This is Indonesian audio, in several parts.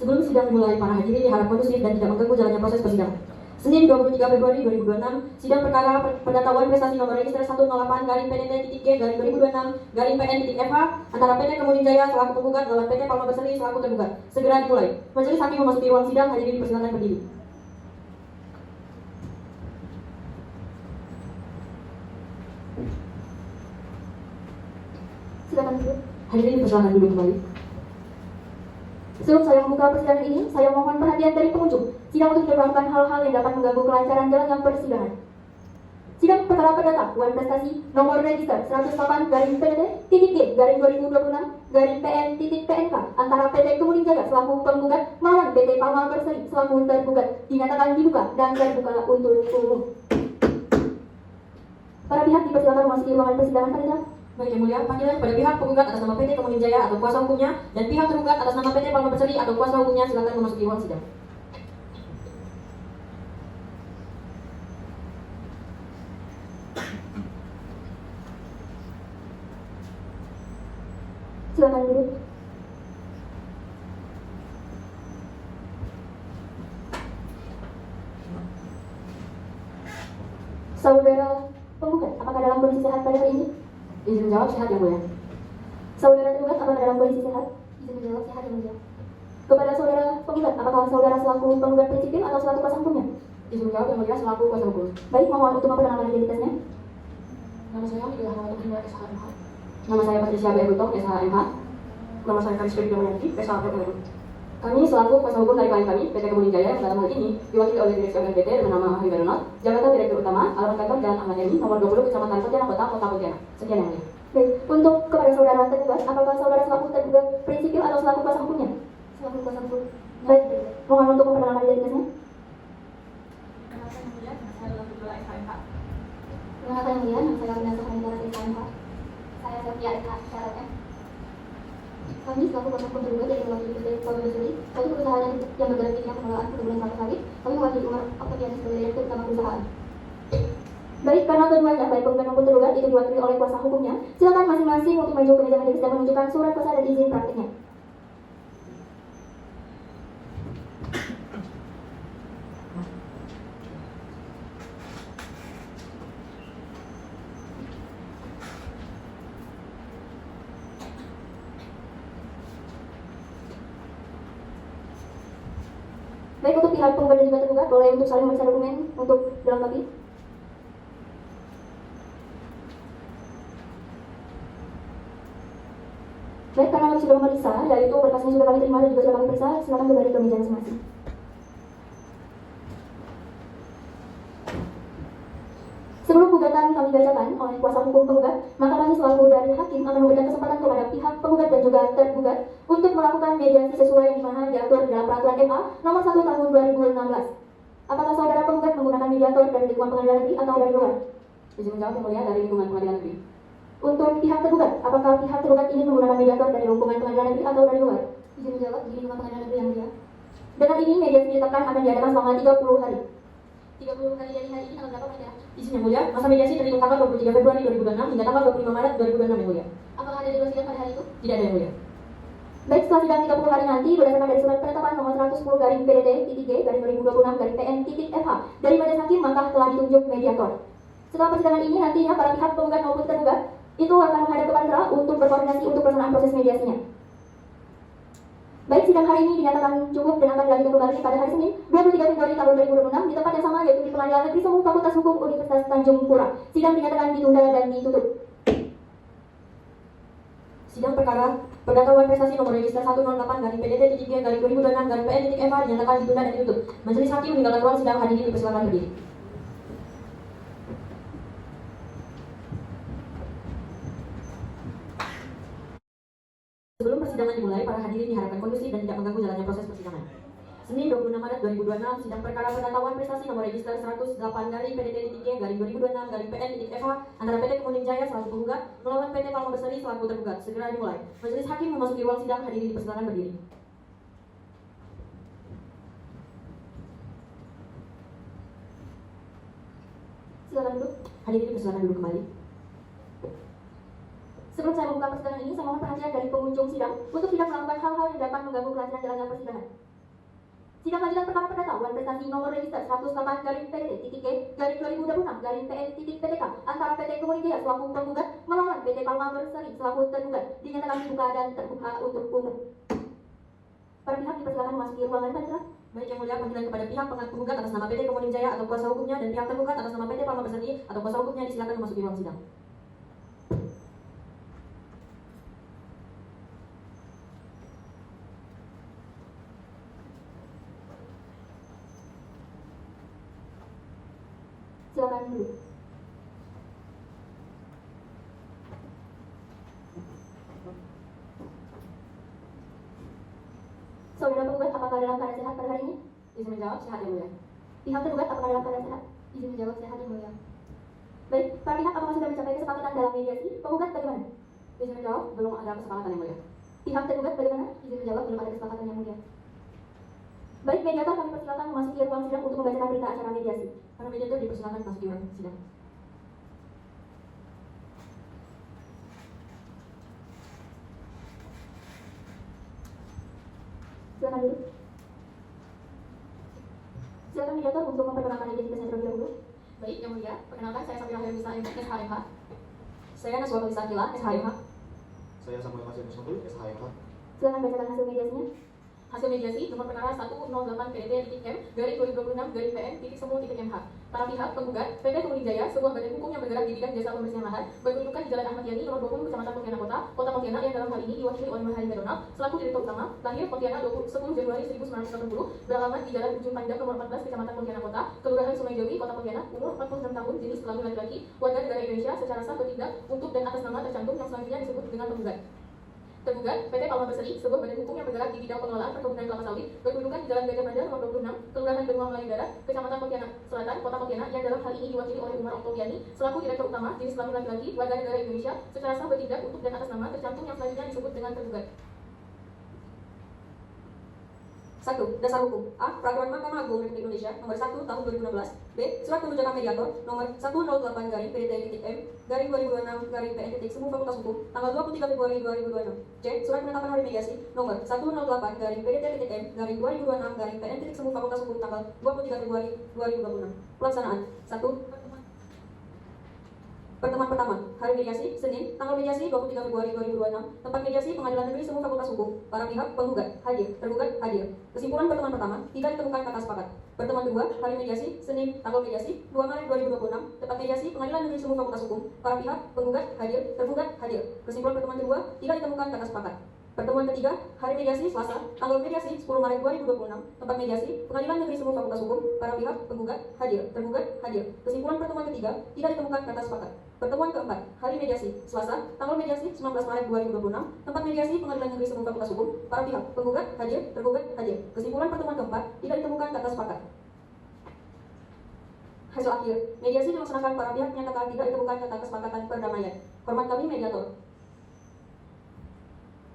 Sebelum sidang dimulai, para hadirin diharap kondusif dan tidak mengganggu jalannya proses persidangan. Senin 23 Februari 2026, sidang perkara pendatahuan prestasi nomor register 108-PDT-G-2026-PN-FH antara PT Kemuning Jaya selaku penggugat lawan PT Palma Berseri selaku tergugat segera dimulai. Majelis hakim memasuki ruang sidang, hadirin dipersilakan berdiri. Silakan duduk. Hadirin dipersilakan duduk kembali. Sebelum saya membuka persidangan ini, saya mohon perhatian dari pengunjung. Sidang untuk tidak melakukan hal-hal yang dapat mengganggu kelancaran jalannya persidangan. Sidang perkara perdata Wan Prestasi nomor register 108-PDT-G-2026-PN-PNK antara PT Kemuning Jaya selaku penggugat melawan PT Palma Berseri selaku tergugat dinyatakan dibuka dan terbuka untuk umum. Para pihak dipersilakan memasuki ruangan persidangan pada jam. Baik Yang Mulia, panggilan kepada pihak penggugat atas nama PT Kemuning Jaya atau kuasa hukumnya dan pihak tergugat atas nama PT Palma Berseri atau kuasa hukumnya silakan memasuki ruang sidang. Silakan duduk. Saudara penggugat, apakah dalam kondisi sehat pada hari ini? Izin menjawab, sehat Yang Mulia. Saudara tergugat, apakah dalam kondisi sehat? Izin menjawab, sehat Yang Mulia. Kepada saudara penggugat, apakah saudara selaku penggugat prinsipil atau selaku kuasa hukumnya? Izin menjawab, Yang Mulia, selaku kuasa hukum. Baik, mohon untuk memperkenalkan identitasnya. Nama saya Miguel Rahmat Prima SHMH. Nama saya Patricia B. Gutong SHMH. Nama saya Karis Febri Domyanti SHMH. Kami selaku kuasa hukum dari klien kami, PT Kemuning Jaya, yang dalam hal ini diwakili oleh Direksi Organ PT dengan nama Ahli Baronot, jabatan Direktur Utama, alamat kantor Jalan Ahmad Yani, nomor 20, Kecamatan Pontianak Kota, Kota Pontianak. Sekian Yang Mulia. Baik, untuk kepada saudara tergugat, apakah saudara selaku tergugat prinsipil atau selaku kuasa hukumnya? Selaku kuasa hukum. Baik, mohon untuk memperkenalkan identitasnya. Perkenalkan Yang Mulia, nama saya adalah Fibrola SHMH. Perkenalkan Yang Mulia, nama saya Aminasa Hanifah SHMH. Saya Sofia SHRM. Kami selaku kuasa hukum tergugat dari mewakili PT Palma Berseri, suatu perusahaan yang bergerak di bidang pengelolaan perkebunan kelapa sawit. Kami mewakili Umar Oktavianus sebagai direktur utama perusahaan. Baik, karena keduanya, baik penggugat maupun tergugat itu diwakili oleh kuasa hukumnya, silakan masing-masing untuk maju ke meja majelis dan menunjukkan surat kuasa dan izin praktiknya. Baik, untuk pihak penggugat dan juga tergugat, boleh untuk saling memeriksa dokumen untuk dilengkapi. Baik, karena kami sudah memeriksa, yaitu berkasnya sudah kami terima dan juga sudah kami periksa, silakan kembali ke meja masing-masing. Sebelum gugatan kami bacakan oleh kuasa hukum penggugat, maka kami selaku dari hakim akan memberikan kesempatan kepada pihak penggugat dan juga tergugat untuk melakukan mediasi sesuai yang dimana diatur dalam peraturan MA nomor 1 tahun 2016. Apakah saudara penggugat menggunakan mediator dari lingkungan pengadilan negeri atau dari luar? Izin menjawab, Yang Mulia, dari lingkungan pengadilan negeri. Untuk pihak tergugat, apakah pihak tergugat ini menggunakan mediator dari lingkungan pengadilan negeri atau dari luar? Izin menjawab, di lingkungan pengadilan negeri Yang Mulia. Dengan ini mediasi ditetapkan akan diadakan selama 30 hari. 30 hari dari hari ini tanggal berapa Pak ya? Izin Yang Mulia, masa mediasi terhitung tanggal 23 Februari 2026 hingga tanggal 25 Maret 2026 Yang Mulia. Apakah ada dua sidang pada hari itu? Tidak ada Yang Mulia. Baik, setelah sidang 30 hari nanti, berdasarkan dari surat penetapan nomor 110-PDT-G-2026-PN-FH dari majelis hakim, maka telah ditunjuk mediator. Setelah persidangan ini, nantinya para pihak penggugat maupun tergugat itu akan menghadap ke panitera untuk berkoordinasi untuk pelaksanaan proses mediasinya. Baik, sidang hari ini dinyatakan cukup dan akan dilanjutkan kembali pada hari Senin 23 Februari tahun 2026 di tempat yang sama, yaitu di Pengadilan Negeri Semu Fakultas Hukum Universitas Tanjung Pura. Sidang dinyatakan ditunda dan ditutup. Sidang perkara pendatahuan prestasi nomor register 108-PDT-G-2026-PN-FH dinyatakan ditunda dan ditutup. Majelis hakim meninggalkan ruang sidang, hadirin dipersilakan berdiri. Sebelum persidangan dimulai, para hadirin diharapkan kondusif dan tidak mengganggu jalannya proses persidangan. Senin 26 Maret 2026, sidang perkara pendatahuan prestasi nomor register 108-PDT-G-2026-PN-FH antara PT Kemuning Jaya selaku penggugat melawan PT Palma Berseri selaku tergugat segera dimulai. Majelis hakim memasuki ruang sidang, hadirin dipersilakan berdiri. Silakan duduk. Hadirin dipersilakan duduk kembali. Sebelum saya membuka persidangan ini, saya mohon perhatian dari pengunjung sidang untuk tidak melakukan hal-hal yang dapat mengganggu kelancaran jalannya persidangan. Sidang lanjutan perkara perdata Wan Prestasi nomor register 108 garing PT.E garing 2026 garing PN.PTK antara PT Kemuning Jaya selaku penggugat melawan PT Palma Berseri selaku tergugat dinyatakan dibuka dan terbuka untuk umum. Para pihak dipersilakan memasuki ruangan panitera. Baik yang mulia, panggilan kepada pihak penggugat atas nama PT Kemuning Jaya atau kuasa hukumnya dan pihak tergugat atas nama PT Palma Berseri atau kuasa hukumnya disilakan memasuki ruang sidang. Silakan dulu. Saudara penggugat, apakah dalam keadaan sehat pada hari ini? Izin menjawab, sehat yang mulia. Pihak tergugat, apakah dalam keadaan sehat? Izin menjawab sehat yang mulia. Baik, para pihak apakah sudah mencapai kesepakatan dalam mediasi? Penggugat bagaimana? Izin menjawab, belum ada kesepakatan yang mulia. Pihak tergugat bagaimana? Izin menjawab belum ada kesepakatan yang mulia. Baik, mediator kami persilakan memasuki ruang sidang untuk membacakan berita acara mediasi. Para mediator dipersilakan memasuki ruang sidang. Silakan dulu. Silakan mediator untuk memperkenalkan identitasnya terlebih dahulu. Baik yang mulia, perkenalkan saya Safira Helmisa SHMH. Saya Naswa Kalisa Akila SHMH. Saya Samuel Masih Musnul, SHMH. Silakan bacakan hasil mediasinya. Hasil mediasi nomor perkara 108 PDT.M garing 2026 garing PN.Semu.MH. Para pihak penggugat PT Kemuning Jaya, sebuah badan hukum yang bergerak di bidang jasa pembersihan lahan, berkedudukan di Jalan Ahmad Yani nomor 20 Kecamatan Pontianak Kota Pontianak yang dalam hal ini diwakili oleh Maharika Donald selaku Direktur Utama, lahir Pontianak 10 Januari 1980, beralamat di Jalan Ujung Pandang nomor 14 Kecamatan Pontianak Kota, Kelurahan Sungai Jawi, Kota Pontianak, umur 46 tahun, jenis kelamin laki-laki, warga negara Indonesia secara sah bertindak untuk dan atas nama tercantum yang selanjutnya disebut dengan penggugat. Tergugat, PT Palma Berseri, sebuah badan hukum yang bergerak di bidang pengelolaan perkebunan kelapa sawit, berkedudukan di Jalan Gajah Mada nomor 26, Kelurahan Benua Melayu Darat, Kecamatan Pontianak Selatan, Kota Pontianak, yang dalam hal ini diwakili oleh Umar Oktobiani selaku Direktur Utama, jenis kelamin laki-laki, warga negara Indonesia, secara sah bertindak untuk dan atas nama tercantum yang selanjutnya disebut dengan tergugat. 1. Dasar hukum. A. Peraturan Mahkamah Agung Republik Indonesia Nomor 1 Tahun 2016. B. Surat Penunjukan Mediator Nomor 108 garing PDT.M garing 2026 garing PN. Semu Fakultas Hukum tanggal 23 Februari 2026. C. Surat penetapan hari mediasi Nomor 108 garing PDT.M garing 2026 garing PN. Semu Fakultas Hukum tanggal 23 Februari 2026. Pelaksanaan. 1. Pertemuan pertama, hari mediasi, Senin, tanggal mediasi 23 Februari 2026, tempat mediasi Pengadilan Negeri Semu Fakultas Hukum, para pihak penggugat, hadir, tergugat, hadir. Kesimpulan pertemuan pertama, tidak ditemukan kata sepakat. Pertemuan kedua, hari mediasi, Senin, tanggal mediasi 2 Maret 2026, tempat mediasi Pengadilan Negeri Semu Fakultas Hukum, para pihak penggugat, hadir, tergugat, hadir. Kesimpulan pertemuan kedua, tidak ditemukan kata sepakat. Pertemuan ketiga, hari mediasi Selasa, tanggal mediasi 10 Maret 2026, tempat mediasi Pengadilan Negeri Semu Fakultas Hukum, para pihak penggugat, hadir, tergugat, hadir. Kesimpulan pertemuan ketiga, tidak ditemukan kata sepakat. Pertemuan keempat, hari mediasi Selasa, tanggal mediasi 19 Maret 2026, tempat mediasi Pengadilan Negeri Semu Fakultas Hukum, para pihak penggugat, hadir, tergugat, hadir. Kesimpulan pertemuan keempat, tidak ditemukan kata sepakat. Hasil akhir, mediasi dilaksanakan para pihak menyatakan tidak ditemukan kata kesepakatan perdamaian. Hormat kami, mediator.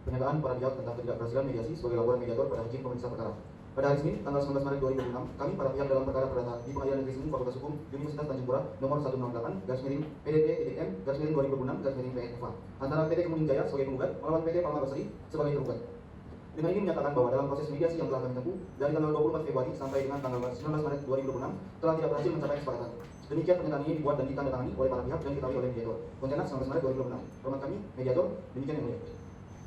Pernyataan para pihak tentang ketidakberhasilan mediasi sebagai laporan mediator pada hakim pemeriksa perkara. Pada hari Senin, tanggal 19 Maret 2026, kami para pihak dalam perkara perdata di Pengadilan Negeri Semu Fakultas Hukum Universitas Tanjung Pura nomor 168 PDT.M 2026 PNFA antara PT Kemuning Jaya sebagai penggugat melawan PT Palma Berseri sebagai tergugat. Dengan ini menyatakan bahwa dalam proses mediasi yang telah kami tempuh dari tanggal 24 Februari sampai dengan tanggal 19 Maret 2026 telah tidak berhasil mencapai kesepakatan. Demikian pernyataan ini dibuat dan ditandatangani oleh para pihak dan diketahui oleh mediator. Pontianak 19 Maret 2026. Hormat kami, mediator, demikian yang mulia.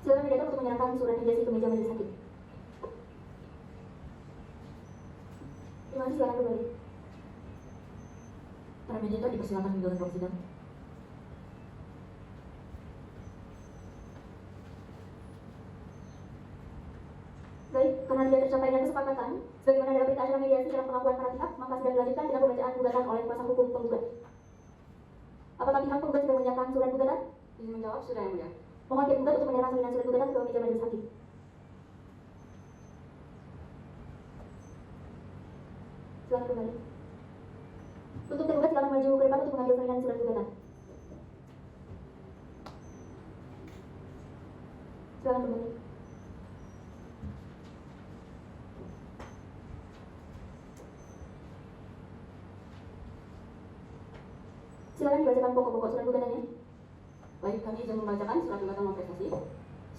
Silakan mediator untuk menyerahkan surat mediasi ke meja majelis hakim. Terima kasih, silakan kembali. Para mediator dipersilakan meninggalkan ruang sidang. Baik, karena tidak tercapainya kesepakatan, sebagaimana dalam berita acara mediasi dalam pengakuan para pihak, maka sedang dilanjutkan dengan pembacaan gugatan oleh kuasa hukum penggugat. Apakah pihak penggugat sudah menyiapkan surat gugatan? Izin menjawab, sudah yang mulia. Mohon pihak penggugat untuk menyerahkan salinan surat gugatan ke meja majelis hakim. Silakan kembali. Untuk tergugat silakan maju ke depan untuk mengambil salinan surat gugatan. Silakan kembali. Silakan dibacakan pokok-pokok surat gugatannya. Baik, kami izin membacakan surat gugatan nomor prestasi.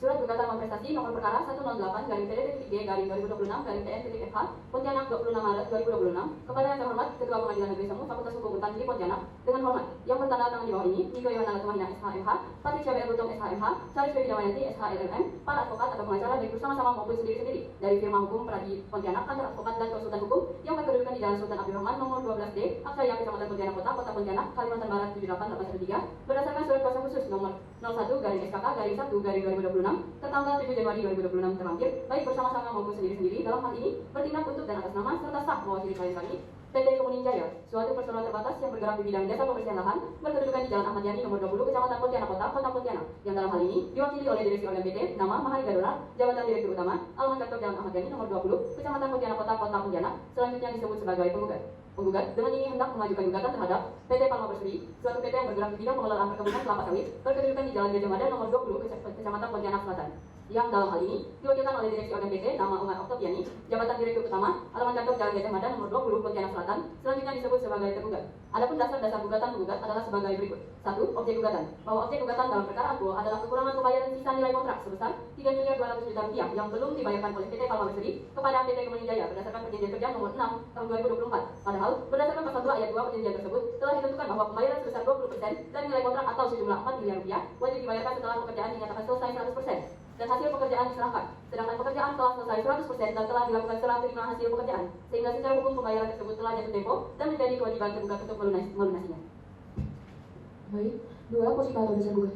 Surat gugatan non-prestasi nomor perkara 108/PDD-G/2026/PN-FH Pontianak 26 Maret 2026 kepada yang terhormat Ketua Pengadilan Negeri Semu Fakultas Hukum Untan Giri Pontianak dengan hormat yang bertanda tangan di bawah ini Niko Yohana Latumahina SHMH, Patricia B. Butong SHMH, Charis Baby Damayanti SHLMM, para advokat atau pengacara baik bersama-sama maupun sendiri-sendiri dari firma hukum Pradi Pontianak, kantor advokat dan konsultan hukum yang berkedudukan di Jalan Sultan Abdurrahman nomor 12D, Aksaya, Kecamatan Pontianak Kota, Kota Pontianak, Kalimantan Barat 78813 berdasarkan surat kuasa khusus nomor 01/SKK/1/2026 tertanggal 7 Januari 2026 terlampir, baik bersama-sama maupun sendiri-sendiri dalam hal ini bertindak untuk dan atas nama serta sah mewakili klien kami PT Kemuning Jaya, suatu personal terbatas yang bergerak di bidang jasa pembersihan lahan berkedudukan di Jalan Ahmad Yani nomor 20 Kecamatan Pontianak Kota, Kota Pontianak, yang dalam hal ini diwakili oleh Direksi Organ PT, nama Mahardika Donat, Jabatan Direktur Utama, alamat kantor Jalan Ahmad Yani nomor 20 Kecamatan Pontianak Kota, Kota Pontianak, selanjutnya disebut sebagai penggugat. Penggugat dengan ini hendak mengajukan gugatan terhadap PT Palma Berseri, suatu PT yang bergerak di bidang pengelolaan perkebunan kelapa sawit berkedudukan di Jalan Gajah Mada nomor 20 Kecamatan Pontianak Selatan, yang dalam hal ini diwakilkan oleh Direksi Organ PT, nama Umar Oktobiani, Jabatan Direktur Utama, alamat kantor Jalan Gajah Mada nomor 20 Pontianak Selatan, selanjutnya disebut sebagai tergugat. Adapun dasar-dasar gugatan penggugat adalah sebagai berikut. 1. Objek gugatan. Bahwa objek gugatan dalam perkara aku adalah kekurangan pembayaran sisa nilai kontrak sebesar Rp3.200.000.000 yang belum dibayarkan oleh PT Palma Berseri kepada PT Kemuning Jaya berdasarkan perjanjian kerja nomor 6 tahun 2024. Padahal berdasarkan pasal 2 ayat 2 perjanjian tersebut telah ditentukan bahwa pembayaran sebesar 20% dari nilai kontrak atau sejumlah Rp4 miliar wajib dibayarkan setelah pekerjaan dinyatakan selesai 100% dan hasil pekerjaan diserahkan. Sedangkan pekerjaan telah selesai 100% dan telah dilakukan serah terima hasil pekerjaan, sehingga secara hukum pembayaran tersebut telah jatuh tempo dan menjadi kewajiban tergugat untuk melunasinya. Baik, 2. Posisi atau dasar gugat.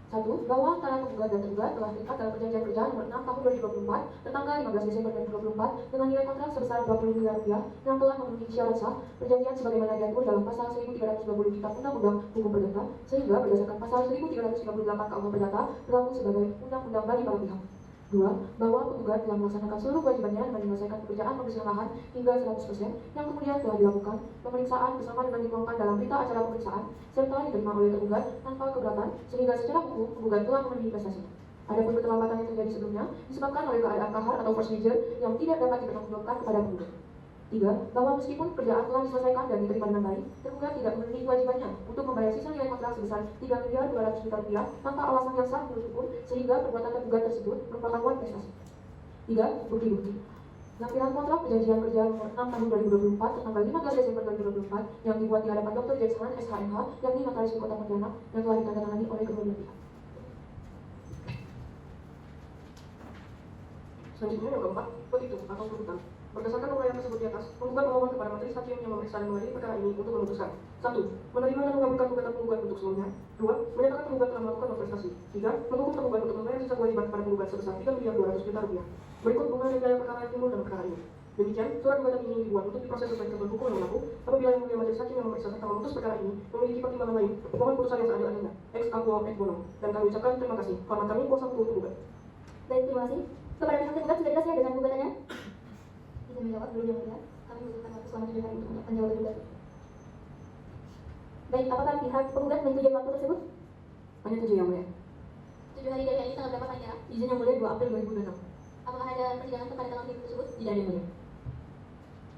1. Bahwa antara penggugat dan tergugat telah terikat dalam perjanjian kerja nomor 6 tahun 2024 tertanggal 15 Desember 2024 dengan nilai kontrak sebesar Rp20 miliar yang telah memenuhi syarat sah perjanjian sebagaimana diatur dalam pasal 1320 Kitab Undang-Undang Hukum Perdata, sehingga berdasarkan pasal 1358 KUH Perdata berlaku sebagai undang-undang bagi para pihak. 2. Bahwa penggugat telah melaksanakan seluruh kewajibannya dengan menyelesaikan pekerjaan pembersihan lahan hingga 100% yang kemudian telah dilakukan pemeriksaan bersama dengan dituangkan dalam berita acara pemeriksaan serta diterima oleh tergugat tanpa keberatan, sehingga secara hukum penggugat telah memenuhi prestasi. Adapun keterlambatan yang terjadi sebelumnya disebabkan oleh keadaan kahar atau force majeure yang tidak dapat dipertanggungjawabkan kepada penggugat. 3. Bahwa meskipun pekerjaan telah diselesaikan dan diterima dengan baik, tergugat tidak memenuhi kewajibannya untuk membayar sisa nilai kontrak sebesar Rp3.200.000.000 tanpa alasan yang sah menurut hukum, sehingga perbuatan tergugat tersebut merupakan wan prestasi. 3. Bukti-bukti. Lampiran kontrak perjanjian kerja nomor 6 tahun 2024 tanggal 15 Desember 2024 yang dibuat di hadapan Dr. Jackson SHMH, yakni Notaris Kota Pontianak, yang telah ditandatangani oleh kedua belah pihak. Selanjutnya yang keempat, petitum atau tuntutan. Berdasarkan uraian tersebut di atas, penggugat memohon kepada majelis hakim yang memeriksa dan mengadili perkara ini untuk memutuskan: 1. Menerima dan mengabulkan gugatan penggugat untuk seluruhnya. 2. Menyatakan penggugat telah melakukan non-prestasi. 3. Menghukum tergugat untuk membayar sisa kewajiban kepada penggugat sebesar Rp3.200.000.000. Berikut bunga dan biaya perkara yang timbul dalam perkara ini. Demikian, surat gugatan ini dibuat untuk diproses sesuai ketentuan hukum yang berlaku. Apabila yang mulia majelis hakim yang memeriksa serta memutus perkara ini memiliki pertimbangan lain, mohon putusan yang seadil-adilnya. Ex aequo et bono. Dan kami ucapkan terima kasih. Hormat kami, kuasa hukum penggugat. Baik, terima kasih. Kepada pihak tergugat sudah jelas ya dengan gugatannya? Bisa menjawab dulu yang mulia. Kami membutuhkan waktu selama 7 hari untuk menjawab tergugat. Baik, apakah pihak penggugat menyetujui waktu tersebut? Hanya 7 yang mulia. 7 hari dari hari ini tanggal berapa Pak Ira? Izin yang mulia 2 April 2026. Apakah ada persidangan pada tanggal itu tersebut? Tidak ada yang mulia.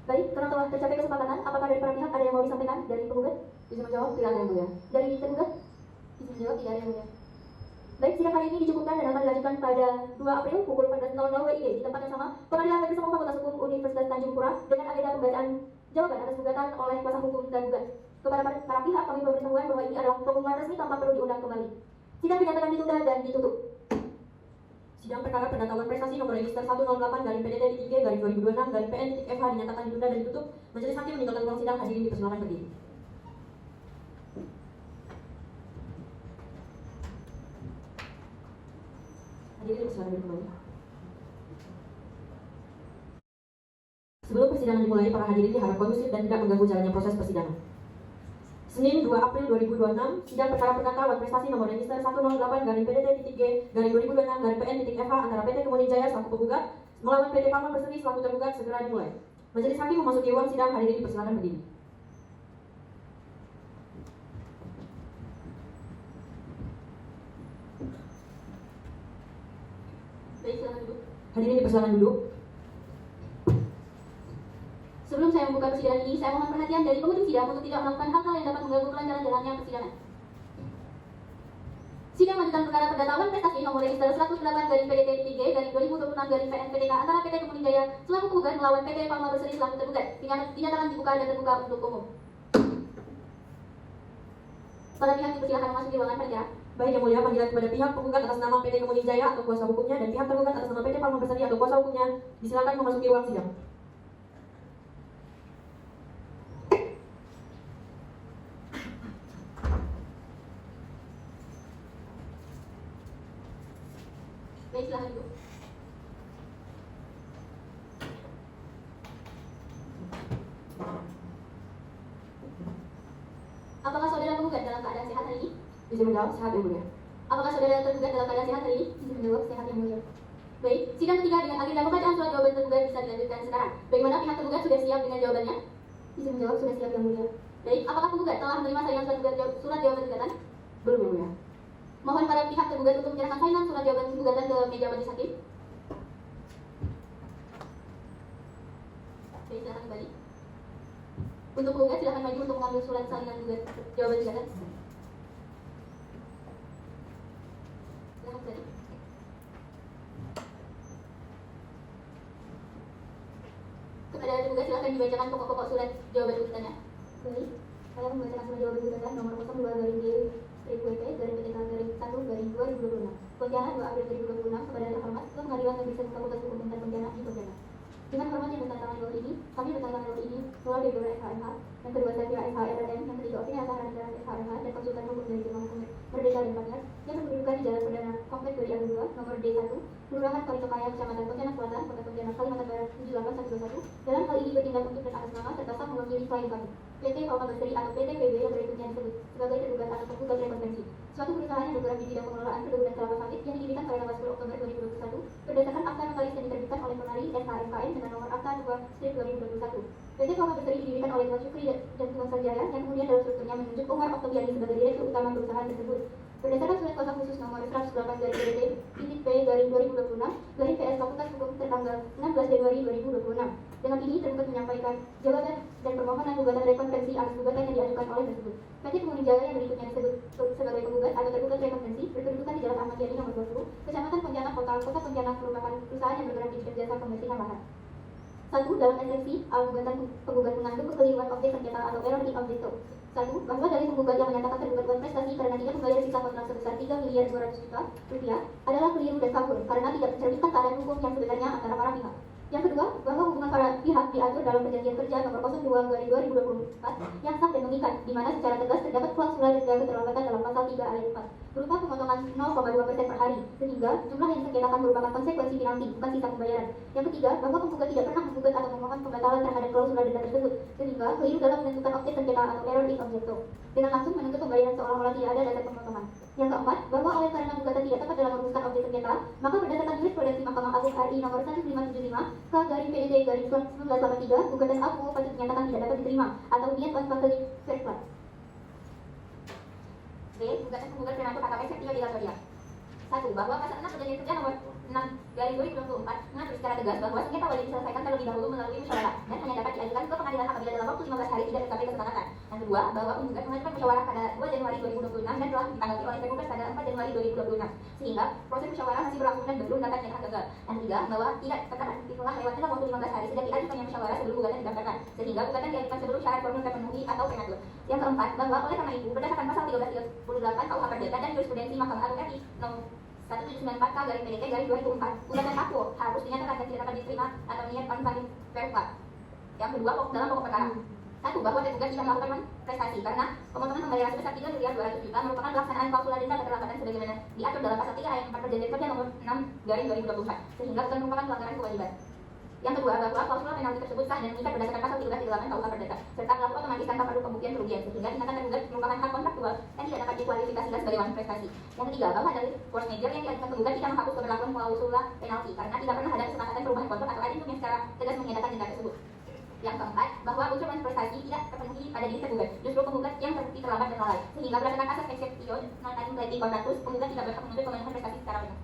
Baik, karena telah tercapai kesepakatan, apakah dari para pihak ada yang mau disampaikan dari penggugat? Izin menjawab, tidak ada yang mulia. Dari tergugat? Izin menjawab tidak ada yang mulia. Baik, sidang hari ini dicukupkan dan akan dilanjutkan pada 2 April pukul 14.00 WIB di tempat yang sama, Pengadilan Negeri Semu Fakultas Hukum Universitas Tanjung Pura, dengan agenda pembacaan jawaban atas gugatan oleh kuasa hukum dan gugat. Kepada para pihak kami memberitahukan bahwa ini adalah pengumuman resmi tanpa perlu diundang kembali. Sidang dinyatakan ditunda dan ditutup. Sidang perkara pendaftaran prestasi nomor register 108/PDD-G/2026/PN-FH dinyatakan ditunda dan ditutup. Majelis hakim meninggalkan ruang sidang, hadirin dipersilakan berdiri. Hadirin dipersilakan berdiri kembali. Sebelum persidangan dimulai, para hadirin diharap kondusif dan tidak mengganggu jalannya proses persidangan. Senin 2 April 2026, sidang perkara perdata awan prestasi nomor register 108/PDD-G/2026/PN-FH antara PT Kemuning Jaya selaku penggugat melawan PT Palma Berseri selaku tergugat segera dimulai. Majelis hakim memasuki ruang sidang, hadirin dipersilakan berdiri. Baik, silakan duduk. Hadirin dipersilakan duduk. Sebelum saya membuka persidangan ini, saya mohon perhatian dari pengunjung sidang untuk tidak melakukan hal-hal yang dapat mengganggu kelancaran jalannya persidangan. Sidang lanjutan perkara pendatapan prestasi nomor register 108/PDT-3/2026/PNPTK antara PT Kemuning Jaya selaku penggugat melawan PT Palma Berseri selaku tergugat dinyatakan dibuka dan terbuka untuk umum. Para pihak dipersilakan memasuki ruangan perkara. Baik yang mulia, panggilan kepada pihak penggugat atas nama PT Kemuning Jaya atau kuasa hukumnya dan pihak tergugat atas nama PT Palma Berseri atau kuasa hukumnya disilakan memasuki ruang sidang. Baik, silakan Ibu. Apakah saudara penggugat dalam keadaan sehat hari ini? Izin menjawab, sehat yang mulia. Apakah saudara tergugat dalam keadaan sehat hari ini? Izin menjawab, sehat yang mulia. Baik, sidang ketiga dengan agenda pembacaan surat jawaban tergugat bisa dilanjutkan sekarang. Bagaimana pihak tergugat sudah siap dengan jawabannya? Izin menjawab, sudah siap yang mulia. Baik, apakah penggugat telah menerima salinan surat jawaban gugatan? Belum yang mulia. Mohon para pihak tergugat untuk menyerahkan salinan surat jawaban gugatan ke meja majelis hakim. Baik, silakan kembali. Untuk penggugat silakan maju untuk mengambil surat salinan jawaban gugatan. Silakan kembali. Kepada tergugat silakan dibacakan pokok-pokok surat jawaban gugatannya. Baik, saya membacakan surat jawaban gugatan nomor 02/PTK/PTK/1/2026 Pontianak 2 April 2026 kepada yang terhormat Ketua Pengadilan Negeri Satu Kabupaten Hukum dan Pontianak di Pontianak. Dengan hormat yang bertentangan bawah ini, kami bertentangan bawah ini, Ketua Deodora SHMH, yang kedua saya SHRM, yang ketiga Opini Asahan Negara SHMH, dan konsultan hukum dari Jemaah Hukum Merdeka dan Rakyat, yang berkedudukan di Jalan Perdana Kompleks Duri Agung 2, nomor D1, Kelurahan Paritokaya, Kecamatan Pontianak Selatan, Kota Pontianak, Kalimantan Barat 78121, dalam hal ini bertindak untuk dan atas nama serta sah mewakili klien kami, PT Palma Berseri atau PT PB yang berikutnya disebut sebagai tergugat atau penggugat rekonvensi. Suatu perusahaan yang bergerak di bidang pengelolaan perkebunan kelapa sawit yang didirikan pada tanggal 10 Oktober 2021 berdasarkan akta notaris yang diterbitkan oleh penari SHMKN dengan nomor akta 2/2021. PT Palma Berseri didirikan oleh Tuan Syukri dan Tuan Sanjaya yang kemudian dalam strukturnya menunjuk Umar Oktobiani sebagai direktur utama perusahaan tersebut. Berdasarkan surat kuasa khusus nomor 108/PDT-P/2026/PS Fakultas Hukum tertanggal 16 Januari 2026. Dengan ini tergugat menyampaikan jawaban dan permohonan gugatan rekonvensi atas gugatan yang diajukan oleh tersebut. PT Kemuning Jaya yang berikutnya disebut sebagai penggugat atau tergugat rekonvensi berkedudukan di Jalan Ahmad Yani nomor 20, Kecamatan Pontianak Kota Pontianak merupakan perusahaan yang bergerak di bidang jasa pembersihan lahan. 1. Dalam esensi, gugatan penggugat mengandung kekeliruan objek sengketa atau error in objecto. 1. Bahwa dari penggugat yang menyatakan tergugat buat prestasi karena tidak membayar sisa kontrak sebesar 3.200.000.000 rupiah adalah keliru dan kabur karena tidak mencerminkan keadaan hukum yang sebenarnya antara para pihak. Yang kedua, bahwa hubungan para pihak diatur dalam perjanjian kerja nomor 02/2024 yang sah dan mengikat, di mana secara tegas terdapat klausula denda keterlambatan dalam pasal 3 ayat 4 berupa pemotongan 0,2% per hari, sehingga jumlah yang disengketakan merupakan konsekuensi penalti, bukan sisa pembayaran. Yang ketiga, bahwa penggugat tidak pernah menggugat atau memohon pembatalan terhadap klausula denda tersebut, sehingga keliru dalam menentukan objek sengketa atau error in objecto, dengan langsung menuntut pembayaran seolah-olah tidak ada dasar pemotongan. Yang keempat, bahwa oleh karena gugatan tidak tepat dalam merumuskan objek sengketa, maka berdasarkan jurisprudensi Mahkamah Agung RI nomor 1575/PDT-1983, gugatan aku patut dinyatakan tidak dapat diterima atau niat pasal verifat. B. Gugatan penggugat berlaku KKP Septio di Latoria. 1. Bahwa pasal 6 perjanjian kerja nomor 6/2024 mengatur secara tegas bahwa sengketa wajib diselesaikan terlebih dahulu melalui musyawarah dan hanya dapat diajukan ke pengadilan apabila dalam waktu 15 hari tidak tercapai kesepakatan. Yang kedua, bahwa penggugat mengajukan musyawarah pada 2 Januari 2026 dan telah ditanggapi oleh tergugat pada 4 Januari 2026, sehingga proses musyawarah masih berlangsung dan belum dapat dinyatakan gagal. Yang ketiga, bahwa tidak terdapat itulah lewat dalam waktu 15 hari sejak diajukannya musyawarah sebelum gugatan didaftarkan, sehingga gugatan diajukan sebelum syarat formil terpenuhi atau prematur. Yang keempat, bahwa oleh karena itu berdasarkan pasal 1338 KUH Perdata dan jurisprudensi Mahkamah Agung RI nomor 1794/PDT-2004, gugatan aku harus dinyatakan dan tidak dapat diterima atau niat panjang verifat. Yang kedua, dalam pokok perkara. 1. Bahwa tergugat tidak melakukan prestasi karena pemotongan pembayaran sebesar 3.200.000.000 merupakan pelaksanaan klausula denda keterlambatan sebagaimana diatur dalam pasal 3 ayat 4 perjanjian kerja nomor 6/2024, sehingga bukan merupakan pelanggaran kewajiban. Yang kedua, bahwa klausula penalti tersebut sah dan mengikat berdasarkan pasal 1338 KUH Perdata, serta berlaku otomatis tanpa perlu pembuktian kerugian, sehingga tindakan tergugat merupakan hak kontraktual yang tidak dapat dikualifikasikan sebagai wanita prestasi. Yang ketiga, bahwa dari force major yang diajukan penggugat tidak menghapus keberlakuan klausula penalti karena tidak pernah ada kesepakatan perubahan kontrak atau adendum yang secara tegas menyatakan denda tersebut. Yang keempat, bahwa unsur prestasi tidak terpenuhi pada diri tergugat, justru penggugat yang terbukti terlambat dan lalai, sehingga berdasarkan asas exceptio non admittedly contractus, penggugat tidak berhak menuntut pemenuhan prestasi secara penuh.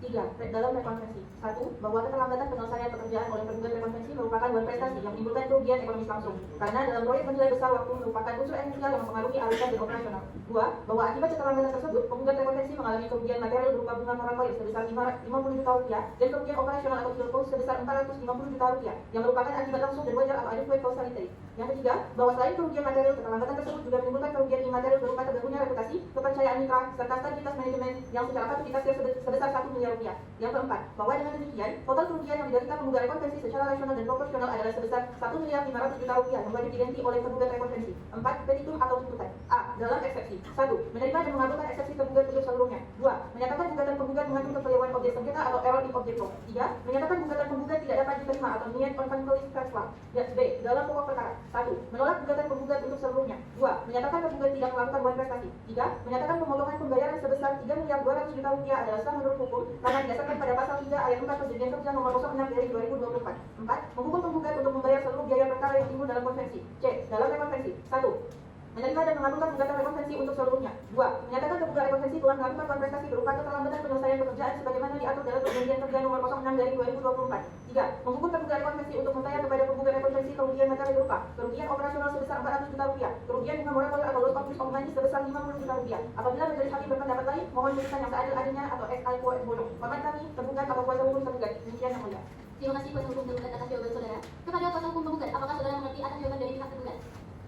3. Dalam rekonvensi. Satu, bahwa keterlambatan penyelesaian pekerjaan oleh penggugat rekonvensi merupakan buah prestasi yang menimbulkan kerugian ekonomis langsung, karena dalam proyek bernilai besar waktu merupakan unsur esensial yang mempengaruhi aliran dan operasional. Dua, bahwa akibat keterlambatan tersebut, penggugat rekonvensi mengalami kerugian material berupa bunga moratorium sebesar 50 juta rupiah dan kerugian operasional atau fuel cost sebesar 450 juta rupiah, yang merupakan akibat langsung dan wajar atau adequate causality. Yang ketiga, bahwa selain kerugian material, keterlambatan tersebut juga menimbulkan kerugian imaterial berupa terganggunya reputasi, kepercayaan mitra, serta stabilitas manajemen yang secara kapasitasnya sebesar 1 miliar rupiah. Yang keempat, bahwa dengan demikian, total kerugian yang diderita penggugat rekonvensi secara rasional dan proporsional adalah sebesar 1 miliar 500 juta rupiah yang wajib diganti oleh penggugat rekonvensi. 4. Petitum atau tuntutan. A. Dalam eksepsi. 1. Menerima dan mengabulkan eksepsi tergugat untuk seluruhnya. 2. Menyatakan gugatan penggugat mengandung kekeliruan objek sengketa atau error in objecto. 3. Menyatakan gugatan penggugat tidak dapat diterima atau niat on conclusive transfer. B. Dalam pokok perkara. 1. Menolak gugatan penggugat untuk seluruhnya. 2. Menyatakan penggugat tidak melakukan buah prestasi. 3. Menyatakan pemotongan pembayaran sebesar 3 miliar 200 juta rupiah adalah sah menurut hukum karena didasarkan pada pasal 3 ayat 4 Perjanjian Kerja nomor 06 dari 2024. 4. Menghukum penggugat untuk membayar seluruh biaya perkara yang timbul dalam konvensi. C. Dalam rekonvensi. 1. Menerima dan mengabulkan gugatan rekonvensi untuk seluruhnya. 2. Menyatakan tergugat rekonvensi telah melakukan buah prestasi berupa keterlambatan penyelesaian pekerjaan sebagaimana diatur dalam Perjanjian Kerja nomor 06 dari 2024. 3. Menghukum tergugat rekonvensi untuk membayar kepada penggugat rekonvensi kerugian material berupa kerugian operasional sebesar 400 juta rupiah, kerugian bunga moratorium atau loss of use of money sebesar 50 juta rupiah. Apabila majelis hakim berpendapat lain, mohon putusan yang seadil-adilnya atau ex aequo et bono. Hormat kami, tergugat atau kuasa hukum tergugat. Demikian yang mulia. Terima kasih kuasa hukum tergugat atas jawaban saudara. Kepada kuasa hukum penggugat, apakah saudara mengerti atas jawaban dari pihak tergugat?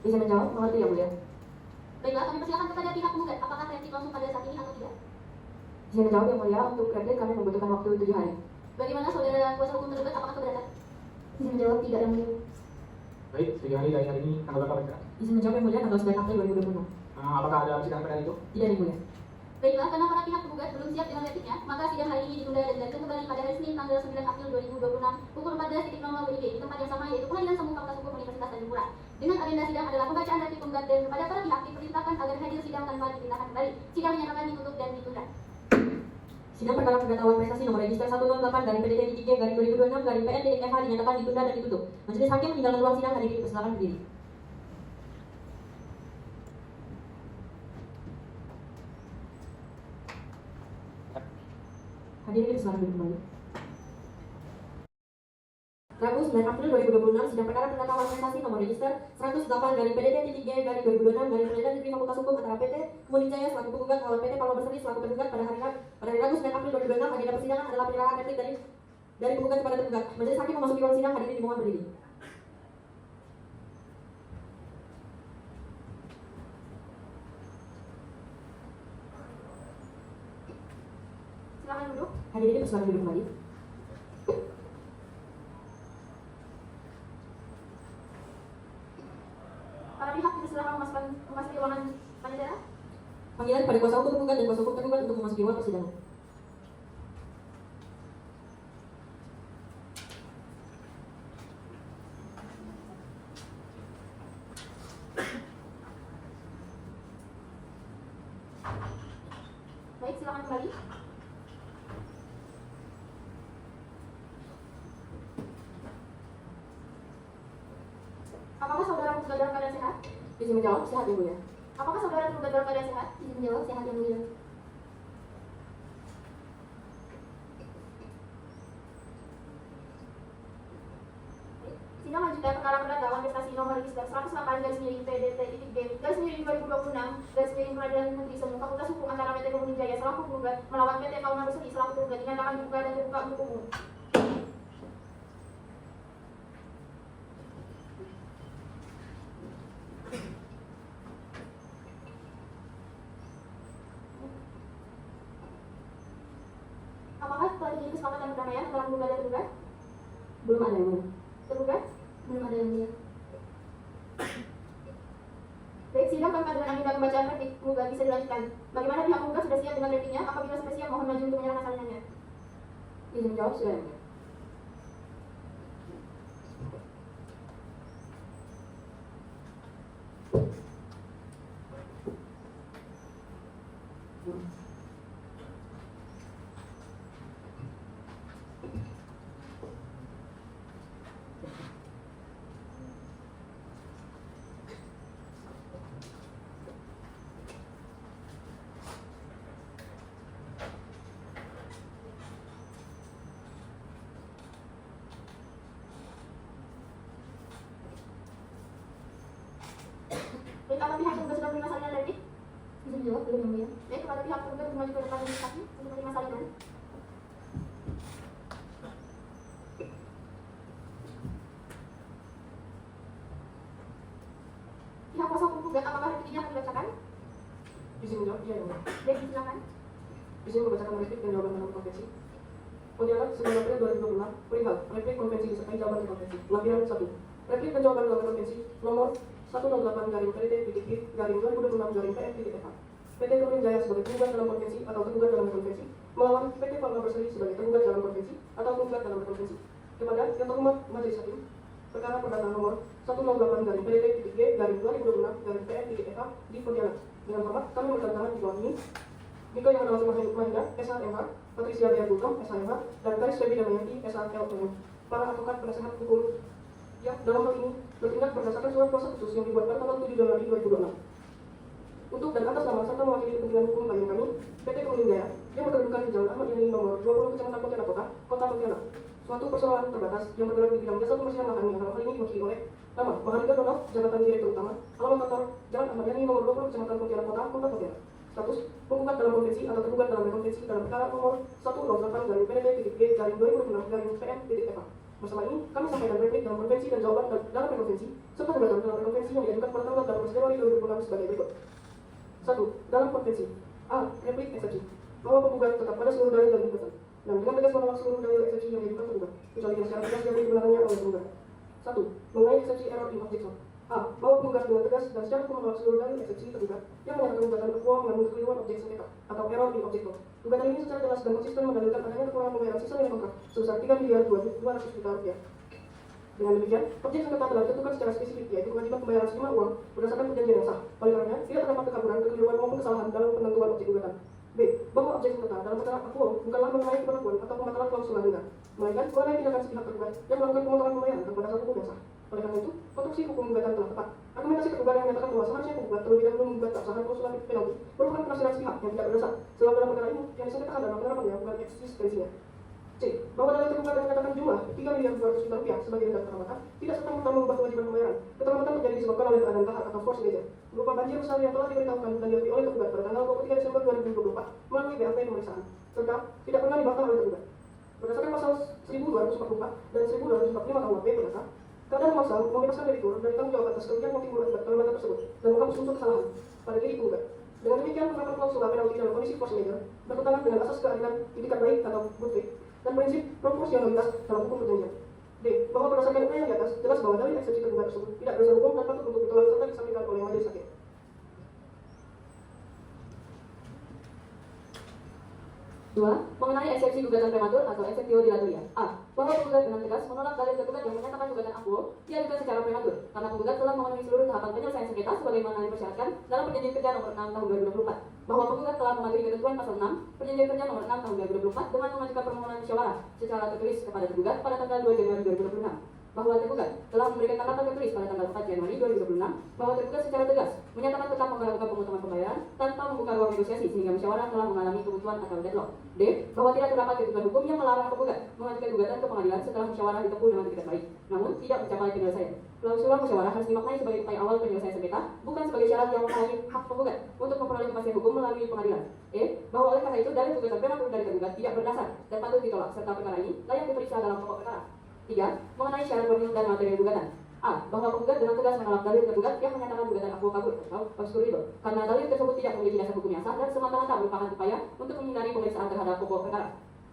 Bisa menjawab, mengerti yang mulia. Baiklah, kami persilakan kepada pihak penggugat, apakah reaktif langsung pada saat ini atau tidak? Bisa menjawab yang mulia, untuk reaktif kami membutuhkan waktu 7 hari. Bagaimana saudara kuasa hukum tergugat, apakah keberatan? Izin menjawab tidak yang mulia. Baik, 7 hari dari hari ini tanggal berapa Pak? Izin menjawab yang mulia, tanggal 9 April 2026. Apakah ada persidangan pada hari itu? Tidak yang mulia. Baiklah, karena para pihak penggugat belum siap dengan reaktifnya, maka sidang hari ini ditunda dan dilanjutkan kembali pada hari Senin tanggal 9 April 2026 pukul 14.00 WIB di tempat yang sama, yaitu Pengadilan Semu Fakultas Hukum Universitas Tanjung Pura. Dengan agenda sidang adalah pembacaan reaktif penggugat dan kepada para pihak diperintahkan agar hadir sidang tanpa diperintahkan kembali. Sidang menyatakan ditutup dan ditunda. Sidang perkara pengetahuan prestasi nomor register 108 garing PDT titik G garing 2026 garing PN titik FH dinyatakan ditunda dan ditutup. Majelis hakim meninggalkan ruang sidang, hadirin dipersilakan berdiri. Hadirin dipersilakan duduk kembali. Rabu 9 April 2026, sidang perkara pengetahuan prestasi nomor register 108 garing PDT titik G garing 2026 garing Pengadilan Negeri Fakultas Hukum antara PT Kemuning Jaya selaku penggugat melawan PT Paloma Berseri selaku tergugat pada hari Rabu 9 April 2026. Agenda persidangan adalah penyerahan replik dari penggugat kepada tergugat. Majelis hakim memasuki ruang sidang, hadirin dimohon berdiri. Silakan duduk. Hadirin dipersilakan duduk kembali. Para pihak dipersilakan memasuki ruangan panitia. Panggilan pada kuasa hukum penggugat dan kuasa hukum tergugat untuk memasuki ruang persidangan. Baik, silakan kembali. Apakah saudara penggugat dalam keadaan sehat? Izin menjawab, sehat yang mulia. Apakah saudara penggugat dalam keadaan sehat? Izin menjawab sehat yang mulia. Sidang lanjutan perkara perdata prestasi nomor register 108 garis miring PDT titik G garis miring 2026 garis miring Pengadilan Negeri Semu Fakultas Hukum antara PT Kemuning Jaya selaku penggugat melawan PT Paloma Berseri selaku tergugat dinyatakan dibuka dan terbuka untuk umum. Apakah telah terjadi kesepakatan perdamaian antara penggugat dan tergugat? Belum ada yang mulia. Tergugat? Belum ada yang mulia. Baik, sidang terkait dengan agenda pembacaan replik penggugat bisa dilanjutkan. Bagaimana pihak penggugat sudah siap dengan repliknya? Apabila sudah siap, mohon maju untuk menyerahkan salinannya. Izin menjawab, sudah yang mulia. pihak yang sudah menerima salinan replik? Bisa dijawab belum yang mulia? Baik, kepada pihak penggugat untuk maju ke depan majelis hakim untuk menerima salinan. Pihak kuasa hukum penggugat, apakah replik ini akan dibacakan? Izin menjawab, iya yang mulia. Baik, silakan. Izin membacakan replik dan jawaban dalam konvensi. Pontianak, 9 April 2026, perihal replik konvensi disertai jawaban konvensi. Lampiran 1. Replik dan jawaban dalam konvensi nomor 108-PD-PIT-2026-PN-FA. PT Turin Jaya sebagai tergugat dalam konvensi atau tergugat dalam konvensi melawan PT Palma Berseri sebagai tergugat dalam konvensi atau tergugat dalam konvensi. Kepada yang terhormat Majelis Hakim, perkara perdata nomor 108-PDP-2026-PN-FA di Pontianak. Dengan hormat, kami bertandatangan di bawah ini Niko yang adalah Mahinda, SHMH, Patricia Bea Gultom, SHMH, dan Karis Febi Damayanti, SHLM. Para advokat penasehat hukum yang dalam hal ini bertindak berdasarkan surat kuasa khusus yang dibuat pada tanggal 7 Januari 2026. Untuk dan atas nama serta mewakili kepentingan hukum klien kami, PT Kemuning Jaya, yang berkedudukan di Jalan Ahmad Yani nomor 20 Kecamatan Pontianak Kota, Kota Pontianak. Suatu persoalan terbatas yang bergerak di bidang jasa pembersihan lahan yang dalam hal ini diwakili oleh nama Mahardika Donald, Jabatan Direktur Utama, alamat kantor Jalan Ahmad Yani nomor 20 Kecamatan Pontianak Kota, Kota Pontianak. Status penggugat dalam konvensi atau tergugat dalam konvensi dalam perkara nomor 108-PDP-2026-PN-FA. Masalah ini kami sampaikan replik dalam konvensi dan jawaban dalam konvensi serta gugatan dalam konvensi yang diajukan pada tanggal 18 Januari 2026 sebagai berikut. 1. Dalam konvensi A. Replik eksepsi bahwa penggugat tetap pada seluruh dalil dan gugatan dan dengan tegas menolak seluruh dalil eksepsi yang diajukan penggugat kecuali yang secara tegas diakui kebenarannya oleh penggugat. 1. Mengenai eksepsi error in objection. A. Bahwa penggugat dengan tegas dan secara hukum menolak seluruh dalil eksepsi tergugat yang menyatakan gugatan berkuah mengandung kekeliruan objek sengketa atau error in objecto. Gugatan ini secara jelas dan konsisten mendalilkan adanya kekurangan pembayaran sisa nilai kontrak sebesar 3.200 juta rupiah. Dengan demikian, objek sengketa telah ditentukan secara spesifik, yaitu kewajiban pembayaran sejumlah uang berdasarkan perjanjian yang sah. Oleh karenanya, tidak terdapat kekaburan, kekeliruan maupun kesalahan dalam penentuan objek gugatan. B. Bahwa objek sengketa dalam perkara akuo bukanlah mengenai keperluan atau pembatalan klausul lainnya, melainkan mengenai tindakan sepihak tergugat yang melakukan pemotongan pembayaran tanpa dasar hukum yang sah. Oleh karena itu, konstruksi hukum gugatan telah tepat. Argumentasi tergugat yang menyatakan bahwa seharusnya penggugat terlebih dahulu menggugat keabsahan klausul penalti merupakan penafsiran sepihak yang tidak berdasar, sebab dalam perkara ini yang disengketakan adalah penerapannya bukan eksistensinya. C. Bahwa dalil tergugat yang menyatakan jumlah 3.200 juta rupiah sebagai denda keterlambatan tidak serta-merta mengubah kewajiban pembayaran. Keterlambatan terjadi disebabkan oleh keadaan kahar atau force majeure berupa banjir besar yang telah diberitahukan dan diakui oleh tergugat pada tanggal 23 Desember 2024 melalui BAP pemeriksaan serta tidak pernah dibantah oleh tergugat. Berdasarkan pasal 1244 dan 1245 KUHP Perdata, keadaan memaksa membebaskan debitur dari tanggung jawab atas kerugian yang timbul akibat keterlambatan tersebut dan menghapus unsur kesalahan pada diri penggugat. Dengan demikian, penerapan klausul penalti dalam kondisi force majeure bertentangan dengan asas keadilan itikat baik atau good faith dan prinsip proporsionalitas dalam hukum perjanjian. D. Bahwa berdasarkan upaya yang di atas, jelas bahwa dalil eksepsi tergugat tersebut tidak berdasar hukum dan patut untuk ditolak serta disampaikan oleh majelis hakim. 2. Mengenai eksepsi gugatan prematur atau exceptio dilatoria. A. Bahwa penggugat dengan tegas menolak dalil tergugat yang menyatakan gugatan akuo diajukan secara prematur karena penggugat telah memenuhi seluruh tahapan penyelesaian sengketa sebagaimana dipersyaratkan dalam Perjanjian Kerja Nomor 6 Tahun 2024. Bahwa penggugat telah mematuhi ketentuan pasal 6 Perjanjian Kerja Nomor 6 Tahun 2024 dengan mengajukan permohonan musyawarah secara tertulis kepada tergugat pada tanggal 2 Januari 2026. Bahwa tergugat telah memberikan tanggapan tertulis pada tanggal 4 Januari 2026 bahwa tergugat secara tegas menyatakan tetap melakukan pemotongan pembayaran tanpa membuka ruang negosiasi sehingga musyawarah telah mengalami kebutuhan atau deadlock. D. Bahwa tidak terdapat ketentuan hukum yang melarang penggugat mengajukan gugatan ke pengadilan setelah musyawarah ditempuh dengan etikat baik, namun tidak mencapai penyelesaian. Klausul musyawarah harus dimaknai sebagai upaya awal penyelesaian sengketa, bukan sebagai syarat yang menghalangi hak penggugat untuk memperoleh kepastian hukum melalui pengadilan. E. Bahwa oleh karena itu dalil gugatan prematur dari tergugat tidak berdasar dan patut ditolak serta perkara ini layak diperiksa dalam pokok perkara. 3. Mengenai syarat formil dan materi gugatan. A. Bahwa penggugat dengan tegas menolak dalil tergugat yang menyatakan gugatan akuo kabur atau obscurito karena dalil tersebut tidak memiliki dasar hukum yang sah dan semata-mata merupakan upaya untuk menghindari pemeriksaan terhadap pokok perkara.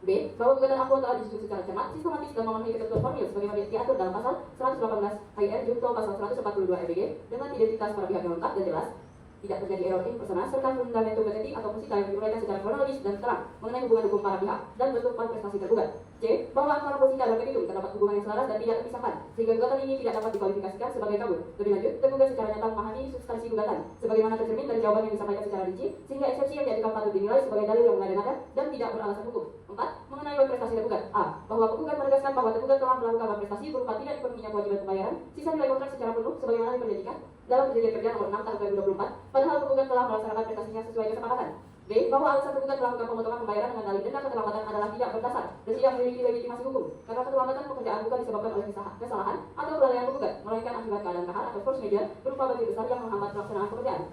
B. Bahwa gugatan akuo telah disusun secara cermat, sistematis dan memenuhi ketentuan formil sebagaimana diatur dalam pasal 118 HIR junto pasal 142 RBG dengan identitas para pihak yang lengkap dan jelas, tidak terjadi error in persona serta fundamentum petendi atau musika yang diuraikan secara kronologis dan terang mengenai hubungan hukum para pihak dan bentuk prestasi tergugat. C. Bahwa antara musika dan petitum terdapat hubungan yang selaras dan tidak terpisahkan sehingga gugatan ini tidak dapat dikualifikasikan sebagai kabur. Lebih lanjut, tergugat secara nyata memahami substansi gugatan sebagaimana tercermin dari jawaban yang disampaikan secara rinci sehingga eksepsi yang diajukan patut dinilai sebagai dalil yang mengada-ngada dan tidak beralasan hukum. 4. Mengenai prestasi tergugat. A. Bahwa penggugat menegaskan bahwa tergugat telah melakukan prestasi berupa tidak dipenuhinya kewajiban pembayaran sisa nilai kontrak secara penuh sebagaimana diperjanjikan dalam Perjanjian Kerja Nomor 6 Tahun 2024, padahal penggugat telah melaksanakan prestasinya sesuai kesepakatan. B. Bahwa alasan tergugat melakukan pemotongan pembayaran dengan dalih denda keterlambatan adalah tidak berdasar dan tidak memiliki legitimasi hukum karena keterlambatan pekerjaan bukan disebabkan oleh kesalahan atau kelalaian penggugat, melainkan akibat keadaan kahar atau force majeure berupa banjir besar yang menghambat pelaksanaan pekerjaan.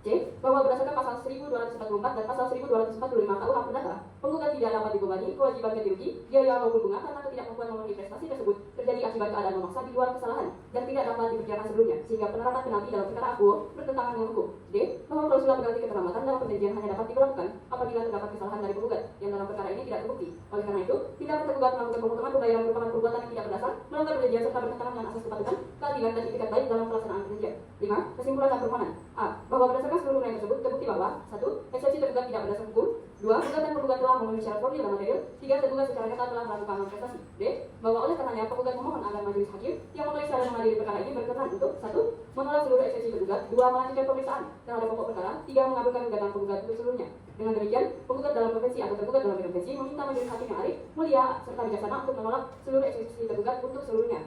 C. Bahwa berdasarkan pasal 1244 dan pasal 1245 KUH Perdata, penggugat tidak dapat dibebani kewajiban ganti rugi, biaya maupun bunga karena ketidakmampuan memenuhi prestasi tersebut terjadi akibat keadaan memaksa di luar kesalahan dan tidak dapat dikerjakan sebelumnya, sehingga penerapan penalti dalam perkara akuo bertentangan dengan hukum. D. Bahwa klausul pengganti keterlambatan dalam perjanjian hanya dapat diberlakukan apabila terdapat kesalahan dari penggugat yang dalam perkara ini tidak terbukti. Oleh karena itu, tindakan tergugat melakukan pemotongan pembayaran merupakan perbuatan yang tidak berdasar, melanggar perjanjian serta bertentangan dengan asas kepatutan, keadilan dan etikat baik dalam pelaksanaan perjanjian. 5. Kesimpulan dan permohonan. A. Bahwa berdasarkan seluruh nilai tersebut terbukti bahwa 1. Eksepsi tergugat tidak berdasar hukum. 2. Penggugat dan penggugat telah memenuhi syarat formil dan material. 3. Tergugat secara nyata telah melakukan manifestasi. D. Bahwa oleh karenanya penggugat memohon agar majelis hakim yang memeriksa dan mengadili perkara ini berkenan untuk 1. Menolak seluruh eksepsi tergugat. 2. Melanjutkan pemeriksaan terhadap pokok perkara. 3. Mengabulkan gugatan penggugat untuk seluruhnya. Dengan demikian, penggugat dalam konvensi atau tergugat dalam konvensi meminta majelis hakim yang arif, mulia serta bijaksana untuk menolak seluruh eksepsi tergugat untuk seluruhnya.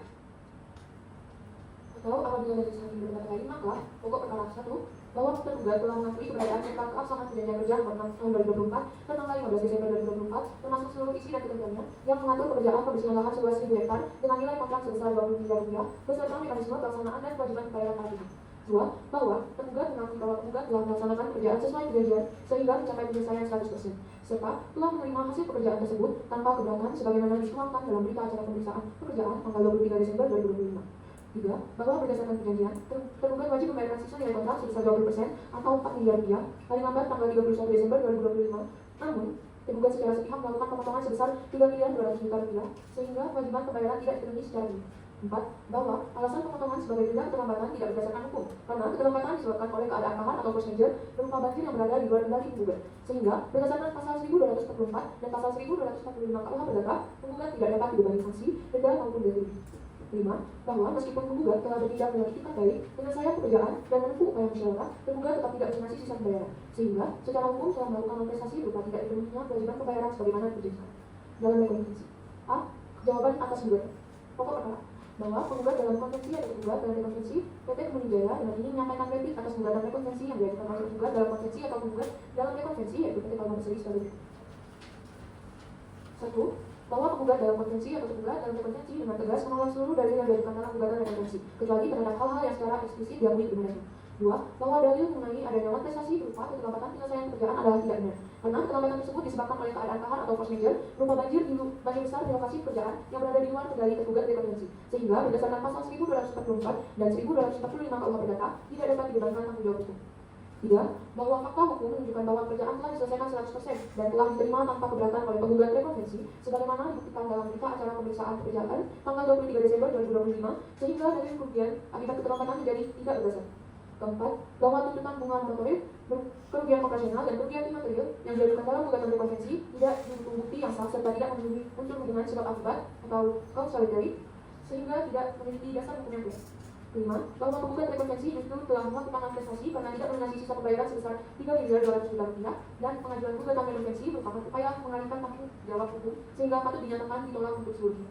Atau apabila majelis hakim berpendapat lain, maka pokok perkara 1. Bahwa tergugat telah mengakui keberadaan tentang keabsahan perjanjian kerja nomor 6 tahun 2024 tentang 15 Desember 2024 termasuk seluruh isi dan ketentuannya yang mengatur pekerjaan pembersihan lahan seluas 1.000 hektar dengan nilai kontrak sebesar Rp20 beserta mekanisme pelaksanaan dan kewajiban pembayaran tahap ini. 2. Bahwa tergugat mengakui bahwa penggugat telah melaksanakan pekerjaan sesuai perjanjian sehingga mencapai penyelesaian 100% serta telah menerima hasil pekerjaan tersebut tanpa keberatan sebagaimana dituangkan dalam berita acara pemeriksaan pekerjaan tanggal 23 Desember 2025. 3. Bahwa berdasarkan perjanjian, tergugat wajib membayarkan sisa nilai kontrak sebesar 20% atau Rp4 miliar paling lambat tanggal 31 Desember 2025. Namun, tergugat secara sepihak melakukan pemotongan sebesar Rp3.200.000.000 sehingga kewajiban pembayaran tidak dipenuhi secara ini. 4. Bahwa alasan pemotongan sebagai denda keterlambatan tidak berdasarkan hukum karena keterlambatan disebabkan oleh keadaan kahar atau force majeure berupa banjir yang berada di luar kendali penggugat. Sehingga berdasarkan pasal 1244 dan pasal 1245 KUH Perdata, penggugat tidak dapat dibebani sanksi, denda maupun ganti rugi. 5. Bahwa meskipun penggugat telah bertindak dengan itikat baik, penyelesaian pekerjaan dan menempuh upaya musyawarah, tergugat tetap tidak melunasi sisa pembayaran, sehingga secara hukum telah melakukan manifestasi berupa tidak dipenuhinya kewajiban pembayaran sebagaimana diperjanjikan dalam konvensi. A. Jawaban atas gugatan. Pokok perkara bahwa penggugat dalam konvensi atau tergugat dalam konvensi PT Kemuning Jaya dengan ini menyampaikan replik atas gugatan rekonvensi yang diajukan oleh penggugat dalam konvensi atau penggugat dalam rekonvensi yaitu PT Palma Berseri sebagai berikut. 1. Bahwa penggugat dalam konvensi atau tergugat dalam konvensi dengan tegas menolak seluruh dalil yang diajukan dalam gugatan dan konvensi, kecuali terhadap hal-hal yang secara eksplisit diakui kebenarannya. 2. Bahwa dalil mengenai adanya manifestasi berupa keterlambatan penyelesaian pekerjaan adalah tidak benar, karena keterlambatan tersebut disebabkan oleh keadaan kahar atau force majeure berupa banjir besar di lokasi pekerjaan yang berada di luar kendali tergugat dari konvensi, sehingga berdasarkan pasal 1244 dan 1245 KUH Perdata tidak dapat dibebankan tanggung jawab hukum. 3. Bahwa fakta hukum menunjukkan bahwa pekerjaan telah diselesaikan 100% dan telah diterima tanpa keberatan oleh penggugat rekonvensi sebagaimana dibuktikan dalam berita acara pemeriksaan pekerjaan tanggal 23 Desember 2025 sehingga dari kerugian akibat keterlambatan menjadi tidak berdasar. 4. Bahwa tuntutan bunga motorik, kerugian operasional dan kerugian imaterial yang diajukan dalam gugatan rekonvensi tidak didukung bukti yang sah serta tidak memenuhi unsur hubungan sebab akibat atau causality sehingga tidak memiliki dasar hukum yang kuat. 5. Bahwa penggugat rekonvensi justru telah melakukan manifestasi karena tidak melunasi sisa pembayaran sebesar Rp3.200.000.000 dan pengajuan gugatan rekonvensi merupakan upaya mengalihkan tanggung jawab hukum sehingga patut dinyatakan ditolak untuk seluruhnya.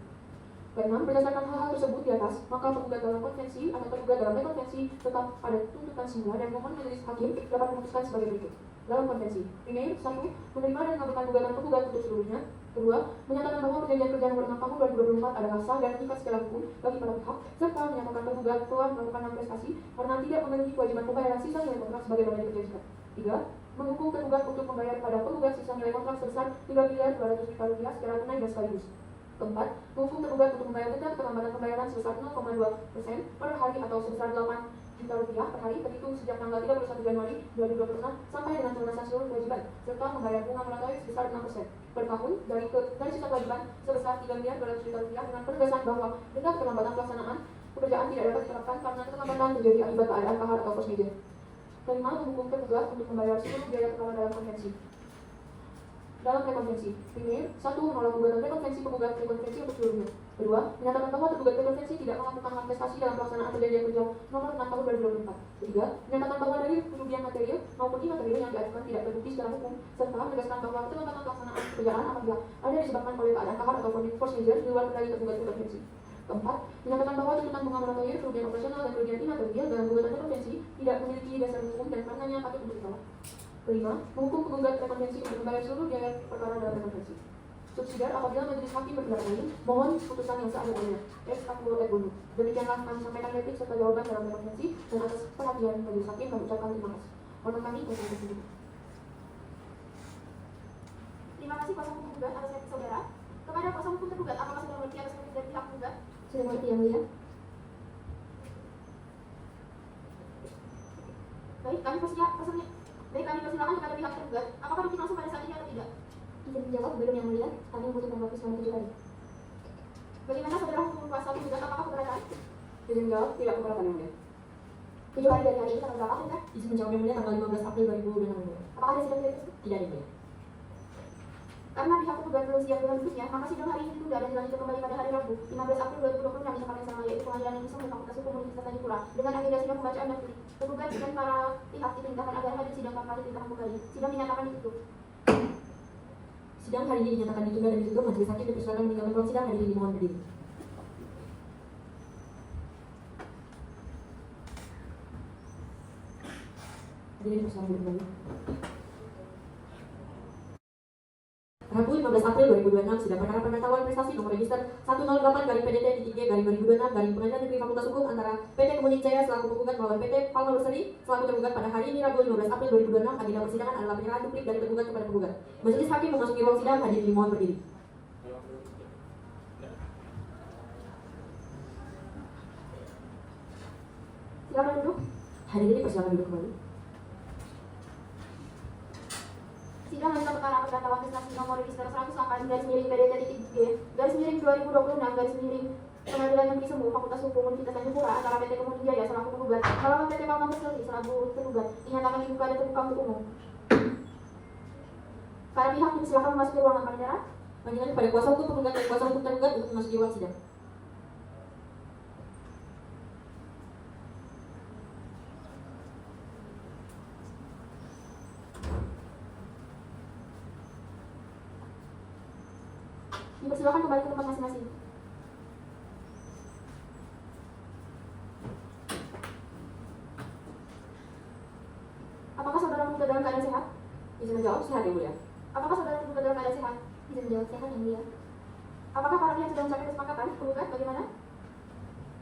6. Berdasarkan hal-hal tersebut di atas, maka penggugat dalam konvensi atau tergugat dalam rekonvensi tetap pada tuntutan semula dan mohon majelis hakim dapat memutuskan sebagai berikut. Dalam konvensi, ini 1. Menerima dan mengabulkan gugatan penggugat untuk seluruhnya. 2. Menyatakan bahwa perjanjian kerja nomor 6 tahun 2024 adalah sah dan mengikat secara hukum bagi para pihak, serta menyatakan penggugat telah melakukan prestasi karena tidak memenuhi kewajiban pembayaran sisa nilai kontrak sebagaimana diperjanjikan. 3. Menghukum tergugat untuk membayar pada penggugat sisa nilai kontrak sebesar Rp3.200.000.000 secara tunai dan sekaligus. 4. Menghukum tergugat untuk membayar denda keterlambatan pembayaran sebesar 0,2% per hari atau sebesar Rp8.000.000 per hari terhitung sejak tanggal 31 Januari 2026 sampai dengan pelunasan seluruh kewajiban serta membayar bunga moratorium sebesar 6% per tahun dari sisa kewajiban sebesar Rp3.200.000.000 dengan penegasan bahwa denda keterlambatan pelaksanaan pekerjaan tidak dapat diterapkan karena keterlambatan terjadi akibat keadaan kahar atau force majeure. 5. Menghukum tergugat untuk membayar seluruh biaya perkara dalam konvensi. Dalam rekonvensi, 1. Menolak gugatan rekonvensi penggugat rekonvensi untuk seluruhnya. 2. Menyatakan bahwa tergugat rekonvensi tidak melakukan manifestasi dalam pelaksanaan perjanjian kerja nomor 6 tahun 2024. 3. Menyatakan bahwa dari kerugian material maupun imaterial yang diajukan tidak terbukti secara hukum, serta menegaskan bahwa keterlambatan pelaksanaan pekerjaan apabila ada disebabkan oleh keadaan kahar atau force majeure di luar kendali tergugat rekonvensi. 4. Menyatakan bahwa tuntutan bunga moratorium, kerugian operasional dan kerugian imaterial dalam gugatan rekonvensi tidak memiliki dasar hukum dan karenanya patut untuk ditolak. Kelima, menghukum penggugat rekonvensi untuk membayar seluruh biaya perkara dalam rekonvensi. Subsidiar, apabila majelis hakim berpendapat lain, mohon putusan yang seadil-adilnya. S. Abdul Ebunu. Demikianlah kami sampaikan replik serta jawaban dalam rekonvensi, dan atas perhatian majelis hakim kami ucapkan terima kasih. Mohon kami kuasa hukum. Terima kasih kuasa hukum penggugat atas replik saudara. Kepada kuasa hukum tergugat, apakah sudah mengerti atas replik dari pihak penggugat? Sudah mengerti yang mulia. Baik, kami persilakan kepada pihak tergugat. Apakah mungkin langsung pada saat ini atau tidak? Izin menjawab belum yang mulia. Kami membutuhkan waktu selama 7 hari. Bagaimana saudara hukum kuasa penggugat? Apakah keberatan? Izin menjawab, tidak keberatan yang mulia. 7 hari dari hari ini tanggal berapa, Anda? Izin menjawab yang mulia tanggal 15 April 2026 yang mulia. Apakah ada sidang tersebut? Tidak yang mulia. Karena pihak penggugat belum siap dengan buktinya, maka sidang hari ini ditunda dan dilanjutkan kembali pada hari Rabu, 15 April 2026 di tempat yang sama, yaitu Pengadilan Negeri Sumut Fakultas Hukum Universitas Tanjung dengan agenda sidang pembacaan dan plik. Tergugat dan para pihak diperintahkan agar hadir sidang tanpa diperintahkan kembali. Sidang dinyatakan ditutup. Sidang hari ini dinyatakan ditunda dan ditutup. Majelis hakim dipersilakan meninggalkan ruang sidang. Hari ini dimohon berdiri. Hadirin dipersilakan duduk kembali. Rabu 15 April 2026, sidang perkara penetapan prestasi nomor register 108/PDT-G/2026 dari Pengadilan Negeri Fakultas Hukum antara PT Kemuning Jaya selaku penggugat melawan PT Palma Berseri selaku tergugat pada hari ini Rabu 15 April 2026. Agenda persidangan adalah penyerahan duplik dari tergugat kepada penggugat. Majelis hakim memasuki ruang sidang. Hadirin dimohon berdiri. Silakan duduk. Hadirin dipersilakan duduk kembali. Sidang lanjutan perkara perdata prestasi nomor register 108/PDT-G/2026 Pengadilan Negeri Sumut Fakultas Hukum Universitas Tanjung antara PT Kemuning Jaya selaku penggugat melawan PT Palma Berseri selaku tergugat dinyatakan dibuka dan terbuka untuk umum. Para pihak dipersilakan memasuki ruangan panitia. Panggilan kepada kuasa hukum penggugat dan kuasa hukum tergugat untuk memasuki ruang sidang. Dipersilakan kembali ke tempat masing-masing. Apakah saudara tergugat dalam keadaan sehat? Izin menjawab, sehat yang mulia. Apakah saudara tergugat dalam keadaan sehat? Izin menjawab sehat yang mulia. Apakah para pihak sudah mencapai kesepakatan? Tergugat bagaimana?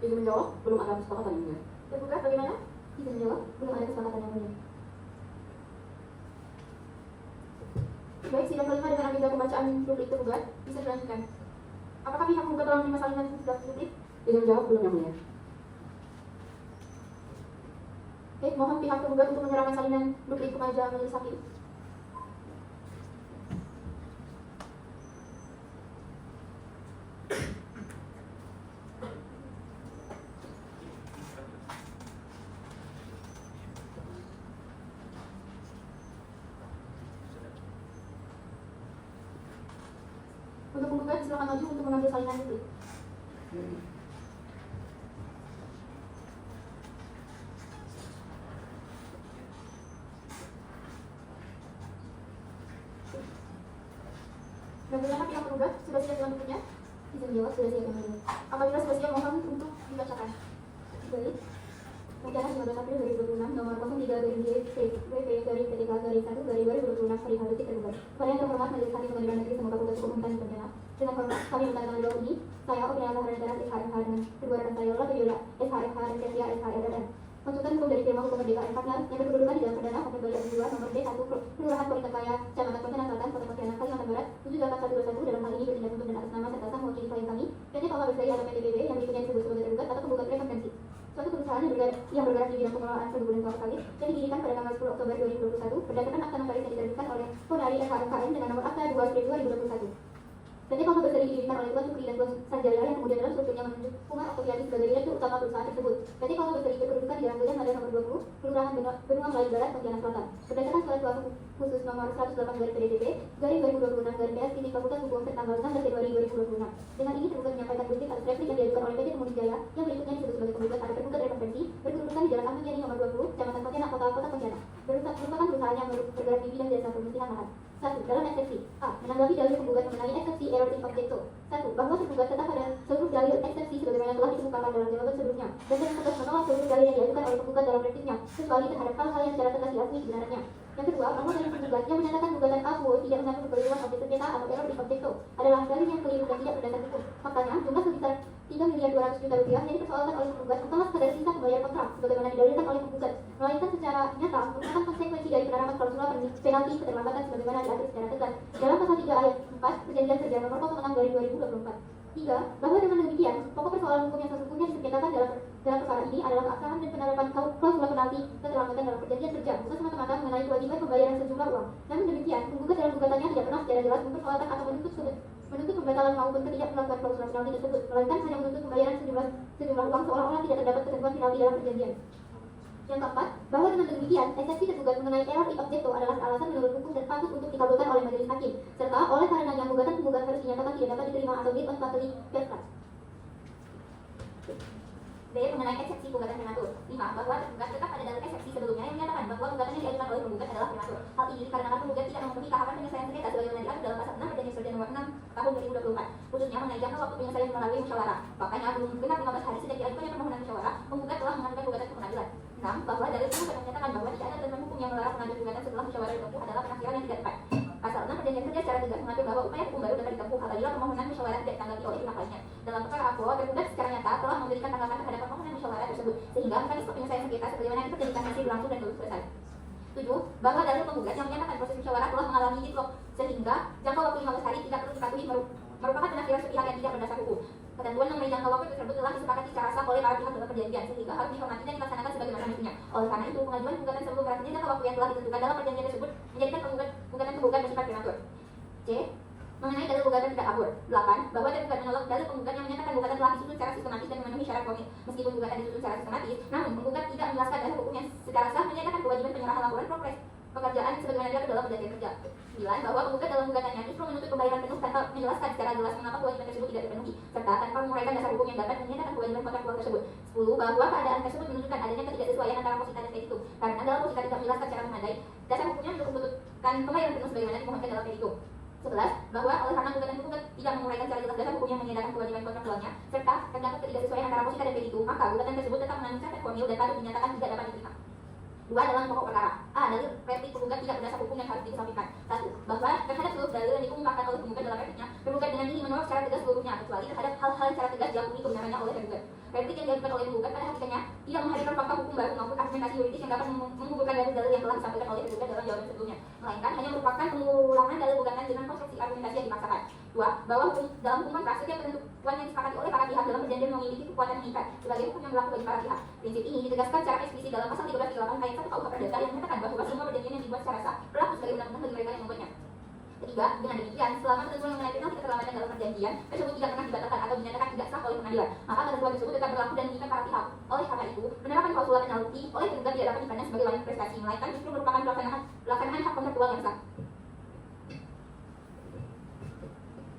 Izin menjawab, belum ada kesepakatan yang mulia. Tergugat bagaimana? Izin menjawab belum ada kesepakatan yang mulia. Baik, sidang kelima dengan agenda pembacaan duplik tergugat bisa dilanjutkan. Apakah pihak penggugat telah menerima salinan draft duplik? Izin menjawab, belum yang mulia. Baik, mohon pihak tergugat untuk menyerahkan salinan duplik kepada majelis hakim. Untuk penggugat silakan maju untuk mengambil salinan duplik. Bagaimana pihak penggugat sudah siap dengan dupliknya? Izin menjawab sudah siap yang mulia. Apabila sudah siap, mohon untuk dibacakan. Baik. Rencana 15 April 2026 nomor 03/PTK/2026 perihal detik tergugat. Kepada yang terhormat Majelis Hakim Pengadilan Negeri Sumut Fakultas Hukum Tanjung Pontianak. Dengan hormat kami menandatangani bahwa ini saya Opriana Saharan SHMH dengan kedua rekan saya Lola Yola SHMH dan Ketia SHRN. Konsultan hukum dari firma hukum Merdeka Partner yang berkedudukan di dalam perdana Hotel Bali Abu Dua nomor D1 Kelurahan Politekaya Kecamatan Pontianak Selatan Kota Pontianak Kalimantan Barat 78121 dalam hal ini bertindak untuk dan atas nama serta sah mewakili klien kami PT Palma Berseri atau PTBB yang berikutnya disebut sebagai tergugat atau penggugat rekonvensi. Suatu perusahaan yang bergerak di bidang pengelolaan perkebunan kelapa sawit yang didirikan pada tanggal 10 Oktober 2021 berdasarkan akta notaris yang diterbitkan oleh Ponari FHMKM dengan nomor akta 2/2021. PT Palma Berseri didirikan oleh Tuan Supri dan Tuan Sanjaya yang kemudian dalam strukturnya menunjuk Umar Oktaviani sebagai direktur utama perusahaan tersebut. PT Palma Berseri berkedudukan di Jalan Gajah Mada nomor 20, Kelurahan Benua Melayu Barat, Pontianak Selatan. Berdasarkan surat suara khusus nomor 108/PDTP/2026/PS Titik Fakultas Hukum tertanggal 16 Februari 2026. Dengan ini tergugat menyampaikan bukti atas replik yang diajukan oleh PT Kemuning Jaya yang berikutnya disebut sebagai penggugat atau tergugat rekonvensi berkedudukan di Jalan Ahmad Yani nomor 20, Kecamatan Pontianak, Kota Pontianak. Merupakan perusahaan yang bergerak di bidang jasa pembersihan lahan. 1. Dalam eksepsi A. Menanggapi dalil penggugat mengenai eksepsi error in objecto. 1. Bahwa tergugat tetap pada seluruh dalil eksepsi sebagaimana telah dikemukakan dalam jawaban sebelumnya dan tegas menolak seluruh dalil yang diajukan oleh penggugat dalam repliknya kecuali terhadap hal-hal yang secara tegas diakui kebenarannya. Yang kedua, bahwa dari penggugat yang menyatakan gugatan akuo tidak mengandung kekeliruan objek sengketa atau error in objecto adalah dalil yang keliru dan tidak berdasar hukum. Makanya, jumlah sebesar 3.200.000.000 rupiah yang dipersoalkan oleh penggugat bukanlah sekadar sisa pembayaran kontrak sebagaimana didalilkan oleh penggugat, melainkan secara nyata merupakan konsekuensi dari penerapan klausul penalti keterlambatan sebagaimana diatur secara tegas dalam pasal 3 ayat 4 Perjanjian Kerja Nomor 06 2024. 3. Bahwa dengan demikian, pokok persoalan hukum yang sesungguhnya disengketakan dalam perkara ini adalah keabsahan dan penerapan klausul penalti keterlambatan dalam perjanjian kerja, bukan semata-mata mengenai kewajiban pembayaran sejumlah uang. Namun demikian, penggugat dalam gugatannya tidak pernah secara jelas mempersoalkan atau menuntut pembatalan maupun ketidakberlakuan klausul penalti tersebut, melainkan hanya menuntut pembayaran sejumlah uang seolah-olah tidak terdapat ketentuan penalti dalam perjanjian. Yang keempat, bahwa dengan demikian, eksepsi tergugat mengenai error in objecto adalah alasan menurut hukum dan patut untuk dikabulkan oleh majelis hakim, serta oleh karenanya gugatan penggugat harus dinyatakan tidak dapat diterima atau dikonstatasi peklat. B. Mengenai eksepsi gugatan prematur. 5. Bahwa tergugat tetap pada dalil eksepsi sebelumnya yang menyatakan bahwa gugatan yang diajukan oleh penggugat adalah prematur. Hal ini dikarenakan penggugat tidak memenuhi tahapan penyelesaian sengketa sebagaimana diatur dalam pasal 6 Perjanjian Kerja Nomor 6 Tahun 2024, khususnya mengenai jangka waktu penyelesaian melalui musyawarah. Makanya belum genap 15 hari sejak diajukannya permohonan musyawarah, penggugat telah mengajukan gugatan ke pengadilan. 6. Bahwa dalil penggugat menyatakan bahwa tidak ada ketentuan hukum yang melarang pengajuan gugatan setelah musyawarah ditempuh adalah penafsiran yang tidak tepat. Pasal 6 Perjanjian Kerja secara tegas mengatur bahwa upaya hukum baru dapat ditempuh apabila permohonan musyawarah tidak ditanggapi oleh pihak lainnya. Dalam perkara akuo, tergugat secara nyata telah memberikan tanggapan terhadap permohonan musyawarah tersebut, sehingga mekanisme penyelesaian sengketa sebagaimana diperjanjikan masih berlangsung dan belum selesai. 7. Bahwa dalil penggugat yang menyatakan proses musyawarah telah mengalami deadlock sehingga jangka waktu 15 hari tidak perlu dipatuhi merupakan penafsiran sepihak yang tidak berdasar hukum. Ketentuan mengenai jangka waktu tersebut telah disepakati secara sah oleh para pihak dalam perjanjian, sehingga harus dihormati dan dilaksanakan sebagaimana mestinya. Oleh karena itu, pengajuan gugatan sebelum berakhirnya jangka waktu yang telah ditentukan dalam perjanjian tersebut menjadikan gugatan penggugat bersifat prematur. C. Mengenai dalil gugatan tidak kabur. 8. Bahwa tergugat menolak dalil penggugat yang menyatakan gugatan telah disusun secara sistematis dan memenuhi syarat formil. Meskipun gugatan disusun secara sistematis, namun penggugat tidak menjelaskan dalil hukum yang secara sah menyatakan kewajiban penyerahan laporan progres pekerjaan sebagaimana diatur dalam perjanjian kerja. 9. Bahwa penggugat dalam gugatannya justru menuntut pembayaran penuh tanpa menjelaskan secara jelas mengapa kewajiban tersebut tidak dipenuhi, serta tanpa menguraikan dasar hukum yang dapat menyatakan kewajiban kontraktual tersebut. 10. Bahwa keadaan tersebut menunjukkan adanya ketidaksesuaian antara posita dan petitum, karena dalam posita tidak menjelaskan secara memadai dasar hukumnya untuk menuntutkan pembayaran penuh sebagaimana dimohonkan dalam petitum. 11. Bahwa oleh karena gugatan penggugat tidak menguraikan secara jelas dasar hukum yang menyatakan kewajiban kontraktualnya, serta terdapat ketidaksesuaian antara posita dan petitum, maka gugatan tersebut tetap mengandung syarat formil dan patut dinyatakan tidak dapat diterima. 2. Dalam pokok perkara. A. Dalil replik penggugat tidak berdasar hukum yang harus dikesampingkan. 1. Bahwa terhadap seluruh dalil yang dikemukakan oleh penggugat dalam repliknya, penggugat dengan ini menolak secara tegas seluruhnya, kecuali terhadap hal-hal yang secara tegas diakui kebenarannya oleh penggugat. Replik yang diajukan oleh penggugat pada hakikatnya tidak menghadirkan fakta hukum baru maupun argumentasi yuridis yang dapat menggugurkan dalil-dalil yang telah disampaikan oleh penggugat dalam jawaban sebelumnya, melainkan hanya merupakan pengulangan dalil gugatan dengan konstruksi argumentasi yang dipaksakan. 2. Bahwa dalam hukum kontrak setiap ketentuan yang disepakati oleh para pihak dalam perjanjian memiliki kekuatan mengikat sebagai hukum yang berlaku bagi para pihak. Prinsip ini ditegaskan secara eksplisit dalam pasal 1338 ayat 1 KUH Perdata yang menyatakan bahwa semua perjanjian yang dibuat secara sah berlaku sebagai undang-undang bagi mereka yang membuatnya. 3. Dengan demikian, selama ketentuan mengenai penalti keterlambatan dalam perjanjian tersebut tidak pernah dibatalkan atau dinyatakan tidak sah oleh pengadilan, maka ketentuan tersebut tetap berlaku dan mengikat para pihak. Oleh karena itu, penerapan klausul penalti oleh penggugat tidak dapat dipandang sebagai wajib prestasi, melainkan justru merupakan pelaksanaan hak kontraktual yang sah.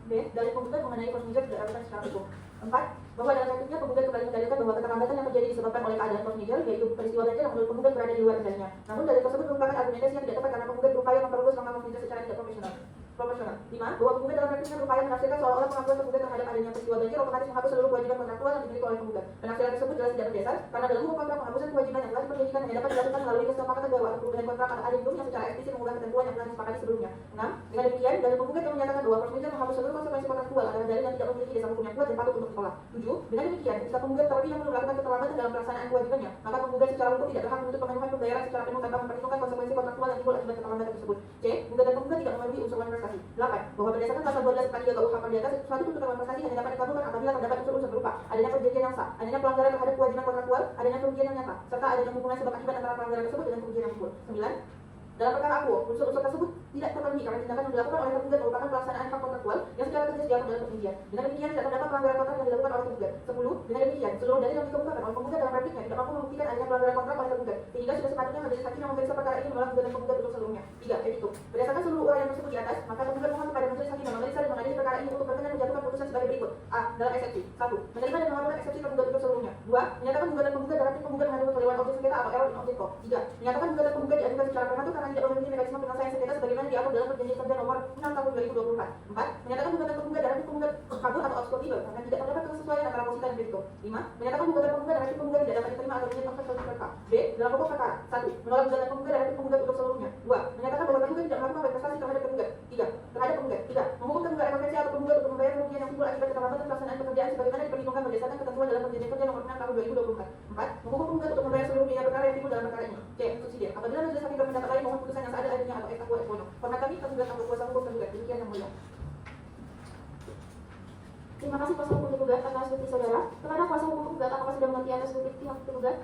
B. Dalil penggugat mengenai force majeure tidak relevan secara hukum. 4. Bahwa dalam repliknya penggugat kembali mendalilkan bahwa keterlambatan yang terjadi disebabkan oleh keadaan force majeure, yaitu peristiwa banjir yang menurut penggugat berada di luar kendalinya. Namun dalil tersebut merupakan argumentasi yang tidak tepat karena penggugat berupaya memperluas makna force majeure secara tidak proporsional. 5. Bahwa penggugat dalam repliknya berupaya menafsirkan seolah-olah pengakuan penggugat terhadap adanya peristiwa banjir otomatis menghapus seluruh kewajiban kontraktual yang dimiliki oleh penggugat. Penafsiran tersebut jelas tidak berdasar karena dalam hukum kontrak penghapusan kewajiban yang telah diperjanjikan hanya dapat dilakukan melalui kesepakatan bahwa atau perubahan kontrak atau adendum yang secara eksplisit mengubah ketentuan yang telah disepakati sebelumnya. 6. Dengan demikian, dalil penggugat yang menyatakan bahwa force majeure menghapus seluruh konsekuensi kontraktual adalah dalil yang tidak memiliki dasar hukum yang kuat dan patut untuk ditolak. 7. Dengan demikian, ketika penggugat terlebih dahulu melakukan keterlambatan dalam pelaksanaan kewajibannya, maka penggugat secara hukum tidak berhak menuntut pemenuhan pembayaran secara penuh tanpa memperhitungkan konsekuensi kontraktual yang timbul akibat keterlambatan tersebut. C. Gugatan penggugat tidak memenuhi unsur prestasi. 8. Bahwa berdasarkan pasal 12 K3 KUH Perdata, suatu tuntutan prestasi hanya dapat dikabulkan apabila terdapat unsur-unsur berupa adanya perjanjian yang sah, adanya pelanggaran terhadap kewajiban kontraktual, adanya kerugian yang nyata, serta adanya hubungan sebab akibat antara pelanggaran tersebut dengan kerugian yang timbul. 9. Dalam perkara akuo, unsur-unsur tersebut tidak terpenuhi karena tindakan yang dilakukan oleh penggugat merupakan pelaksanaan hak kontraktual yang secara tegas diatur dalam perjanjian. Dengan demikian tidak terdapat pelanggaran kontrak yang dilakukan oleh penggugat. 10. Dengan demikian, seluruh dalil yang dikemukakan oleh penggugat dalam repliknya tidak mampu membuktikan adanya pelanggaran kontrak oleh penggugat, sehingga sudah sepatutnya majelis hakim yang memeriksa perkara ini menolak gugatan penggugat untuk seluruhnya. 3. Petitum. Berdasarkan seluruh uraian tersebut di atas, maka penggugat mohon kepada majelis hakim yang memeriksa dan mengadili perkara ini untuk berkenan menjatuhkan putusan sebagai berikut. A. Dalam eksepsi. 1. Menerima dan mengajukan eksepsi penggugat untuk seluruhnya. 2. Menyatakan gugatan penggugat dalam penggugat mengandung kekeliruan objek sengketa atau error in objecto. 3. Menyatakan gugatan penggugat diajukan secara prematur karena tidak memiliki mekanisme penyelesaian sengketa sebagaimana diatur dalam perjanjian kerja nomor 6 tahun 2024. 4. Menyatakan gugatan penggugat dalam penggugat kabur atau obstruktif impossible karena tidak terdapat kesesuaian antara posita dan prediktor. 5. Menyatakan gugatan penggugat dan hakim penggugat tidak dapat diterima atau menyatakan suatu perkara. B. Dalam pokok perkara. 1. Menolak gugatan penggugat dan hakim penggugat untuk seluruhnya. 2. Menyatakan bahwa tergugat tidak melakukan representasi terhadap penggugat. 3. Terhadap penggugat. 3. Menghukum tergugat representasi atau penggugat untuk membayar kerugian yang timbul akibat keterlambatan pelaksanaan pekerjaan sebagaimana diperhitungkan berdasarkan ketentuan dalam Perjanjian Kerja Nomor 6 Tahun 2024. 4. Menghukum penggugat untuk membayar seluruh biaya perkara yang timbul dalam perkara ini. C. Subsidiar. Apabila majelis hakim berpendapat lain mohon putusan yang seadil-adilnya atau ex aequo ex bono. Hormat kami tergugat atau kuasa hukum tergugat. Demikian yang mulia. Terima kasih kuasa hukum tergugat atas bukti saudara. Kepada kuasa hukum tergugat, apakah sudah mengerti atas bukti pihak tergugat?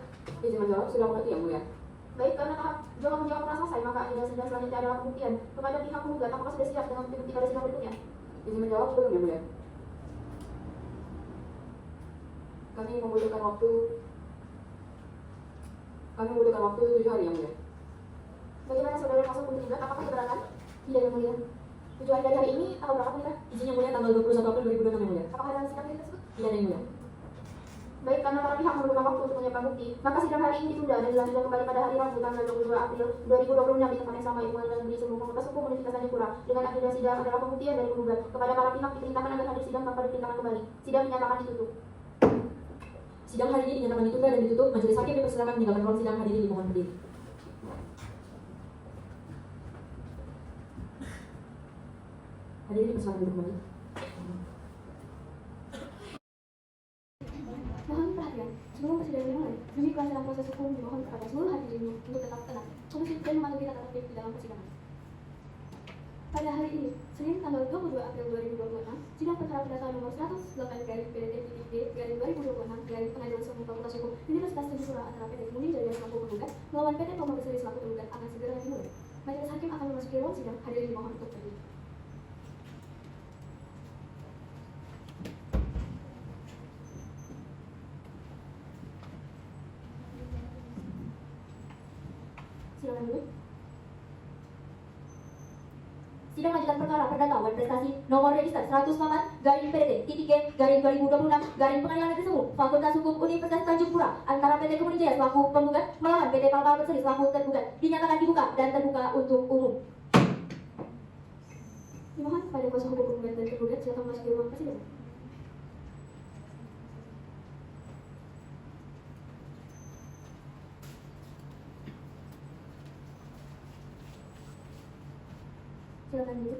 Izin menjawab, sudah mengerti yang mulia. Baik, karena tahap jawab menjawab telah selesai, maka agenda sidang selanjutnya adalah pembuktian. Kepada pihak tergugat, apakah sudah siap dengan bukti-bukti pada sidang berikutnya? Izin menjawab, belum yang mulia. Kami membutuhkan waktu 7 hari yang mulia. Bagaimana saudara kuasa hukum tergugat? Apakah keberatan? Tidak yang mulia. 7 hari dari hari ini tanggal berapa mulia? Izin yang mulia tanggal 21 April 2026 yang mulia. Apakah ada sidang tersebut? Tidak ada yang mulia. Baik, karena para pihak memerlukan waktu untuk menyiapkan bukti, maka sidang hari ini ditunda dan dilanjutkan kembali pada hari Rabu tanggal 22 April 2026 di tempat yang sama di Pengadilan Negeri Sumur Fakultas Hukum Universitas Tanjung Pura. Dengan agenda sidang adalah pembuktian dari penggugat. Kepada para pihak diperintahkan agar hadir sidang tanpa diperintahkan kembali. Sidang dinyatakan ditutup. Sidang hari ini dinyatakan ditunda dan ditutup. Majelis hakim dipersilakan meninggalkan ruang sidang. Hadirin dimohon berdiri. Hadirin dipersilakan duduk kembali. Mohon perhatian, sebelum persidangan dimulai, demi kelancaran proses hukum dimohon kepada seluruh hadirin untuk tetap tenang, kondusif dan mematuhi tata tertib di dalam persidangan. Pada hari ini, Senin tanggal 22 April 2026, sidang perkara perdata nomor 108 PDT-D/2026 Pengadilan Sumur Fakultas Hukum Universitas Tanjung Pura antara PT Kemuning Jaya selaku penggugat melawan PT Poma Berseri selaku penggugat akan segera dimulai. Majelis hakim akan memasuki ruang sidang. Hadirin dimohon untuk berdiri. Silakan dulu. Sidang lanjutan perkara perdata wan prestasi nomor register 108 garing PDT garing 2026 garing Pengadilan Negeri Sumur Fakultas Hukum Universitas Tanjung Pura antara PT Kemuning Jaya selaku penggugat melawan PT Pama Berseri selaku tergugat dinyatakan dibuka dan terbuka untuk umum. Dimohon kepada kuasa hukum penggugat dan tergugat silakan memasuki ruang persidangan. Silakan duduk.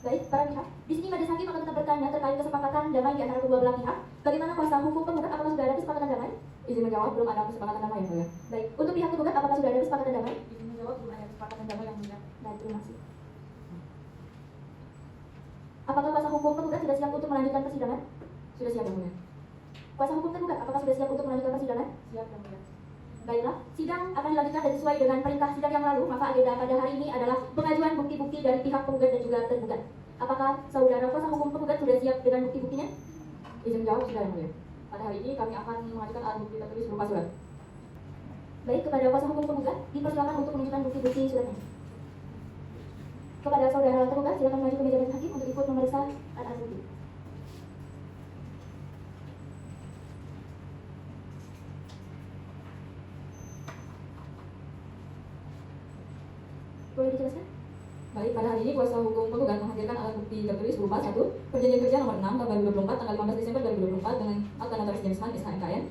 Baik, para pihak. Di sini majelis hakim akan tetap bertanya terkait kesepakatan damai di antara kedua belah pihak. Bagaimana kuasa hukum penggugat? Apakah sudah ada kesepakatan damai? Izin menjawab, belum ada kesepakatan damai yang mulia. Baik, untuk pihak tergugat apakah sudah ada kesepakatan damai? Izin menjawab, belum ada kesepakatan damai yang mulia. Baik, terima kasih. Apakah kuasa hukum penggugat sudah siap untuk melanjutkan persidangan? Sudah siap yang mulia. Kuasa hukum tergugat apakah sudah siap untuk melanjutkan persidangan? Siap yang mulia. Baiklah, sidang akan dilanjutkan dan sesuai dengan perintah sidang yang lalu, maka agenda pada hari ini adalah pengajuan bukti-bukti dari pihak penggugat dan juga tergugat. Apakah saudara kuasa hukum penggugat sudah siap dengan bukti-buktinya? Izin menjawab, sudah yang mulia. Pada hari ini kami akan mengajukan alat bukti tertulis berupa surat. Baik, kepada kuasa hukum penggugat dipersilakan untuk menunjukkan bukti-bukti suratnya. Kepada saudara tergugat silakan maju ke meja majelis hakim untuk ikut memeriksa alat bukti. Boleh dijelaskan? Baik, pada hari ini kuasa hukum penggugat menghadirkan alat bukti tertulis berupa 1. Perjanjian kerja nomor 6 tahun 2024 tanggal 15 Desember 2024 dengan akta notaris James Hunt SHMKN.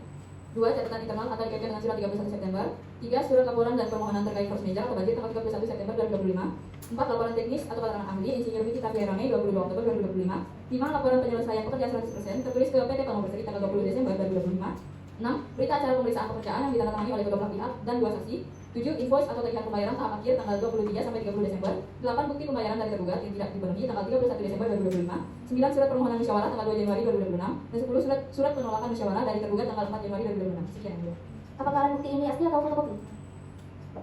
2. Catatan internal atau dikaitkan dengan surat 31 September. 3. Surat laporan dan permohonan terkait force major atau banjir tanggal 31 September 2025. 4. Laporan teknis atau keterangan ahli Insinyur Nikita Pierone 22 Oktober 2025. 5. Laporan penyelesaian pekerjaan 100% tertulis ke PT Pama Berseri tanggal 20 Desember 2025. 6. Berita acara pemeriksaan pekerjaan yang ditandatangani oleh kedua belah pihak dan 2 saksi. 7. Invoice atau tagihan pembayaran tahap akhir tanggal 23 sampai 30 Desember. 8. Bukti pembayaran dari tergugat yang tidak dipenuhi tanggal 31 Desember 2025. 9. Surat permohonan musyawarah tanggal 2 Januari 2026 dan 10. Surat penolakan musyawarah dari tergugat tanggal 4 Januari 2026. Sekian yang mulia. Apakah alat bukti ini asli atau fotokopi?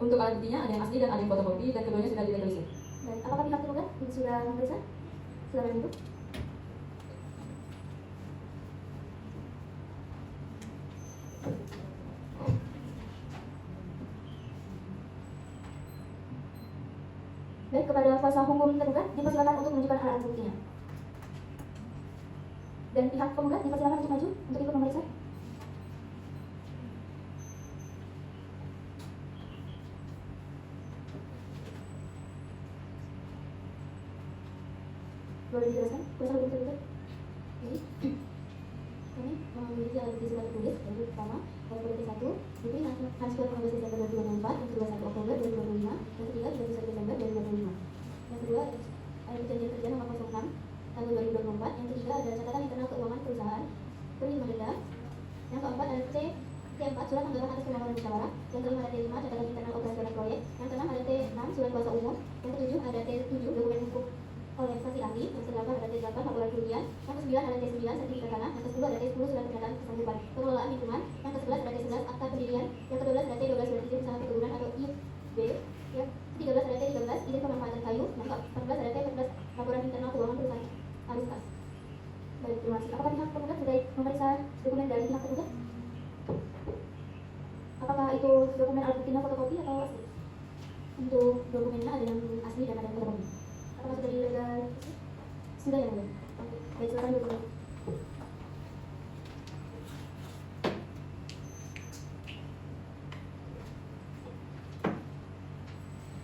Untuk alat buktinya ada yang asli dan ada yang fotokopi dan keduanya sudah dilegalisir. Baik, apakah pihak tergugat sudah memeriksa? Silakan duduk. Baik, kepada kuasa hukum tergugat dipersilakan untuk menunjukkan alat buktinya. Dan pihak penggugat dipersilakan untuk maju untuk ikut memeriksa. Boleh dijelaskan? Kuasa hukum tergugat. Oke. Kami memiliki alat bukti surat tertulis yaitu pertama KPT 1 Putri Hanskor 15 Desember 2024, yang kedua 1 Oktober 2025, yang ketiga 31 Desember 2025. Yang kedua ada perjanjian kerja nomor 06 tahun 2024, yang ketiga ada catatan internal keuangan perusahaan penerima denda. Yang keempat ada T4 surat tanggapan atas permohonan musyawarah, yang kelima ada T5 catatan internal operasional proyek, yang keenam ada T6 surat kuasa umum, yang ketujuh ada T7 dokumen hukum oleh saksi ahli, yang kedelapan ada T8 laporan kerugian, yang ke-9 ada T9 sertifikat tanah, yang ke-10 ada T10 surat pernyataan kesanggupan pengelolaan lingkungan, yang ke-11 ada T11 akta pendirian, yang ke-12 ada T12 berarti izin usaha perkebunan atau IUB, yang ke-13 ada T13 izin pemanfaatan kayu, yang ke-14 ada T14 laporan internal keuangan perusahaan Aristas. Baik, terima kasih. Apakah pihak penggugat sudah memeriksa dokumen dari pihak penggugat? Apakah itu dokumen alat buktinya fotokopi atau asli? Untuk dokumennya ada yang asli dan ada yang fotokopi. Apakah sudah dilegal? Sudah ya, Mbak? Oke, baik, silakan dulu.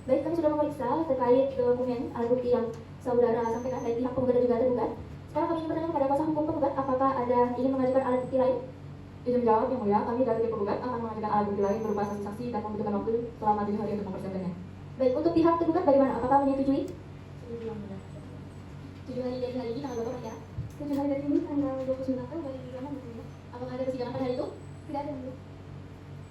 Baik, kami sudah memeriksa terkait dokumen alat bukti yang saudara sampaikan dari pihak penggugat dan juga tergugat. Sekarang kami ingin bertanya kepada kuasa hukum penggugat, apakah ada ingin mengajukan alat bukti lain? Izin menjawab yang mulia, kami dari tim penggugat akan mengajukan alat bukti lain berupa saksi-saksi dan membutuhkan waktu selama 7 hari untuk mempersiapkannya. Baik, untuk pihak tergugat bagaimana? Apakah menyetujui? 7 hari dari hari ini tanggal berapa ya? 7 hari dari ini tanggal 29 April 2025. Apakah ada persidangan pada hari itu? Tidak ada, Bu.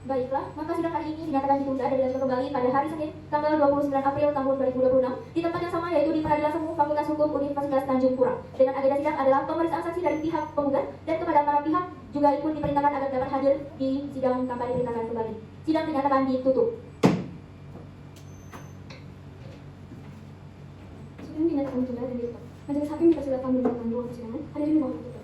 Baiklah, maka sidang hari ini dinyatakan ditunda dan dilanjutkan kembali pada hari Senin tanggal 29 April tahun 2026 di tempat yang sama, yaitu di Pengadilan Semu Fakultas Hukum Universitas Tanjung Pura. Dengan agenda sidang adalah pemeriksaan saksi dari pihak penggugat dan kepada para pihak juga ikut diperintahkan agar dapat hadir di sidang tanpa diperintahkan kembali. Sidang dinyatakan ditutup. Sidang dinyatakan ditunda dan ditutup. Majelis Hakim dipersilakan mendengarkan ruang persidangan. Hadirin dimohon ditutup.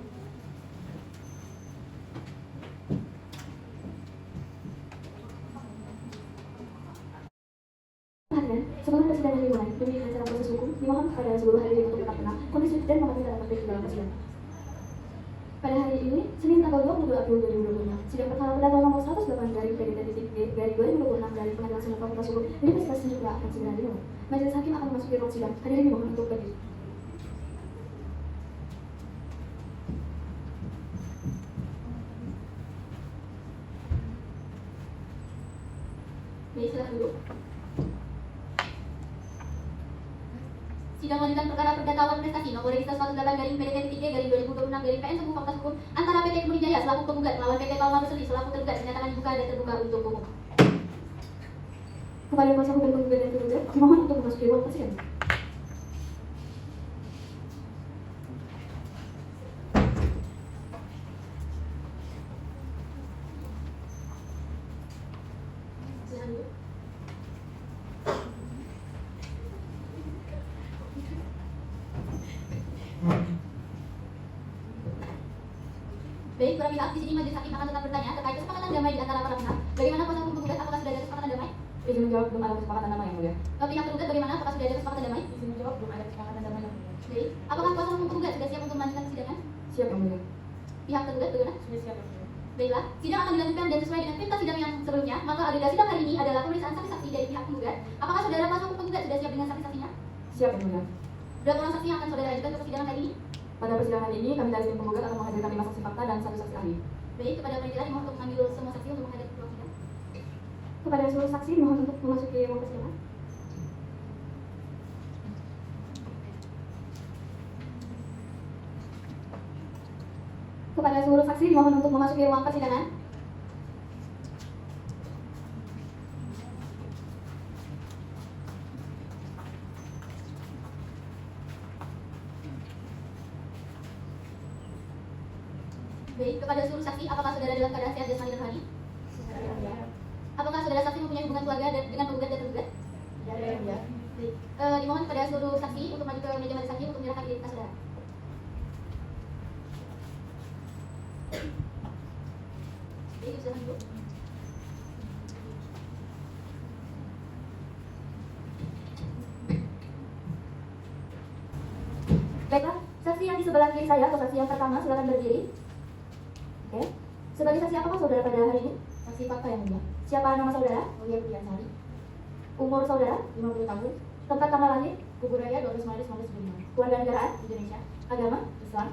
Sebelum persidangan dimulai, demi kelancaran proses hukum, dimohon kepada seluruh hadirin untuk tetap tenang, kondusif dan mematuhi tata tertib dalam persidangan. Pada hari ini, Senin tanggal 20 April 2025, sidang perkara perdata nomor 108 dari PDT-G dari 2026 dari Pengadilan Semu Fakultas Hukum Universitas Tanjung Pura akan segera dimulai. Majelis Hakim akan memasuki ruang sidang. Hadirin dimohon untuk berdiri. Baik, silakan duduk. Sidang lanjutan perkara perdata prestasi nomor registrasi 108 garing PDT-3 garing 2026 garing PN Semu Fakultas Hukum antara PT Kebun Jaya selaku penggugat melawan PT Palma Berseli selaku tergugat dinyatakan dibuka dan terbuka untuk umum. Kepada kuasa hukum penggugat dan tergugat, dimohon untuk memasuki ruang persidangan. Silakan duduk. Baik, para pihak di sini majelis hakim akan tetap bertanya terkait kesepakatan damai di antara para pihak. Bagaimana kuasa hukum penggugat? Apakah sudah ada kesepakatan damai? Izin menjawab, belum ada kesepakatan damai yang mulia. Pihak tergugat bagaimana? Apakah sudah ada kesepakatan damai? Izin menjawab, belum ada kesepakatan damai yang mulia. Baik, apakah kuasa hukum penggugat sudah siap untuk melanjutkan persidangan? Siap yang mulia. Pihak tergugat bagaimana? Sudah siap yang mulia. Baiklah, sidang akan dilanjutkan dan sesuai dengan perintah sidang yang sebelumnya, maka agenda sidang hari ini adalah pemeriksaan saksi-saksi dari pihak penggugat. Apakah saudara kuasa hukum penggugat sudah siap dengan saksi-saksinya? Siap yang mulia. Berapa orang saksi yang akan saudara ajukan ke persidangan hari ini? Pada persidangan ini, kami dari tim penggugat akan menghadirkan 5 saksi fakta dan 1 saksi ahli. Baik, kepada panitia dimohon untuk mengambil semua saksi untuk menghadap ke ruang sidang. Kepada seluruh saksi, dimohon untuk memasuki ruang persidangan. Kepada seluruh saksi, dimohon untuk memasuki ruang persidangan. Baik, kepada seluruh saksi, apakah saudara dalam keadaan sehat jasmani dan rohani? Apakah saudara saksi mempunyai hubungan keluarga dengan penggugat dan tergugat? Ya. Baik, dimohon kepada seluruh saksi untuk maju ke meja majelis hakim untuk menyerahkan identitas saudara. Baik, silakan duduk. Baiklah, saksi yang di sebelah kiri saya atau saksi yang pertama silakan berdiri. Oke. Sebagai saksi apakah saudara pada hari ini? Saksi fakta yang mulia. Siapa nama saudara? Mulia Budiansari, Umur saudara? 50 tahun, Tempat tanggal lahir? Kuburaya 12 Maret 1995. Kewarganegaraan Indonesia. Agama Islam.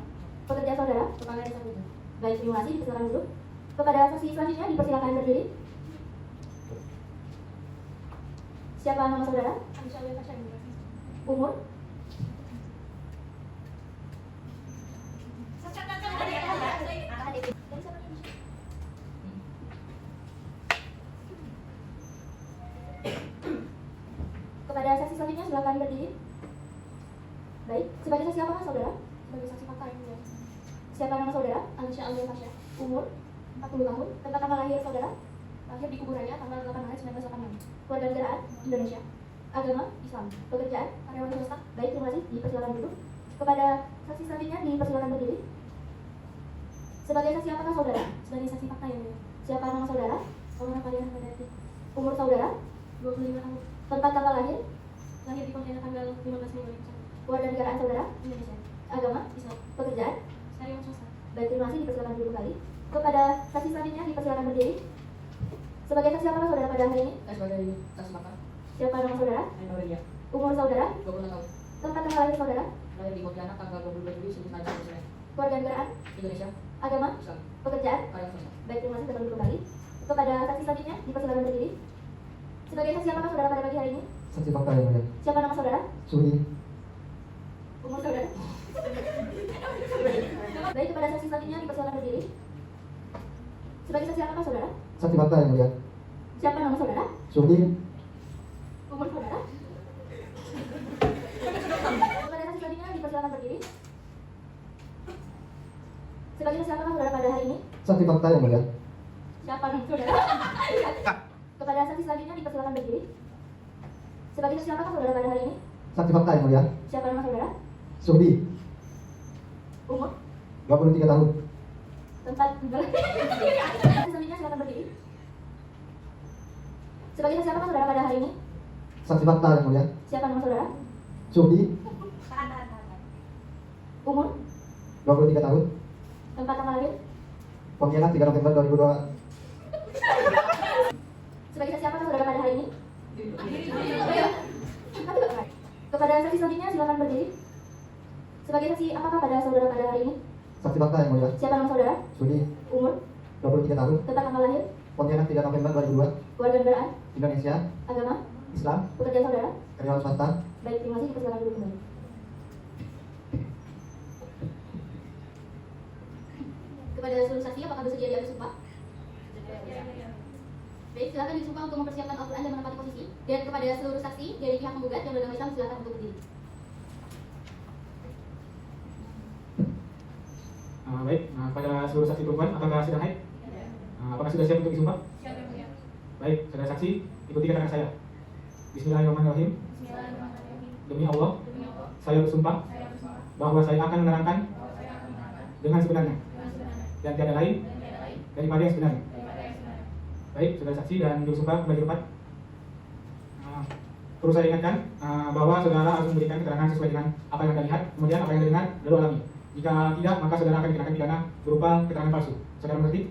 Pekerjaan saudara kepala desa Kubu. Baik, terima kasih, dipersilakan duduk. Kepada saksi selanjutnya dipersilakan berdiri. Siapa nama saudara? Umur? Kepada saksi selanjutnya silakan berdiri. Baik, sebagai saksi apa saudara? Sebagai saksi fakta yang mulia. Siapa nama saudara? Alicia Aulia Fasya. Umur? 40 tahun. Tempat tanggal lahir saudara? Lahir di Kubu Raya tanggal 8 Maret 1986. Kewarganegaraan Indonesia. Agama Islam. Pekerjaan? Karyawan swasta. Baik, terima kasih, dipersilakan duduk. Kepada saksi selanjutnya dipersilakan berdiri. Sebagai saksi apakah saudara? Sebagai saksi fakta yang mulia. Siapa nama saudara? Aurora Kalian Hamdati. Umur saudara? 25 tahun. Tempat tanggal lahir? Lahir di Pontianak tanggal 15 Mei 2001. Kewarganegaraan saudara? Indonesia. Agama? Islam. Pekerjaan? Karyawan swasta. Baik, terima kasih, dipersilakan duduk kembali. Kepada saksi selanjutnya dipersilakan berdiri. Sebagai saksi apakah saudara pada hari ini? Sebagai saksi fakta, Siapa nama saudara? Aurelia, Umur saudara? 26 tahun, Tempat tanggal lahir saudara? lahir di Pontianak tanggal 22 Juli 1999, Kewarganegaraan? Indonesia, Agama? Islam, Pekerjaan? karyawan swasta. Baik, terima kasih, duduk kembali. Kepada saksi selanjutnya dipersilakan berdiri. Sebagai saksi apakah saudara pada pagi hari ini? Saksi fakta yang mulia. Siapa nama saudara? Sudi. Umur saudara? Baik, kepada saksi selanjutnya dipersilakan berdiri. Sebagai saksi apakah saudara? Saksi fakta yang mulia. Siapa nama saudara? Sudi. Umur saudara? Kepada saksi selanjutnya dipersilakan berdiri. Sebagai saksi apakah saudara pada hari ini? Saksi fakta yang mulia. Siapa nama saudara? Kepada saksi selanjutnya dipersilakan berdiri. Sebagai saksi apakah saudara pada hari ini? Saksi fakta yang mulia. Siapa nama saudara? Sudi. Umur? 23 tahun. Tempat tinggal. Saksi selanjutnya silakan berdiri. Sebagai saksi apakah saudara pada hari ini? Saksi fakta yang mulia. Siapa nama saudara? Sudi. Umur? 23 tahun. Tempat tanggal lahir? Pontianak 3 November 2002. Sebagai saksi apakah saudara pada hari ini? Kepada saksi selanjutnya silakan berdiri. Sebagai saksi apakah pada saudara pada hari ini? Saksi fakta yang mulia. Siapa nama saudara? Sudi. Umur? 23 tahun. Tempat tanggal lahir? Pontianak 3 November 2002. Kewarganegaraan? Indonesia. Agama? Islam. Pekerjaan saudara? Karyawan swasta. Baik, terima kasih, dipersilakan duduk kembali. Kepada seluruh saksi, apakah bersedia di atas sumpah? Baik, silakan disumpah untuk mempersiapkan Al-Quran dan menempati posisi. Dan kepada seluruh saksi dari pihak penggugat yang beragama Islam, silakan untuk berdiri. Baik, pada seluruh saksi perempuan, apakah sudah haid? Apakah sudah siap untuk disumpah? Siap yang mulia. Baik, saudara saksi, ikuti kata saya. Bismillahirrahmanirrahim. Bismillahirrahmanirrahim. Demi Allah, Demi Allah. saya bersumpah Saya bersumpah bahwa saya akan menerangkan bahwa saya akan menerangkan dengan sebenarnya dengan sebenarnya dan tiada lain dan tiada lain daripada yang sebenarnya. daripada yang sebenarnya. Baik, saudara saksi dan juru sumpah kembali ke tempat. Perlu saya ingatkan bahwa saudara harus memberikan keterangan sesuai dengan apa yang anda lihat, kemudian apa yang anda dengar, lalu alami. Jika tidak, maka saudara akan dikenakan pidana berupa keterangan palsu. Saudara mengerti?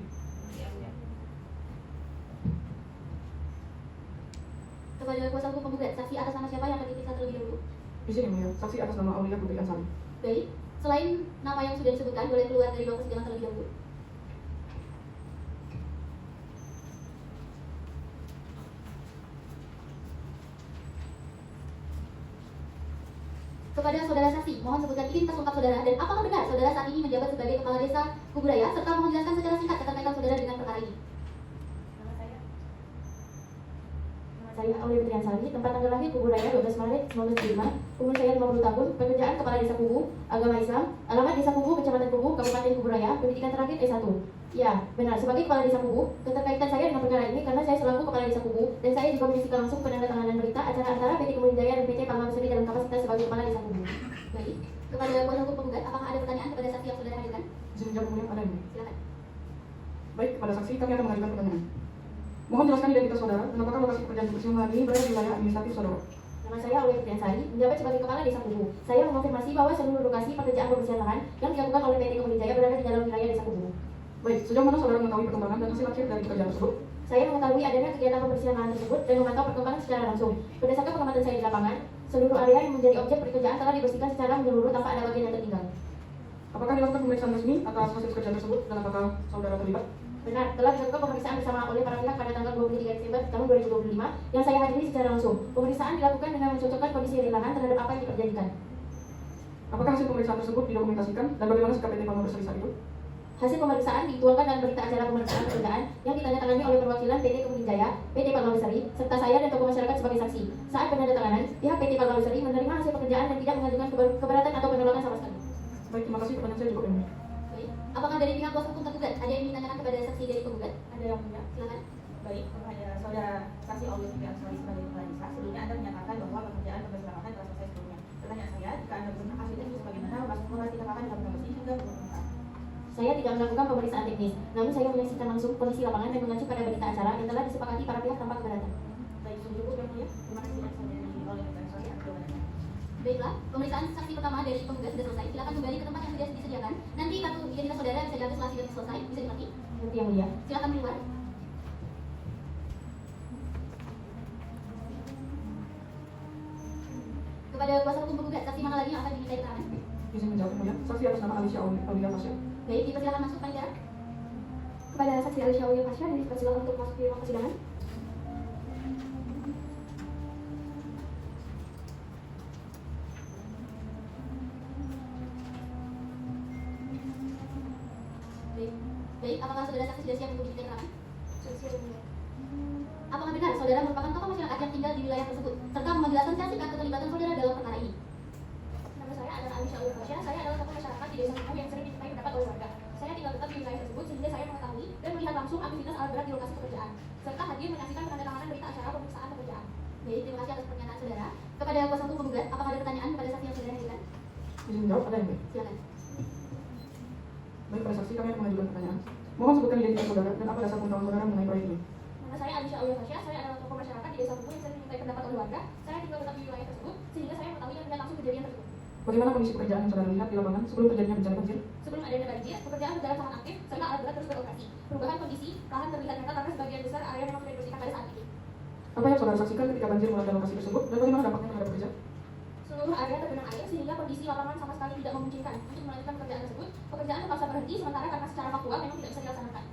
Kepada kuasa hukum penggugat, saksi atas nama siapa yang akan diperiksa terlebih dahulu? Di sini mulia, saksi atas nama Aulia Putri Ansari. Baik, selain nama yang sudah disebutkan, boleh keluar dari ruang persidangan terlebih dahulu. Kepada saudara saksi, mohon sebutkan identitas lengkap saudara dan apakah benar saudara saat ini menjabat sebagai kepala desa Kuburaya, serta mohon jelaskan secara singkat keterkaitan saudara dengan perkara ini. Saya Aulia Putri Ansari, tempat tanggal lahir Kuburaya 12 Maret 1975, umur saya 50 tahun, pekerjaan kepala desa Kubu, agama Islam, alamat desa Kubu, kecamatan Kubu, Kabupaten Kuburaya, pendidikan terakhir S1. Ya, benar, sebagai kepala desa Kubu, keterkaitan saya dengan perkara ini karena saya selaku kepala desa Kubu dan saya juga menyaksikan langsung penandatanganan berita acara antara PT Kemudian Jaya dan PT Palma Besari dalam kapasitas sebagai kepala desa Kubu. Baik, kepada kuasa hukum penggugat, apakah ada pertanyaan kepada saksi yang saudara hadirkan? Izin jawab mulia ada ini. Silakan. Baik, kepada saksi kami akan mengajukan pertanyaan. Mohon jelaskan identitas saudara dan apakah lokasi pekerjaan kebersihan lahan ini berada di wilayah administratif saudara. Nama saya Aulia Putri Ansari, menjabat sebagai kepala desa Kubu. Saya mengonfirmasi bahwa seluruh lokasi pekerjaan pembersihan lahan yang dilakukan oleh PT Kemudian Jaya berada di dalam wilayah desa Kubu. Baik, sejauh mana saudara mengetahui perkembangan dan hasil akhir dari pekerjaan tersebut? Saya mengetahui adanya kegiatan pembersihan lahan tersebut dan memantau perkembangan secara langsung. Berdasarkan pengamatan saya di lapangan, Seluruh area yang menjadi objek pekerjaan telah dibersihkan secara menyeluruh tanpa ada bagian yang tertinggal. Apakah dilakukan pemeriksaan resmi atas hasil pekerjaan tersebut dan apakah saudara terlibat? Benar, telah dilakukan pemeriksaan bersama oleh para pihak pada tanggal 23 Desember tahun 2025 yang saya hadiri secara langsung. Pemeriksaan dilakukan dengan mencocokkan kondisi di lahan terhadap apa yang diperjanjikan. Apakah hasil pemeriksaan tersebut didokumentasikan dan bagaimana sikap PT Palmer Berseri saat itu? Hasil pemeriksaan dituangkan dalam berita acara pemeriksaan pekerjaan yang ditandatangani oleh perwakilan PT Kemuning Jaya, PT Palmer Berseri, serta saya dan tokoh masyarakat sebagai saksi. Saat penandatanganan, pihak PT Palmer Berseri menerima hasil pekerjaan dan tidak mengajukan keberatan atau penolakan sama sekali. Baik, terima kasih. Pertanyaan saya cukup ini. Baik. Apakah dari pihak kuasa hukum tergugat ada yang ditanyakan kepada saksi dari penggugat? Ada yang mulia. Silakan. Baik, kepada saudara saksi Aulia Siti Ansari sebagai kepala desa, sebelumnya Anda menyatakan bahwa pekerjaan pembersihan lahan telah selesai sebelumnya. Pertanyaan saya, jika Anda berkenan hasilnya itu bagaimana memastikan lahan dalam kondisi hingga bermanfaat? Saya tidak melakukan pemeriksaan teknis, namun saya menyaksikan langsung kondisi lapangan dan mengacu pada berita acara yang telah disepakati para pihak tanpa keberatan. Baik, cukup yang mulia. Terima kasih yang saya dari Aulia Siti Ansari atas jawabannya. Baiklah, pemeriksaan saksi pertama dari penggugat sudah selesai. Silakan kembali ke tempat yang sudah disediakan. Nanti kartu identitas saudara bisa diambil setelah sidang selesai. Bisa dimakai. Nanti yang mulia. Silakan keluar. Kepada kuasa hukum penggugat, saksi mana lagi yang akan diminta keterangan? Izin menjawab, Mulia. Saksi atas nama Alicia Aulia Fasya. Baik, dipersilakan masuk panitia. Kepada saksi Alicia Aulia Fasya dipersilakan untuk masuk di ruang persidangan. Baik, apakah saudara saksi sudah siap untuk diminta keterangan? Saksi yang mulia. Apakah benar saudara merupakan tokoh masyarakat yang tinggal di wilayah tersebut, serta menjelaskan singkat keterlibatan saudara dalam perkara ini? Nama saya adalah Alicia Aulia Fasya. Saya adalah tokoh masyarakat di desa Sumur yang sering dimintai pendapat oleh warga. Saya tinggal tetap di wilayah tersebut sehingga saya mengetahui dan melihat langsung aktivitas alat berat di lokasi pekerjaan, serta hadir menyaksikan penandatanganan berita acara pemeriksaan pekerjaan. Baik, terima kasih atas pernyataan saudara. Kepada kuasa hukum penggugat, apakah ada pertanyaan kepada saksi yang saudara hadirkan? Izin menjawab, ada yang baik. Silakan. Baik, pada saksi kami akan mengajukan pertanyaan. Mohon sebutkan identitas saudara dan apa dasar pengetahuan saudara mengenai proyek ini. Nama saya Alicia Aulia Fasya. Saya adalah tokoh masyarakat di desa Sumur yang sering dimintai pendapat oleh warga. Saya tinggal tetap di wilayah tersebut sehingga saya mengetahui dan melihat langsung kejadian tersebut. Bagaimana kondisi pekerjaan yang saudara lihat di lapangan sebelum terjadinya bencana banjir? Sebelum adanya banjir, pekerjaan berjalan sangat aktif serta alat berat terus beroperasi. Perubahan kondisi lahan terlihat nyata karena sebagian besar area memang sudah dibersihkan pada saat itu. Apa yang saudara saksikan ketika banjir melanda lokasi tersebut dan bagaimana dampaknya terhadap pekerja? Seluruh area tergenang air sehingga kondisi lapangan sama sekali tidak memungkinkan untuk melanjutkan pekerjaan tersebut. Pekerjaan terpaksa berhenti sementara karena secara faktual memang tidak bisa dilaksanakan.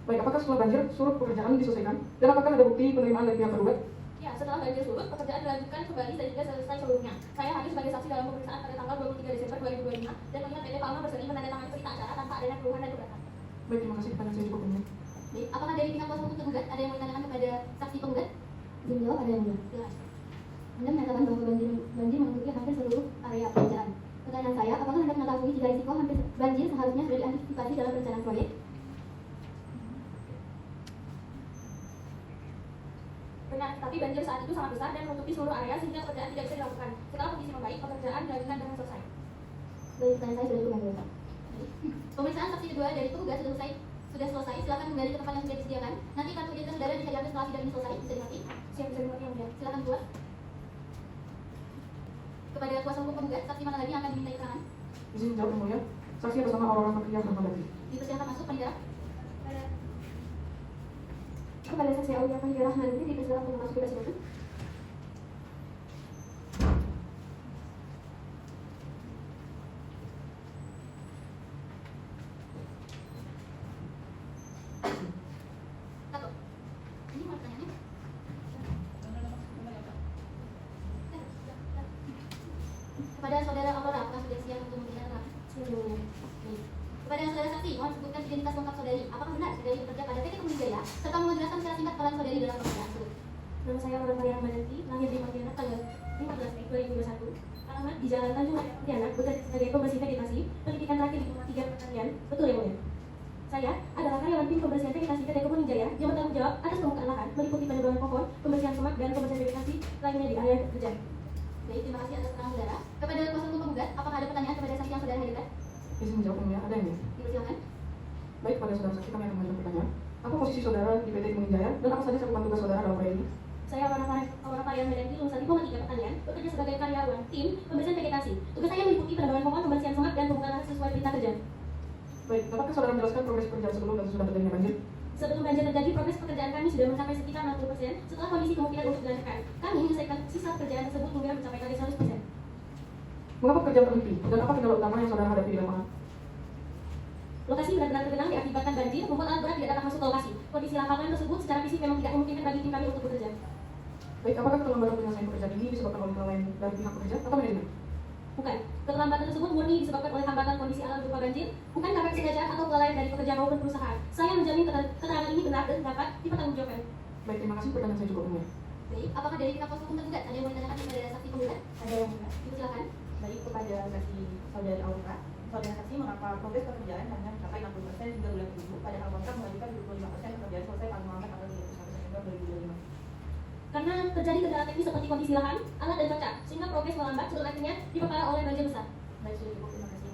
Baik, apakah setelah banjir surut pekerjaan diselesaikan dan apakah ada bukti penerimaan dari pihak tergugat? Ya, setelah banjir surut, pekerjaan dilanjutkan kembali dan juga selesai seluruhnya. Saya hadir sebagai saksi dalam pemeriksaan pada tanggal 23 Desember 2025 dan melihat PT Palmer Berseri menandatangani berita acara tanpa adanya keluhan dan keberatan. Baik, terima kasih. Pertanyaan saya cukup ini. Baik, apakah dari pihak kuasa hukum tergugat ada yang mau ditanyakan kepada saksi penggugat? Izin menjawab, ada yang mulia. Silakan. Anda menyatakan bahwa banjir menutupi hampir seluruh area pekerjaan. Pertanyaan saya, apakah Anda mengetahui jika risiko hampir banjir seharusnya sudah diantisipasi dalam perencanaan proyek? Benar, tapi banjir saat itu sangat besar dan menutupi seluruh area sehingga pekerjaan tidak bisa dilakukan. Setelah kondisi membaik, pekerjaan dilanjutkan dengan selesai. Baik, pertanyaan saya sudah cukup, yang mulia. Pemeriksaan saksi kedua dari penggugat sudah selesai. Silakan kembali ke tempat yang sudah disediakan. Nanti kartu identitas saudara bisa diambil setelah sidang ini selesai. Bisa dimakai. Siap, bisa dimakai, yang mulia. Silakan keluar. Kepada kuasa hukum penggugat, saksi mana lagi yang akan diminta keterangan? Izin menjawab, yang mulia. Saksi atas nama Aurora Fathia Rahmadati. Dipersilakan masuk panitia. Kepada saksi Aulia Fathia Rahmadati dipersilakan untuk masuk ke persidangan. Satu. Ini mau pertanyaannya? Kepada saudara Aurora, apakah sudah siap untuk memberikan keterangan? Siap, yang mulia. Baik. Kepada saudara saksi, mohon sebutkan identitas lengkap saudari. Apakah benar saudari bekerja pada PT Kemuning Jaya serta mau menjelaskan secara singkat peran saudari dalam pekerjaan tersebut? Nama saya Aurora Fathia Rahmadati, lahir di Pontianak tanggal 15 Mei 2021. Alamat di Jalan Tanjung Raya Pontianak, bekerja sebagai pembersih vegetasi, pendidikan terakhir di Kelas 3 Pertanian. Betul, yang mulia. Saya adalah karyawan tim pembersihan vegetasi PT Kemuning Jaya yang bertanggung jawab atas permukaan lahan, meliputi penebangan pohon, pembersihan semak, dan pembersihan vegetasi lainnya di area kerja. Baik, terima kasih atas keterangan saudara. Kepada kuasa hukum penggugat, apakah ada pertanyaan kepada saksi yang saudara hadirkan? Izin menjawab, yang mulia. Ada yang baik. Dipersilakan. Baik, pada saudara saksi kami akan mengajukan pertanyaan. Apa posisi saudara di PT Kemuning Jaya dan apa saja cakupan tugas saudara dalam proyek ini? Saya Aurora Fathia Rahmadati, lulusan Diploma 3 Pertanian, bekerja sebagai karyawan tim pembersihan vegetasi. Tugas saya meliputi penebangan pohon, pembersihan semak, dan pembukaan lahan sesuai perintah kerja. Baik, dapatkah saudara menjelaskan progres pekerjaan sebelum dan sesudah terjadinya banjir? Sebelum banjir terjadi, progres pekerjaan kami sudah mencapai sekitar 60% setelah kondisi kemungkinan untuk dilanjutkan. Kami menyelesaikan sisa pekerjaan tersebut hingga mencapai target 100%. Mengapa pekerjaan terhenti? Dan apa kendala utama yang saudara hadapi di lapangan? Lokasi benar-benar tergenang diakibatkan banjir, membuat alat berat tidak dapat masuk ke lokasi. Kondisi lapangan tersebut secara fisik memang tidak memungkinkan bagi tim kami untuk bekerja. Baik, apakah keterlambatan penyelesaian pekerjaan ini disebabkan oleh kelalaian dari pihak pekerja atau manajemen? Bukan. Keterlambatan tersebut murni disebabkan oleh hambatan kondisi alam berupa banjir, bukan karena kesengajaan atau kelalaian dari pekerja maupun perusahaan. Saya menjamin keterangan ini benar dan dapat dipertanggungjawabkan. Baik, terima kasih. Pertanyaan saya cukup umum. Baik, apakah dari pihak kuasa hukum tergugat ada yang mau ditanyakan kepada saksi penggugat? Ada yang enggak? Silakan. Baik, kepada saksi saudari Aurora, saudara saksi mengapa progres pekerjaan hanya mencapai 60% hingga bulan 7, padahal kontrak mengajukan 25% pekerjaan selesai paling lambat tanggal 31 September 2025. Karena terjadi kendala teknis seperti kondisi lahan, alat dan cuaca, sehingga progres melambat sebelum akhirnya diperparah oleh banjir besar. Baik, sudah cukup, terima kasih.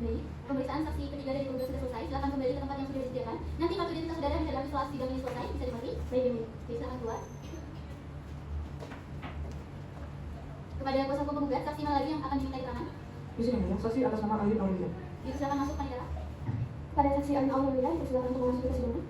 Baik, pemeriksaan saksi ketiga dari penggugat sudah selesai. Silakan kembali ke tempat yang sudah disediakan. Nanti kartu identitas saudara bisa diambil setelah sidang ini selesai. Bisa dimengerti? Baik, baik. Silakan keluar. Kepada kuasa hukum penggugat, saksi mana lagi yang akan diminta keterangan? Di sini ya, saksi atas nama Alvin Aurelia. Silakan masuk, Panitera. Pada saksi Alvin Aurelia, dipersilakan untuk memasuki persidangan.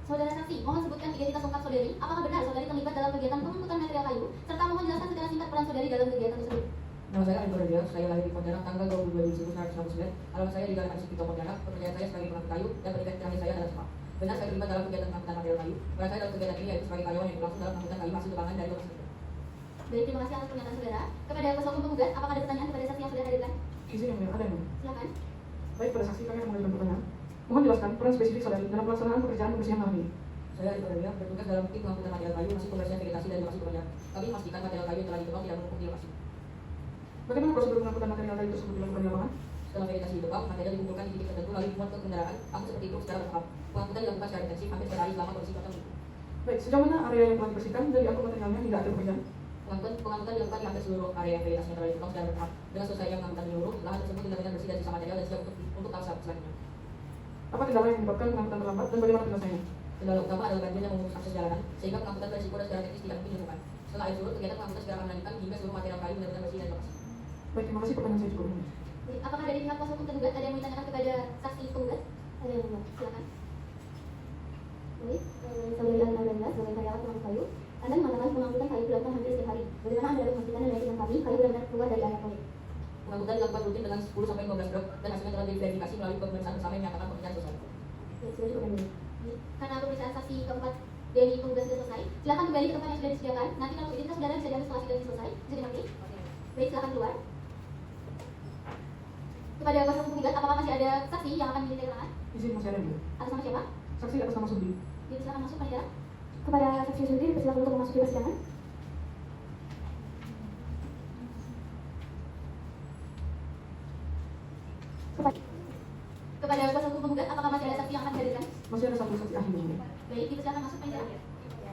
Saudara saksi, mohon sebutkan identitas lengkap saudari. Apakah benar saudari terlibat dalam kegiatan pengangkutan material kayu? Serta mohon jelaskan secara singkat peran saudari dalam kegiatan tersebut. Nama saya Alvin Aurelia, saya lahir di Pontianak tanggal 22 Juli 1999. Alamat saya di Jalan Arsipito Pontianak. Pekerjaan saya sebagai pengangkut kayu dan pernikahan terakhir saya adalah Jepang. Benar saya terlibat dalam kegiatan pengangkutan material kayu. Peran saya dalam kegiatan ini yaitu sebagai karyawan yang berlangsung dalam pengangkutan kayu hasil keuangan dari lokasi. Baik, terima kasih atas pernyataan saudara. Kepada kuasa hukum penggugat, apakah ada pertanyaan kepada saksi yang sudah hadirkan? Di sini ya, ada yang mau. Silakan. Baik, pada saksi kami akan mengajukan pertanyaan. Mohon jelaskan peran spesifik saudari dalam pelaksanaan pekerjaan pembersihan malam ini. Saya Alvin Aurelia bertugas dalam tim pengangkutan material kayu hasil pembersihan vegetasi dari lokasi pekerjaan. Kami memastikan material kayu yang telah ditebang tidak menumpuk di lokasi. Bagaimana prosedur pengangkutan material kayu tersebut dilakukan di lapangan? Setelah vegetasi ditebang, material dikumpulkan di titik tertentu lalu dimuat ke kendaraan. Aku seperti itu secara bertahap. Pengangkutan dilakukan secara intensif hampir setiap hari selama kondisi cuaca mendukung. Baik, sejauh mana area yang telah dibersihkan dari angkut materialnya hingga akhir pekerjaan? Pengangkutan dilakukan di hampir seluruh area yang vegetasinya telah ditebang secara bertahap. Dengan selesainya pengangkutan menyeluruh, lahan tersebut benar-benar bersih dari sisa material dan siap untuk tahap selanjutnya. Apa kendala yang menyebabkan pengangkutan terlambat dan bagaimana penyelesaiannya? Kendala utama adalah banjir yang memutus akses jalanan, sehingga pengangkutan berisiko dan secara teknis tidak mungkin dilakukan. Setelah air surut, kegiatan pengangkutan segera akan dilanjutkan hingga seluruh material kayu benar-benar bersih dari lokasi. Baik, terima kasih. Pertanyaan saya cukup umum. Baik, apakah dari pihak kuasa hukum tergugat ada yang mau ditanyakan kepada saksi penggugat? Ada yang enggak? Silakan. Baik, saudari Alvin Aurelia, sebagai karyawan pengangkut kayu, Anda mengatakan pengangkutan kayu dilakukan hampir setiap hari. Bagaimana Anda dapat memastikan dan meyakinkan kami kayu benar-benar keluar dari area proyek? Pengangkutan dilakukan rutin dengan 10-15 truk dan hasilnya telah diverifikasi melalui pemeriksaan bersama yang menyatakan pekerjaan selesai. Baik, sudah cukup yang mulia. Baik, karena pemeriksaan saksi keempat dari penggugat sudah selesai, silakan kembali ke tempat yang sudah disediakan. Nanti kalau identitas saudara bisa diambil setelah sidang ini selesai. Bisa dimengerti? Baik, silakan keluar. Kepada kuasa hukum penggugat, apakah masih ada saksi yang akan diminta keterangan? Di sini masih ada yang mau. Atas nama siapa? Saksi atas nama Sudi. Jadi silakan masuk, Panitera. Kepada saksi Sudi, dipersilakan untuk memasuki persidangan. Kepada kuasa hukum penggugat, apakah masih ada saksi yang akan dihadirkan? Masih ada satu saksi ahli yang mulia. Baik, dipersilakan masuk, Panitera.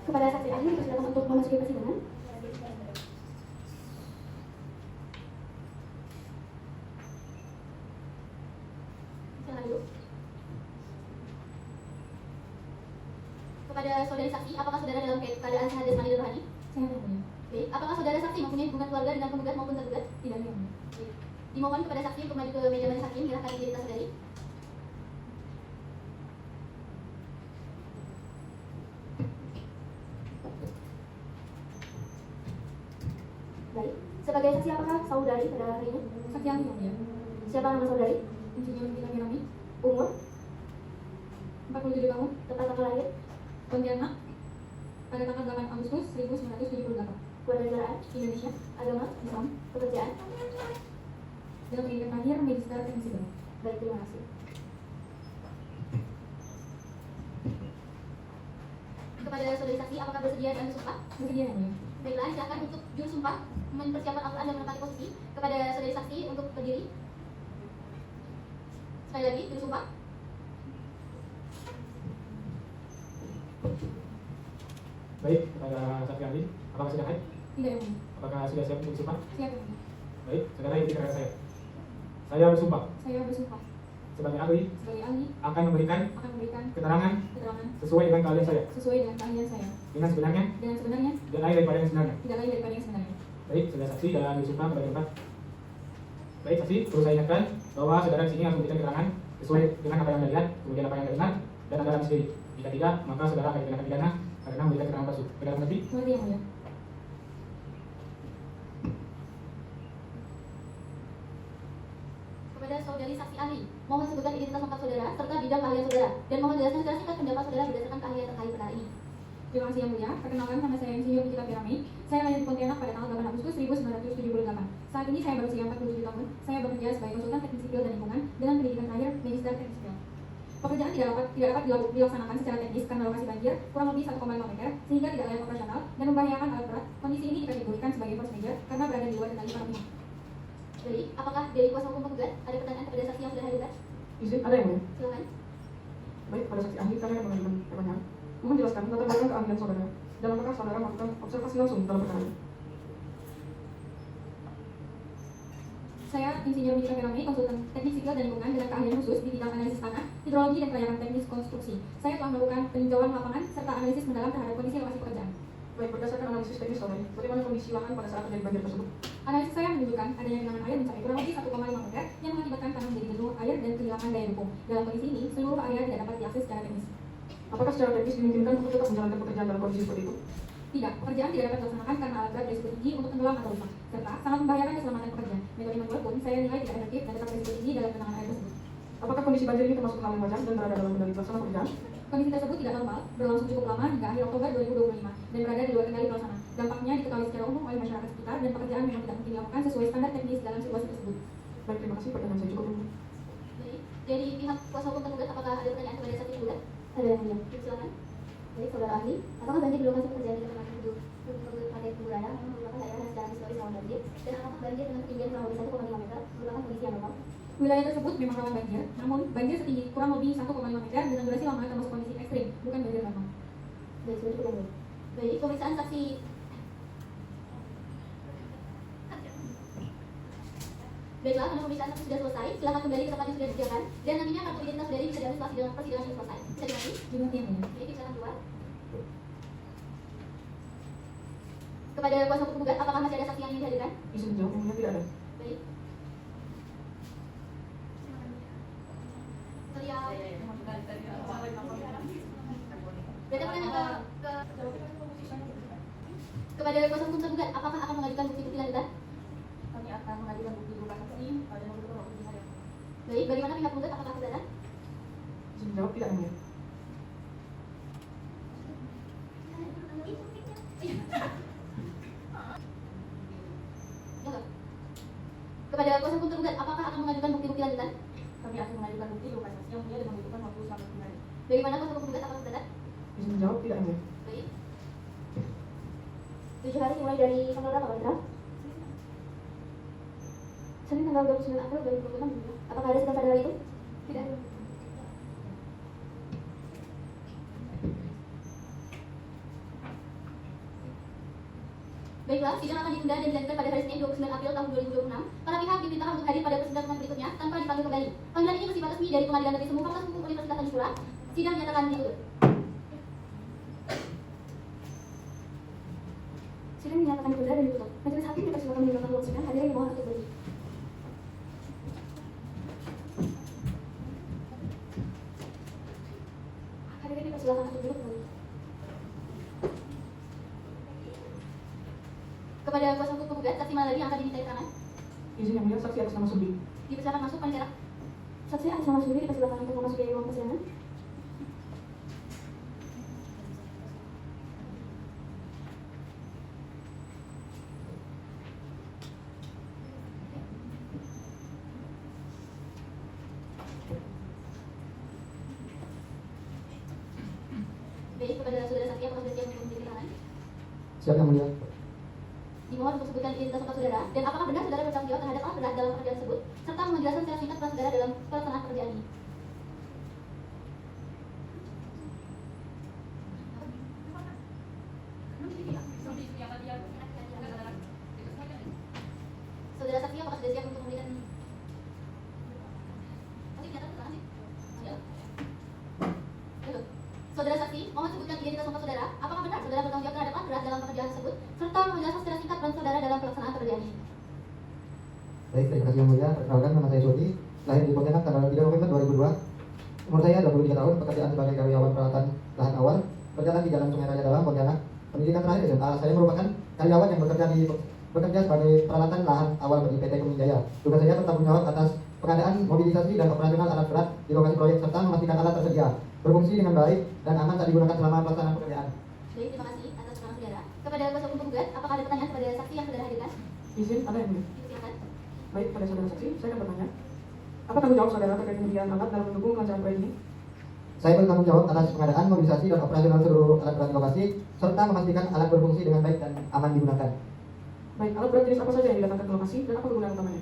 Kepada saksi ahli, dipersilakan untuk memasuki persidangan. Silakan duduk. Kepada saudari saksi, apakah saudara dalam keadaan sehat jasmani dan rohani? Saya ada. Baik, apakah saudara saksi mempunyai hubungan keluarga dengan penggugat maupun tergugat? Tidak ada. Baik. Dimohon kepada saksi untuk maju ke meja majelis hakim, menyerahkan identitas saudari. Baik, sebagai saksi apakah saudari pada hari ini? Saksi ahli yang mulia. Siapa nama saudari? Insinyur Vina Mirami, Umur? 47 tahun, Tempat tanggal lahir? Pontianak, pada tanggal 8 Agustus 1978. Kewarganegaraan? Indonesia, Agama? Islam, Pekerjaan? dalam pendidikan terakhir magister teknik sipil. Baik, terima kasih. Kepada saudari saksi, apakah bersedia dan bersumpah? Bersedia yang mulia. Baiklah, silakan untuk juru sumpah mempersiapkan Al-Quran dan menempati posisi. Kepada saudari saksi untuk berdiri. Sekali lagi, juru sumpah. Baik, kepada saksi ahli, apakah sudah haid? Tidak yang mulia. Apakah sudah siap untuk disumpah? Siap yang mulia. Baik, sekarang ikuti keterangan saya. Saya bersumpah Saya bersumpah sebagai ahli akan memberikan keterangan sesuai dengan keahlian saya dengan sebenarnya tidak lain daripada yang sebenarnya. Baik, saudara saksi dan Yusufa kepada tempat. Baik, saksi, perlu saya ingatkan bahwa saudara di sini harus memberikan keterangan sesuai dengan apa yang Anda lihat, kemudian apa yang Anda dengar, dan Anda sendiri. Jika tidak, maka saudara akan dikenakan pidana karena memberikan keterangan palsu. Saudara mengerti? Mengerti yang mulia. Kepada saudari saksi ahli, mohon sebutkan identitas lengkap saudara serta bidang keahlian saudara dan mohon jelaskan secara singkat pendapat saudara berdasarkan keahlian terkait perkara ini. Terima kasih yang mulia. Perkenalkan, nama saya Insinyur Nikita Pirami. Saya lahir di Pontianak pada tanggal 8 Agustus 1978. Saat ini saya berusia 47 tahun. Saya bekerja sebagai konsultan teknik sipil dan lingkungan dengan pendidikan terakhir medis dan teknik sipil. Pekerjaan tidak dapat dilaksanakan secara teknis karena lokasi banjir kurang lebih 1,5 meter sehingga tidak layak operasional dan membahayakan alat berat. Kondisi ini dikategorikan sebagai force major karena berada di luar kendali para pihak. Baik, apakah dari kuasa hukum penggugat ada pertanyaan kepada saksi yang sudah hadir? Izin, ada yang mulia. Silakan. Baik, pada saksi ahli kami akan mengajukan pertanyaan. Mohon jelaskan latar belakang keahlian saudara dan apakah saudara melakukan observasi langsung dalam perkara ini? Saya Insinyur Nikita Pirami, konsultan teknik sipil dan lingkungan dengan keahlian khusus di bidang analisis tanah, hidrologi dan kelayakan teknis konstruksi. Saya telah melakukan peninjauan lapangan serta analisis mendalam terhadap kondisi lokasi pekerjaan. Baik, berdasarkan analisis teknis saudara, bagaimana kondisi lahan pada saat terjadi banjir tersebut? Analisis saya menunjukkan adanya genangan air mencapai kurang lebih 1,5 meter yang mengakibatkan tanah menjadi jenuh air dan kehilangan daya dukung. Dalam kondisi ini, seluruh area tidak dapat diakses secara teknis. Apakah secara teknis dimungkinkan untuk tetap menjalankan pekerjaan dalam kondisi seperti itu? Tidak, pekerjaan tidak dapat dilaksanakan karena alat berat berisiko tinggi untuk tenggelam atau rusak, serta sangat membahayakan keselamatan pekerja. Metode manual pun saya nilai tidak efektif dan tetap berisiko tinggi dalam genangan air tersebut. Apakah kondisi banjir ini termasuk hal yang wajar dan berada dalam kendali pelaksana pekerjaan? Kondisi tersebut tidak normal, berlangsung cukup lama hingga akhir Oktober 2025 dan berada di luar kendali pelaksana. Dampaknya diketahui secara umum oleh masyarakat sekitar dan pekerjaan memang tidak mungkin dilakukan sesuai standar teknis dalam situasi tersebut. Baik, terima kasih. Pertanyaan saya cukup. Baik, dari pihak kuasa hukum penggugat apakah ada pertanyaan kepada saksi penggugat? Ada yang mulia. Silakan. Baik, saudara ahli, apakah banjir di lokasi pekerjaan di tempat penduduk Kabupaten Bogoraya yang merupakan daerah yang secara historis rawan banjir dan apakah banjir dengan ketinggian kurang lebih 1,5 meter merupakan kondisi yang normal? Wilayah tersebut memang rawan banjir, namun banjir setinggi kurang lebih 1,5 meter dengan durasi lama termasuk kondisi ekstrim, bukan banjir normal. Baik, sudah cukup yang mulia. Baik, pemeriksaan saksi. Baiklah, karena pemeriksaan saksi sudah selesai, silakan kembali ke tempat yang sudah disediakan dan nantinya kartu identitas saudari bisa diambil setelah persidangan ini selesai. Bisa diambil? Dimengerti yang mulia. Baik, silakan keluar. Kepada kuasa hukum penggugat, apakah masih ada saksi yang ingin dihadirkan? Izin menjawab, yang mulia tidak ada. Baik. Beliau. Berarti aku nanya kepada kuasa hukum tergugat, apakah akan mengajukan bukti-bukti lanjutan? Kami akan mengajukan bukti berupa saksi dan membutuhkan waktu 5 hari. Baik, bagaimana pihak penggugat, apakah keberatan? Izin menjawab, tidak yang mulia. Kepada kuasa hukum tergugat, apakah akan mengajukan bukti-bukti lanjutan? Kami akan mengajukan bukti berupa saksi yang mulia dan membutuhkan waktu selama 5 hari. Bagaimana kuasa hukum tergugat, apakah keberatan? Izin menjawab, tidak yang mulia. Baik. 7 hari dimulai dari tanggal berapa, Pak Indra? Senin tanggal 29 April 2026. Apakah ada sidang pada hari itu? Tidak. Baiklah, sidang akan ditunda dan dilanjutkan pada hari Senin 29 April tahun 2026. Para pihak diminta untuk hadir pada persidangan berikutnya tanpa dipanggil kembali. Panggilan ini bersifat resmi dari Pengadilan Negeri Semu Fakultas Hukum Universitas Tanjung. Sidang dinyatakan ditutup. Sidang dinyatakan ditunda dan ditutup. Majelis hakim dipersilakan meninggalkan ruang sidang. Hadirin dimohon untuk berdiri. Hadirin dipersilakan untuk duduk kembali. Kepada kuasa hukum penggugat, saksi mana lagi yang akan diminta keterangan? Izin yang mulia, saksi atas nama Subi. Dipersilakan masuk, paling perak. Saksi atas nama Sudi dipersilakan untuk memasuki ruang persidangan. Baik, kepada saudara saksi apakah sudah siap untuk memberi keterangan? Siap yang mulia. Dimohon untuk sebutkan identitas lengkap saudara dan apakah benar saudara bertanggung jawab terhadap alat berat dalam pekerjaan tersebut serta menjelaskan secara singkat peran saudara dalam pelaksanaan pekerjaan ini. Saudara saksi apakah sudah siap untuk memberikan saksi nyata keterangan? Saudara saksi, mohon sebutkan identitas lengkap saudara. Apakah benar saudara bertanggung jawab terhadap berat dalam pekerjaan tersebut, serta menjelaskan secara singkat peran saudara dalam pelaksanaan pekerjaan ini? Baik, terima kasih yang mulia. Perkenalkan, nama saya Sudi, lahir di Pontianak tanggal 3 November 2002. Umur saya 23 tahun, pekerjaan sebagai karyawan peralatan lahan awal, berjalan di Jalan Sungai Raya Dalam, Pontianak. Pendidikan terakhir SMA, saya merupakan karyawan yang bekerja sebagai peralatan lahan awal bagi PT Kemuning Jaya. Tugas saya bertanggung jawab atas pengadaan, mobilisasi, dan operasional alat berat di lokasi proyek serta memastikan alat tersedia, berfungsi dengan baik dan aman saat digunakan selama pelaksanaan pekerjaan. Baik, terima kasih atas keterangan saudara. Kepada kuasa hukum penggugat, apakah ada pertanyaan kepada saksi yang saudara hadirkan? Izin, ada yang mulia. Silakan. Baik, pada saudara saksi, saya akan bertanya. Apa tanggung jawab saudara terkait penyediaan alat dalam mendukung kelancaran proyek ini? Saya bertanggung jawab atas pengadaan, mobilisasi, dan operasional seluruh alat berat di lokasi serta memastikan alat berfungsi dengan baik dan aman digunakan. Baik, alat berat jenis apa saja yang didatangkan ke lokasi dan apa kegunaan utamanya?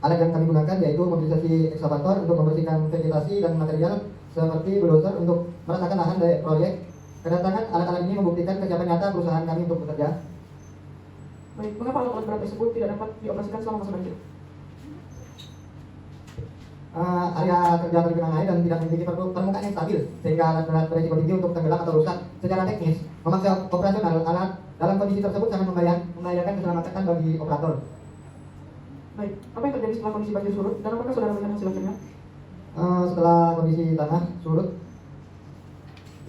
Alat yang kami gunakan yaitu mobilisasi ekskavator untuk membersihkan vegetasi dan material seperti bulldozer untuk merasakan lahan dari proyek. Kedatangan alat-alat ini membuktikan kesiapan nyata perusahaan kami untuk bekerja. Baik, mengapa alat-alat berat tersebut tidak dapat dioperasikan selama masa banjir? Area kerja tergenang air dan tidak memiliki permukaan yang stabil sehingga alat berat beresiko tinggi untuk tenggelam atau rusak. Secara teknis, memaksa operasional alat dalam kondisi tersebut sangat membahayakan keselamatan bagi operator. Baik, apa yang terjadi setelah kondisi banjir surut dan apakah saudara melihat hasil akhirnya? Setelah kondisi tanah surut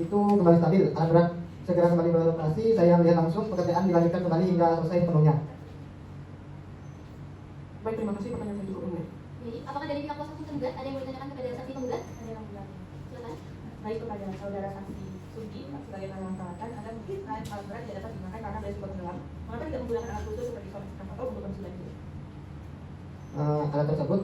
itu kembali stabil, alat berat segera kembali beroperasi. Saya melihat langsung pekerjaan dilanjutkan kembali hingga selesai sepenuhnya. Baik, terima kasih. Pertanyaan saya cukup mulia. Jadi, apakah dari pihak kuasa hukum penggugat ada yang mau ditanyakan kepada saksi penggugat? Ada yang mulia. Silakan. Baik, kepada saudara saksi Sudi, sebagai karyawan peralatan, Anda mengklaim alat berat tidak dapat digunakan karena beresiko tenggelam. Mengapa tidak menggunakan alat khusus seperti sonar ekskavator untuk kondisi banjir? Alat tersebut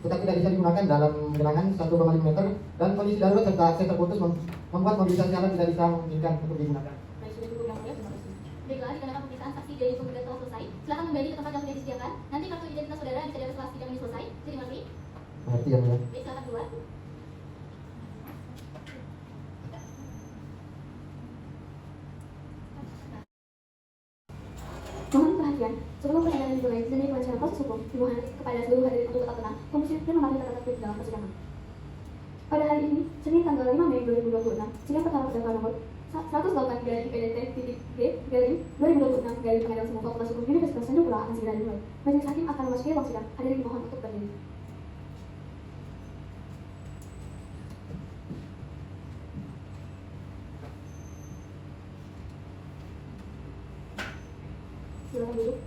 tetap tidak bisa digunakan dalam genangan 1,5 meter dan kondisi darurat serta akses terputus membuat mobilisasi alat tidak bisa memungkinkan untuk digunakan. Baik, sudah cukup yang mulia. Terima kasih. Baiklah, dikarenakan pemeriksaan saksi dari penggugat telah selesai, silakan kembali ke tempat yang sudah disediakan. Nanti kartu identitas saudara bisa diambil setelah sidang ini selesai. Jadi mari. Mengerti ya, mulia? Baik, silakan keluar. Mohon perhatian, sebelum persidangan dimulai, demi kelancaran proses hukum, dimohon kepada seluruh hadirin untuk tetap tenang, kondusif dan memahami tata tertib dalam persidangan. Pada hari ini, Senin tanggal 5 Mei 2026, sidang perkara terdakwa nomor 108/PDT-G/2026 Pengadilan Umum Fakultas Hukum Universitas Tanjung Pura akan segera dimulai. Majelis hakim akan memasuki ruang sidang. Hadirin dimohon untuk berdiri. Silakan duduk.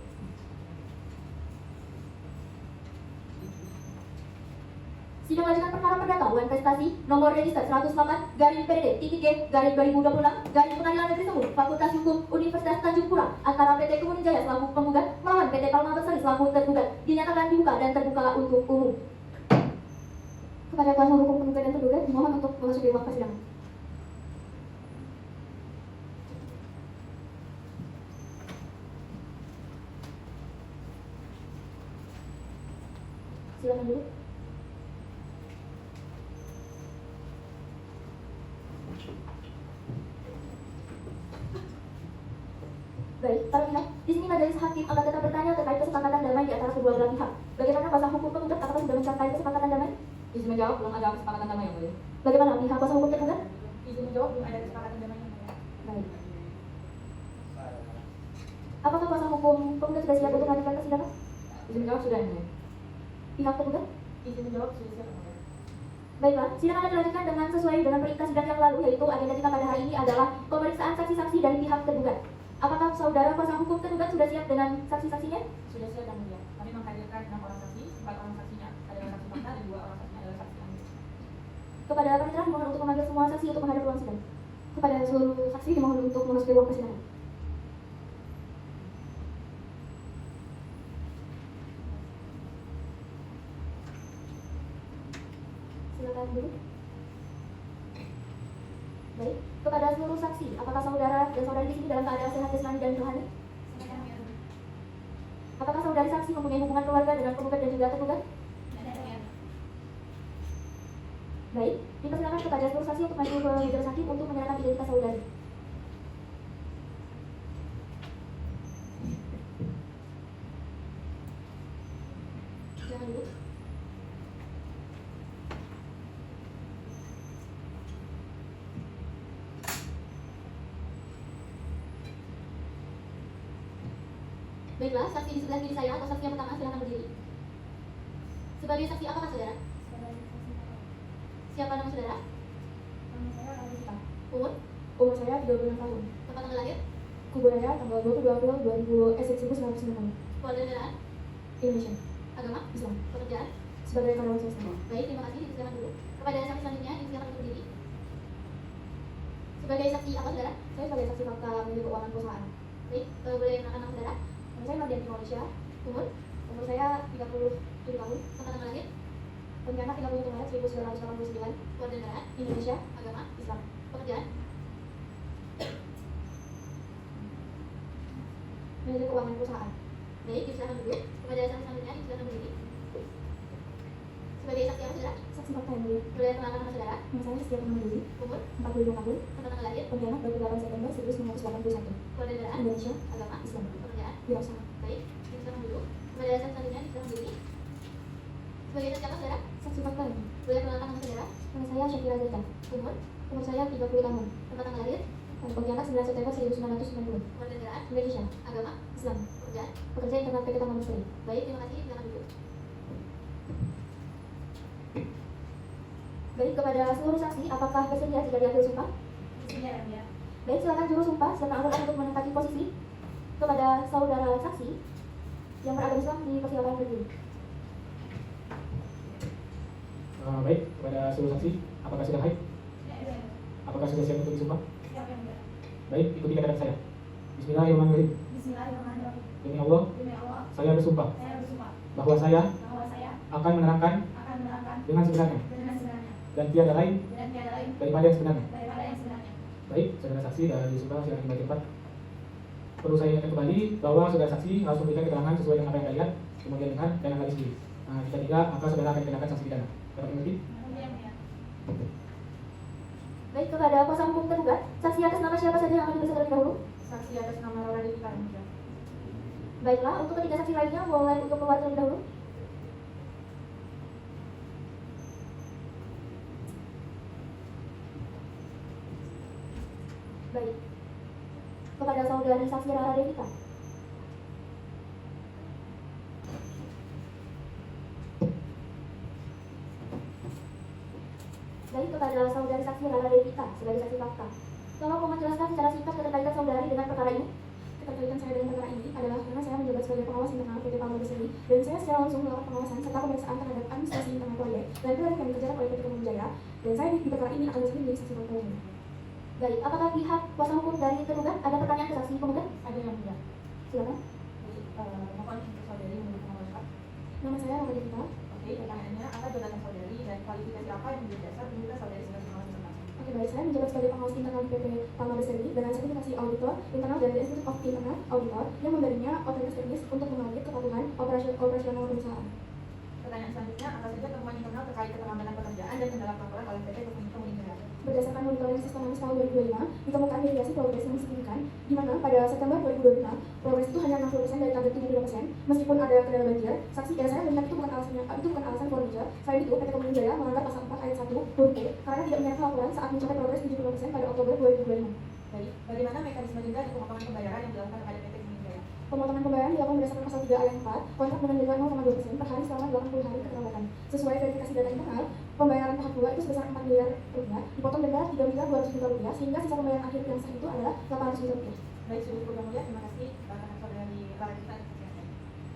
Sidang lanjutan perkara perdata Wan Prestasi nomor register 108/PDT-G/2026 Pengadilan Negeri Sumut Fakultas Hukum Universitas Tanjung Pura antara PT Kemuning Jaya selaku penggugat melawan PT Palma Bersari selaku tergugat dinyatakan dibuka dan terbuka untuk umum. Kepada kuasa hukum penggugat dan tergugat dimohon untuk memasuki ruang persidangan. Silakan duduk. Baik, para pihak, di sini majelis hakim akan tetap bertanya terkait kesepakatan damai di antara kedua belah pihak. Bagaimana kuasa hukum penggugat? Apakah sudah mencapai kesepakatan damai? Izin menjawab, belum ada kesepakatan damai yang mulia. Bagaimana pihak kuasa hukum tergugat? Izin menjawab, belum ada kesepakatan damai yang mulia. Baik. Apakah kuasa hukum penggugat sudah siap untuk melanjutkan persidangan? Izin menjawab sudah yang mulia. Pihak penggugat? Izin menjawab, sudah siap. Baiklah, sidang akan dilanjutkan dengan sesuai dengan perintah sidang yang lalu, yaitu agenda kita pada hari ini adalah pemeriksaan saksi-saksi dari pihak tergugat. Apakah saudara kuasa hukum tergugat sudah siap dengan saksi-saksinya? Sudah siap dan mulia. Kami menghadirkan 6 orang saksi, 4 orang saksinya adalah saksi fakta dan 2 orang saksinya adalah saksi ahli. Kepada panitera dimohon untuk memanggil semua saksi untuk menghadap ruang sidang. Kepada seluruh saksi dimohon untuk memasuki ruang persidangan. Silakan duduk. Baik, kepada seluruh saksi, apakah saudara dan saudari di sini dalam keadaan sehat jasmani dan rohani? Apakah saudari saksi mempunyai hubungan keluarga dengan penggugat dan juga tergugat? Baik, dipersilakan kepada seluruh saksi untuk maju ke majelis hakim untuk menyerahkan identitas saudari. Jangan duduk. Baiklah, saksi di sebelah kiri saya atau saksi yang pertama silakan berdiri. Sebagai saksi apakah saudara? Siapa nama saudara? Nama saya Radita. Umur? Umur saya 36 tahun. Tempat tanggal lahir? Kuburaya tanggal 22 April 1990. Keluarga negaraan? Indonesia. Agama? Islam. Pekerjaan? Sebagai karyawan swasta. Baik, terima kasih. Silakan dulu. Kepada saksi selanjutnya, silakan berdiri. Sebagai saksi apa saudara? Saya sebagai saksi fakta milik keuangan perusahaan. Baik, boleh mengenalkan nama saudara? Nama saya Mardianti Malaysia. Umur? Umur saya 37 tahun. Tempat tanggal lahir? Pontianak 30 Maret 1989. Keluarga negaraan? Indonesia. Agama? Islam. Pekerjaan? Manajer keuangan perusahaan. Baik, silakan dulu. Kepada saksi selanjutnya, silakan berdiri. Sebagai saksi apa saudara? Saksi fakta yang mulia. Boleh mengenalkan nama saudara? Nama saya Setia Purnamdewi. Umur? 45 tahun. Tempat tanggal lahir? Pontianak 28 September 1981. Keluarga negaraan? Indonesia. Agama? Islam. Pekerjaan? Wirausaha. Baik, silakan dulu. Kepada saksi selanjutnya, silakan berdiri. Sebagai saksi apa saudara? Saksi fakta yang mulia. Boleh mengenalkan nama saudara? Nama saya Syakira Zaita. Umur? Umur saya 30 tahun. Tempat tanggal lahir? Pontianak 9 September 1990. Keluarga negaraan? Indonesia. Agama? Islam. Pekerjaan? Pekerja internal PT Taman Misteri. Baik, terima kasih. Silakan duduk. Baik, kepada seluruh saksi, apakah bersedia jika diambil sumpah? Bersedia ya. Baik, silakan juru sumpah serta anggota untuk menempati posisi. Kepada saudara saksi yang beragama Islam dipersilakan berdiri. Baik, kepada seluruh saksi, apakah sudah haid? Apakah sudah siap untuk disumpah? Siap yang mulia. Baik, ikuti kata-kata saya. Bismillahirrahmanirrahim. Bismillahirrahmanirrahim. Demi Allah, Demi Allah, saya bersumpah saya bersumpah bahwa saya bahwa saya akan menerangkan akan menerangkan dengan sebenarnya dengan sebenarnya dan tiada lain dan tiada lain daripada yang sebenarnya. daripada yang sebenarnya. Baik, saudara saksi dan disumpah silakan kembali tempat. Perlu saya ingatkan kembali bahwa saudara saksi harus memberikan keterangan sesuai dengan apa yang kalian kemudian dengar dan analis sendiri. Nah, jika tidak, maka saudara akan dikenakan sanksi pidana. Dapat mengerti? Yang mulia. Baik, kepada kuasa hukum tergugat, saksi atas nama siapa saja yang akan diperiksa terlebih dahulu? Saksi atas nama Laura Devika yang mulia. Baiklah, untuk ketiga saksi lainnya, boleh untuk keluar terlebih dahulu. Baik. Kepada saudari saksi Rara Devika. Baik, kepada saudari saksi Rara Devika sebagai saksi fakta. Tolong menjelaskan secara singkat keterkaitan saudari dengan perkara ini. Keterkaitan saya dengan perkara ini adalah karena saya menjabat sebagai pengawas internal PT Palma Berseri dan saya secara langsung melakukan pengawasan serta pemeriksaan terhadap administrasi internal proyek dan proyek yang dikerjakan oleh PT Kemung Jaya dan saya di perkara ini akan bersedia menjadi saksi fakta yang mulia. Baik, apakah pihak kuasa hukum dari tergugat ada pertanyaan ke saksi pemohon? Ada yang mulia. Silakan. Mohon untuk saudari menurut pengawasan. Nama saya Rara Devika. Oke, pertanyaannya apa jabatan saudari dan kualifikasi apa yang menjadi dasar menurut saudari sebagai pengawas internal? Oke, baik, saya menjabat sebagai pengawas internal di PT Palma Berseri dengan sertifikasi auditor internal dari Institute of Internal Auditor yang memberinya otoritas teknis untuk mengaudit kepatuhan operasional perusahaan. Pertanyaan selanjutnya, apa saja temuan internal terkait keterlambatan pekerjaan dan kendala pelaporan oleh PT Kemung Jaya? Berdasarkan monitoring sistematis tahun 2025, ditemukan deviasi progres yang signifikan, di mana pada September 2025, progres itu hanya 60% dari target 75%, meskipun ada kendala banjir. Saksi dan saya melihat itu bukan alasan formulir. Selain itu, PT Kemung Jaya melanggar pasal 4 ayat 1 huruf E karena tidak menyerahkan laporan saat mencapai progres 70% pada Oktober 2025. Baik, bagaimana mekanisme denda dan pemotongan pembayaran yang dilakukan kepada PT Kemung Jaya? Pemotongan pembayaran dilakukan berdasarkan pasal 3 ayat 4, kontrak dengan denda 0,2% per hari selama 80 hari keterlambatan. Sesuai verifikasi data internal, pembayaran tahap 2 itu sebesar 4 miliar rupiah, dipotong denda 3 miliar 200 juta rupiah, sehingga sisa pembayaran akhir yang sah itu adalah 800 juta rupiah. Baik, sudah cukup yang mulia. Terima kasih karena saudari Lara Devika.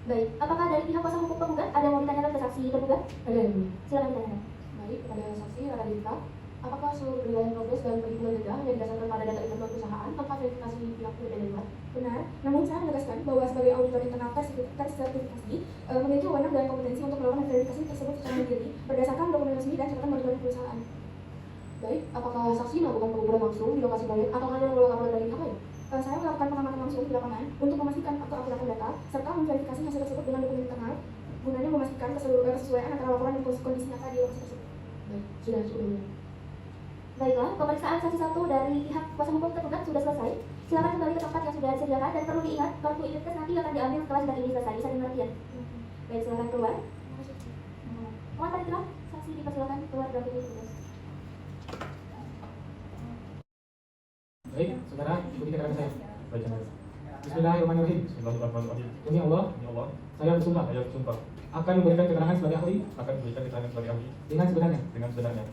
Baik, apakah dari pihak kuasa hukum penggugat ada yang mau ditanyakan ke saksi tergugat? Ada yang mulia. Silakan ditanyakan. Baik, kepada saksi Rara Devika, apakah seluruh penilaian progres dan perhitungan denda hanya didasarkan pada data internal perusahaan tanpa verifikasi pihak berbeda luar? Benar, namun saya menegaskan bahwa sebagai auditor internal tersertifikasi memiliki wewenang dan kompetensi untuk melakukan verifikasi tersebut secara mandiri berdasarkan dokumen resmi dan catatan monitoring perusahaan. Baik, apakah saksi melakukan pengukuran langsung di lokasi proyek atau hanya menolak laporan dari pihak lain? Saya melakukan pengamatan langsung di lapangan untuk memastikan keakuratan data serta memverifikasi hasil tersebut dengan dokumen internal gunanya memastikan kesesuaian antara laporan dan kondisi nyata di lokasi tersebut. Baik, sudah cukup. Baiklah, pemeriksaan saksi satu dari pihak kuasa hukum tergugat sudah selesai. Silakan kembali ke tempat yang sudah disediakan dan perlu diingat kartu identitas nanti akan diambil setelah sidang ini selesai. Bisa dimengerti ya? Baik, silakan keluar. Mohon panitera, saksi dipersilakan keluar dari tugas. Baik, saudara ikuti kata-kata saya. Baik, saudara. Bismillahirrahmanirrahim. Bismillahirrahmanirrahim. Demi Allah, Demi Allah, saya bersumpah saya bersumpah akan memberikan keterangan sebagai ahli akan memberikan keterangan sebagai ahli dengan sebenarnya,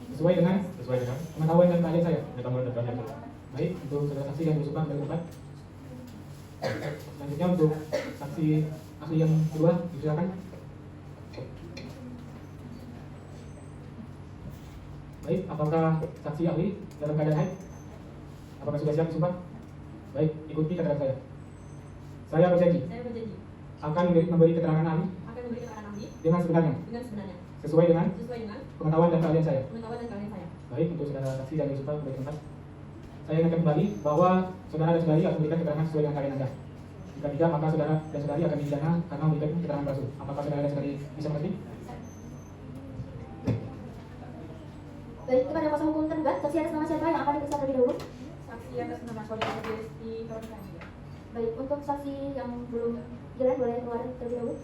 sesuai dengan sesuai dengan pengetahuan pengetahuan dan keahlian saya. dan keahlian saya. Baik, untuk saudara saksi yang bersumpah dari tempat. Selanjutnya untuk saksi ahli yang kedua, silakan. Baik, apakah saksi ahli dalam keadaan haid? Apakah sudah siap bersumpah? Baik, ikuti kata saya. Saya berjanji Saya berjanji akan memberi keterangan ahli akan memberi keterangan ahli dengan sebenarnya, sebenarnya sesuai dengan sesuai dengan pengetahuan dan keahlian saya. pengetahuan dan keahlian saya. Baik, untuk saudara saksi dan bersumpah dari tempat. Saya ingatkan kembali bahwa saudara dan saudari harus memberikan keterangan sesuai dengan keahlian Anda. Jika tidak, maka saudara dan saudari akan dipidana karena memberikan keterangan palsu. Apakah saudara dan saudari bisa mengerti? Baik, kepada kuasa hukum tergugat, saksi atas nama siapa yang akan diperiksa terlebih dahulu? Saksi atas nama saudara Desti Tornasya. Baik, untuk saksi yang belum jalan boleh keluar terlebih dahulu.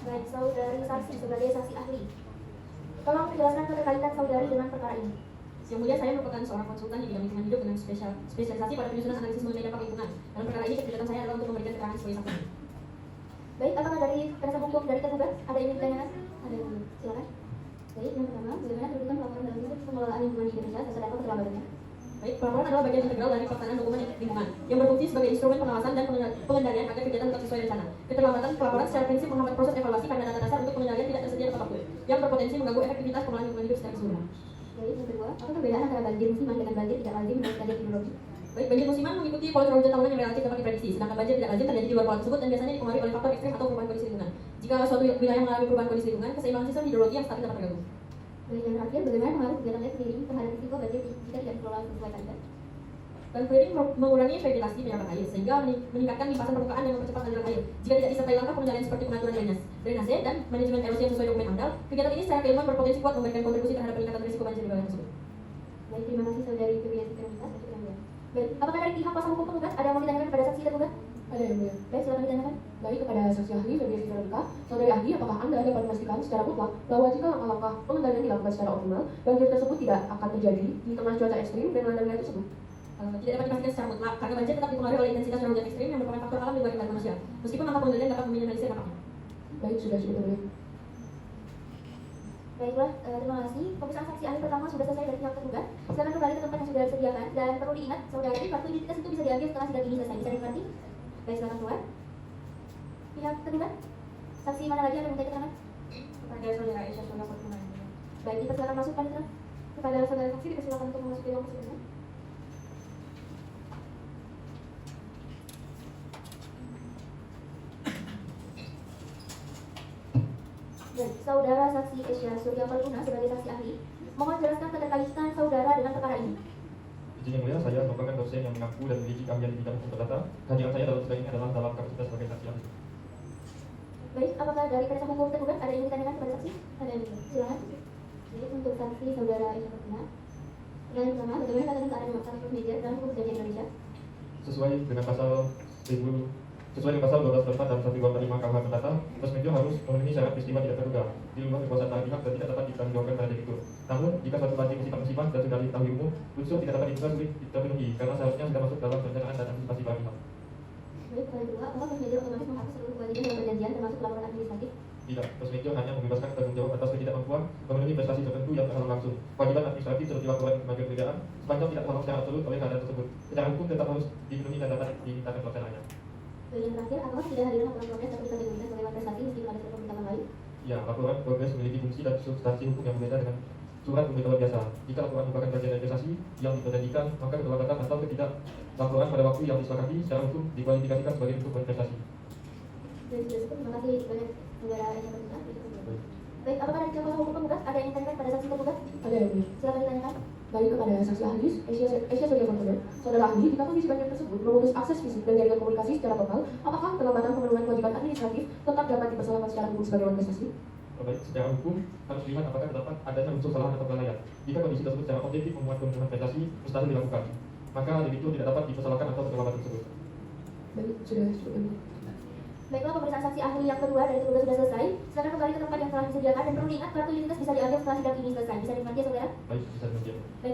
Baik, saudari saksi sebagai saksi ahli. Tolong menjelaskan keterkaitan saudari dengan perkara ini. Yang mulia, saya merupakan seorang konsultan di bidang lingkungan hidup dengan spesialisasi pada penyusunan analisis mengenai dampak lingkungan. Dalam perkara ini, kegiatan saya adalah untuk memberikan keterangan sebagai saksi. Baik, apakah dari penasihat hukum dari tergugat ada yang ingin ditanyakan? Ada yang belum? Silakan. Baik, yang pertama, bagaimana terbitkan pelaporan dalam bentuk pengelolaan lingkungan di Indonesia sesuai dengan keterlambatan? Baik, pelaporan adalah bagian integral dari pelaksanaan dokumen lingkungan yang berfungsi sebagai instrumen pengawasan dan pengendalian agar kegiatan tetap sesuai rencana. Keterlambatan pelaporan secara prinsip menghambat proses evaluasi karena data dasar untuk pengendalian tidak tersedia tepat waktu, yang berpotensi mengganggu efektivitas pengelolaan lingkungan hidup secara keseluruhan. Baik, yang kedua, apa perbedaan antara banjir musiman dengan banjir tidak lazim menurut kajian hidrologi? Baik, banjir musiman mengikuti pola curah hujan tahunan yang relatif dapat diprediksi, sedangkan banjir tidak lazim terjadi di luar pola tersebut dan biasanya dipengaruhi oleh faktor ekstrim atau perubahan kondisi lingkungan. Jika suatu wilayah mengalami perubahan kondisi lingkungan, keseimbangan sistem hidrologi yang stabil dapat terganggu. Baik, yang terakhir, bagaimana pengaruh kegiatannya sendiri terhadap risiko banjir jika tidak dikelola sesuai kaedah? Dan clearing mengurangi vegetasi penyerapan air sehingga meningkatkan limpasan permukaan dan mempercepat aliran air. Jika tidak disertai langkah pengendalian seperti pengaturan drainase dan manajemen erosi yang sesuai dokumen AMDAL, kegiatan ini secara keilmuan berpotensi kuat memberikan kontribusi terhadap peningkatan risiko banjir di wilayah tersebut. Baik, terima kasih saudari Fitriani Fitrianita. Baik, apakah dari pihak kuasa hukum tergugat ada yang mau ditanyakan kepada saksi tergugat? Ada yang mulia. Baik, silakan ditanyakan. Baik, kepada saksi ahli Fitriani Fitrianita, saudari ahli, apakah Anda dapat memastikan secara mutlak bahwa jika langkah-langkah pengendalian dilakukan secara optimal, banjir tersebut tidak akan terjadi di tengah cuaca ekstrim dan melanda wilayah tersebut? Tidak dapat dipastikan secara mutlak karena banjir tetap dipengaruhi oleh intensitas curah hujan ekstrim yang merupakan faktor alam di luar kendali manusia. Meskipun langkah pengendalian dapat meminimalisir dampaknya. Baik, sudah mulia. Baiklah, terima kasih. Pemeriksaan saksi ahli pertama sudah selesai dari pihak tergugat. Silakan kembali ke tempat yang sudah disediakan dan perlu diingat, saudari, kartu identitas itu bisa diambil setelah sidang ini selesai. Bisa dimengerti? Baik, silakan keluar. Pihak tergugat, saksi mana lagi yang meminta keterangan? Kepada saudara Aisyah Surya Fatimah. Baik, kita silakan masuk panitera. Kepada saudara saksi dipersilakan untuk memasuki ruang persidangan. Baik, saudara saksi Aisyah Surya Fatimah sebagai saksi ahli, mohon jelaskan keterkaitan saudara dengan perkara ini. Izin yang mulia, saya merupakan dosen yang mengaku dan memiliki keahlian di bidang hukum perdata. Kehadiran saya dalam sidang ini adalah dalam kapasitas sebagai saksi ahli. Baik, apakah dari penasihat hukum tergugat ada yang ingin ditanyakan kepada saksi? Ada yang ingin. Silakan. Baik, untuk saksi saudara Aisyah Fatimah. Yang pertama, bagaimana kalian keadaan memaksa proof major dalam hukum pidana Indonesia? Sesuai dengan pasal 12.4 dan 125 KUH Perdata, proses major harus memenuhi syarat peristiwa tidak terduga di luar kekuasaan tangan pihak dan tidak dapat ditanggungjawabkan pada debitur. Namun, jika suatu banjir bersifat musiman dan sudah diketahui umum, unsur tidak dapat diduga sulit terpenuhi karena seharusnya sudah masuk dalam perencanaan dan antisipasi para pihak. Baik, yang kedua, apakah proof major otomatis menghapus seluruh kewajiban dalam perjanjian termasuk laporan administratif? Tidak, proses major hanya membebaskan tanggung jawab atas ketidakmampuan memenuhi prestasi tertentu yang terhalang langsung. Kewajiban administratif seperti laporan kemajuan kerjaan sepanjang tidak terhalang secara absolut oleh keadaan tersebut. Secara hukum tetap harus dipenuhi dan dapat dimintakan pelaksanaannya. Baik, yang terakhir, apakah tidak hadir laporan progres dapat dikategorikan sebagai prestasi meskipun ada surat permintaan lain? Ya, laporan progres memiliki fungsi dan substansi hukum yang berbeda dengan surat pemberitahuan biasa. Jika laporan merupakan bagian dari prestasi yang diperjanjikan, maka keterlambatan atau ketidak laporan pada waktu yang disepakati secara hukum dikualifikasikan sebagai bentuk prestasi. Baik, sudah cukup. Terima kasih banyak saudara Aisyah Fatimah. Baik, apakah dari pihak kuasa hukum tergugat ada yang ingin ditanyakan pada saksi tergugat? Ada yang mulia. Silakan ditanyakan. Baik, kepada saksi ahli Aisyah Surya Fatimah, saudara ahli, jika kondisi banjir tersebut memutus akses fisik dan jaringan komunikasi secara total, apakah keterlambatan pemenuhan kewajiban administratif tetap dapat dipersoalkan secara hukum sebagai prestasi? Baik, secara hukum harus dilihat apakah terdapat adanya unsur kesalahan atau kelalaian. Jika kondisi tersebut secara objektif memuat pemenuhan prestasi mustahil dilakukan, maka debitur tidak dapat dipersoalkan atau keterlambatan tersebut. Baik, sudah cukup. Baiklah, pemeriksaan saksi ahli yang kedua dari tergugat sudah selesai. Silakan kembali ke tempat yang telah disediakan dan perlu diingat, kartu identitas bisa diambil setelah sidang ini selesai. Bisa dimengerti ya, saudara? Baik, bisa dimengerti. Baik,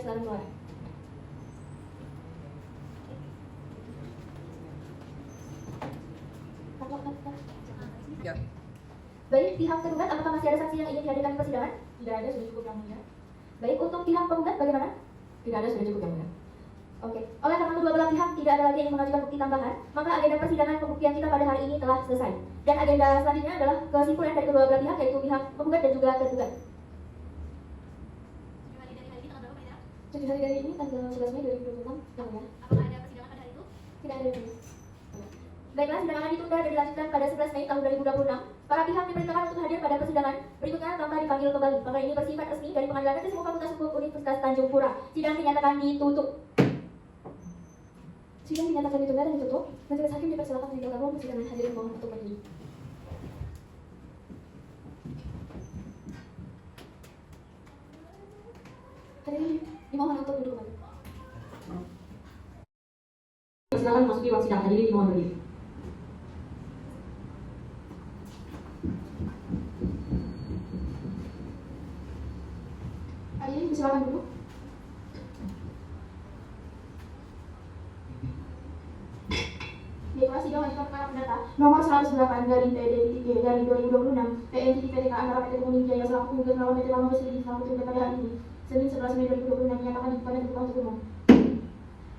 Baik, pihak tergugat, apakah masih ada saksi yang ingin dihadirkan di persidangan? Tidak ada, sudah cukup yang mulia. Baik, untuk pihak penggugat bagaimana? Tidak ada, sudah cukup yang mulia. Oke, oleh karena kedua belah pihak tidak ada lagi yang mengajukan bukti tambahan, maka agenda persidangan pembuktian kita pada hari ini telah selesai. Dan agenda selanjutnya adalah kesimpulan dari kedua belah pihak, yaitu pihak penggugat dan juga tergugat. Tujuh hari dari ini tanggal 11 Mei 2026, yang mulia. Apakah ada persidangan pada hari itu? Tidak ada yang mulia. Baiklah, sidang akan ditunda dan dilanjutkan pada 11 Mei tahun 2026. Para pihak diperintahkan untuk hadir pada persidangan berikutnya tanpa dipanggil kembali. Maka ini bersifat resmi dari Pengadilan Negeri Semu Fakultas Hukum Universitas Tanjung Pura. Sidang dinyatakan ditutup. Sidang dinyatakan ditunda dan ditutup. Majelis hakim dipersilakan meninggalkan ruang persidangan. Hadirin mohon untuk berdiri. Hadirin dimohon untuk duduk kembali. Silakan memasuki ruang sidang. Hadirin dimohon berdiri. Hadirin silakan duduk. Baiklah, sidang lanjutan perkara perdata nomor 108 garing PD garing 2026 PN/PTK antara PT Kemuning Jaya selaku penggugat melawan PT Lama Bersih selaku tergugat pada hari ini Senin 11 Mei 2026 menyatakan dibuka dan terbuka untuk umum.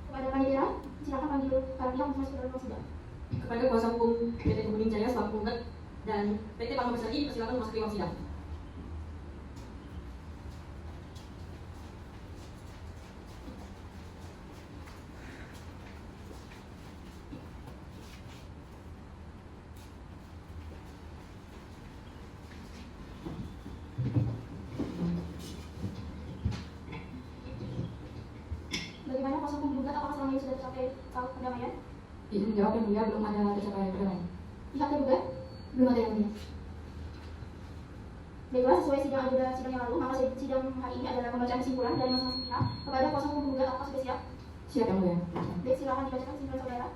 Kepada panitia, silakan panggil para pihak untuk masuk ke dalam sidang. Kepada kuasa hukum PT Kemuning Jaya selaku penggugat dan PT Lama Bersih, silakan memasuki ruang sidang. Bagaimana kuasa hukum penggugat, apakah selama ini sudah tercapai perdamaian? Izin menjawab yang mulia, belum ada tercapai perdamaian. Pihak tergugat? Belum ada yang mulia. Baiklah, sesuai sidang agenda sidang yang lalu, maka sidang hari ini adalah pembacaan kesimpulan dari masing-masing pihak. Kepada kuasa hukum penggugat, apakah sudah siap? Siap yang mulia. Baik, silakan dibacakan kesimpulan saudara.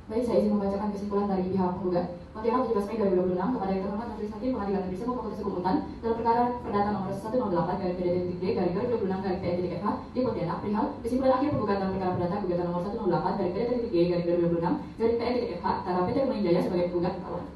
Baik, saya izin membacakan kesimpulan dari pihak penggugat. Pontianak 17 Mei 2026 kepada yang terhormat Majelis Hakim Pengadilan Negeri Semu Fakultas Hukum Untan dalam perkara perdata nomor 108 garing PDD garing 2026 garing PN/FH di Pontianak perihal kesimpulan akhir penggugat dalam perkara perdata gugatan nomor 108 garing PDD garing 2026 garing PN/FH antara PT Kemuning Jaya sebagai penggugat melawan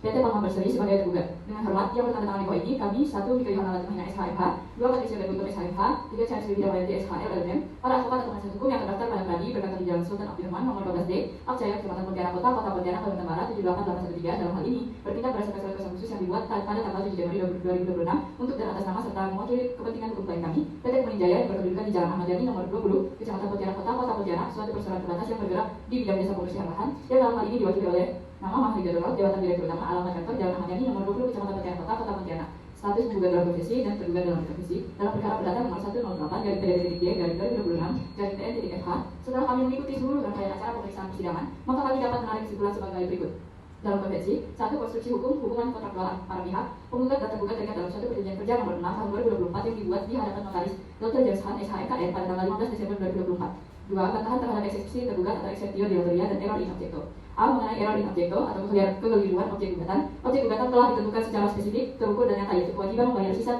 PT Lama Bersih sebagai tergugat. Dengan hormat yang bertanda tangan ini kami 1. Mika Yohana Latimahina SHMH, 2. Patricia Begutum SHMH, 3. Charles Widiawayanti SHL LLM, para advokat atau penasihat hukum yang terdaftar pada pradi berkantor di Jalan Sultan Abdurrahman nomor 12D, Akjaya, Kecamatan Pontianak Kota, Kota Pontianak, Kalimantan Barat 78813 dalam hal ini bertindak berdasarkan surat kuasa khusus yang dibuat pada tanggal 7 Januari 2026 untuk dan atas nama serta mewakili kepentingan hukum klien kami PT Kemuning Jaya yang berkedudukan di Jalan Ahmad Yani nomor 20, Kecamatan Pontianak Kota, Kota Pontianak, suatu perseroan terbatas yang bergerak di bidang jasa pembersihan lahan yang dalam hal ini diwakili oleh nama Mahliga Donald, jabatan direktur utama, alamat kantor Jalan Ahmad Yani nomor 20, Kecamatan Pontianak Kota, Kota Pontianak. Status penggugat dalam profesi dan tergugat dalam profesi dalam perkara perdata nomor 108 garing PDD garing 2026 garing PN/FH. Setelah kami mengikuti seluruh rangkaian acara pemeriksaan persidangan, maka kami dapat menarik kesimpulan sebagai berikut. Dalam konvensi 1. Konstruksi hukum hubungan kontraktual para pihak, penggugat dan tergugat terikat dalam suatu perjanjian kerja nomor 6 tahun 2024 yang dibuat di hadapan notaris Dr. James Han SHMKN pada tanggal 15 Desember 2024. 2. Bantahan terhadap eksekusi tergugat atau exceptio de autoria dan error in objecto. A. Mengenai error in objecto atau kekeliruan objek gugatan. Objek gugatan telah ditentukan secara spesifik, terukur dan nyata, yaitu kewajiban membayar sisa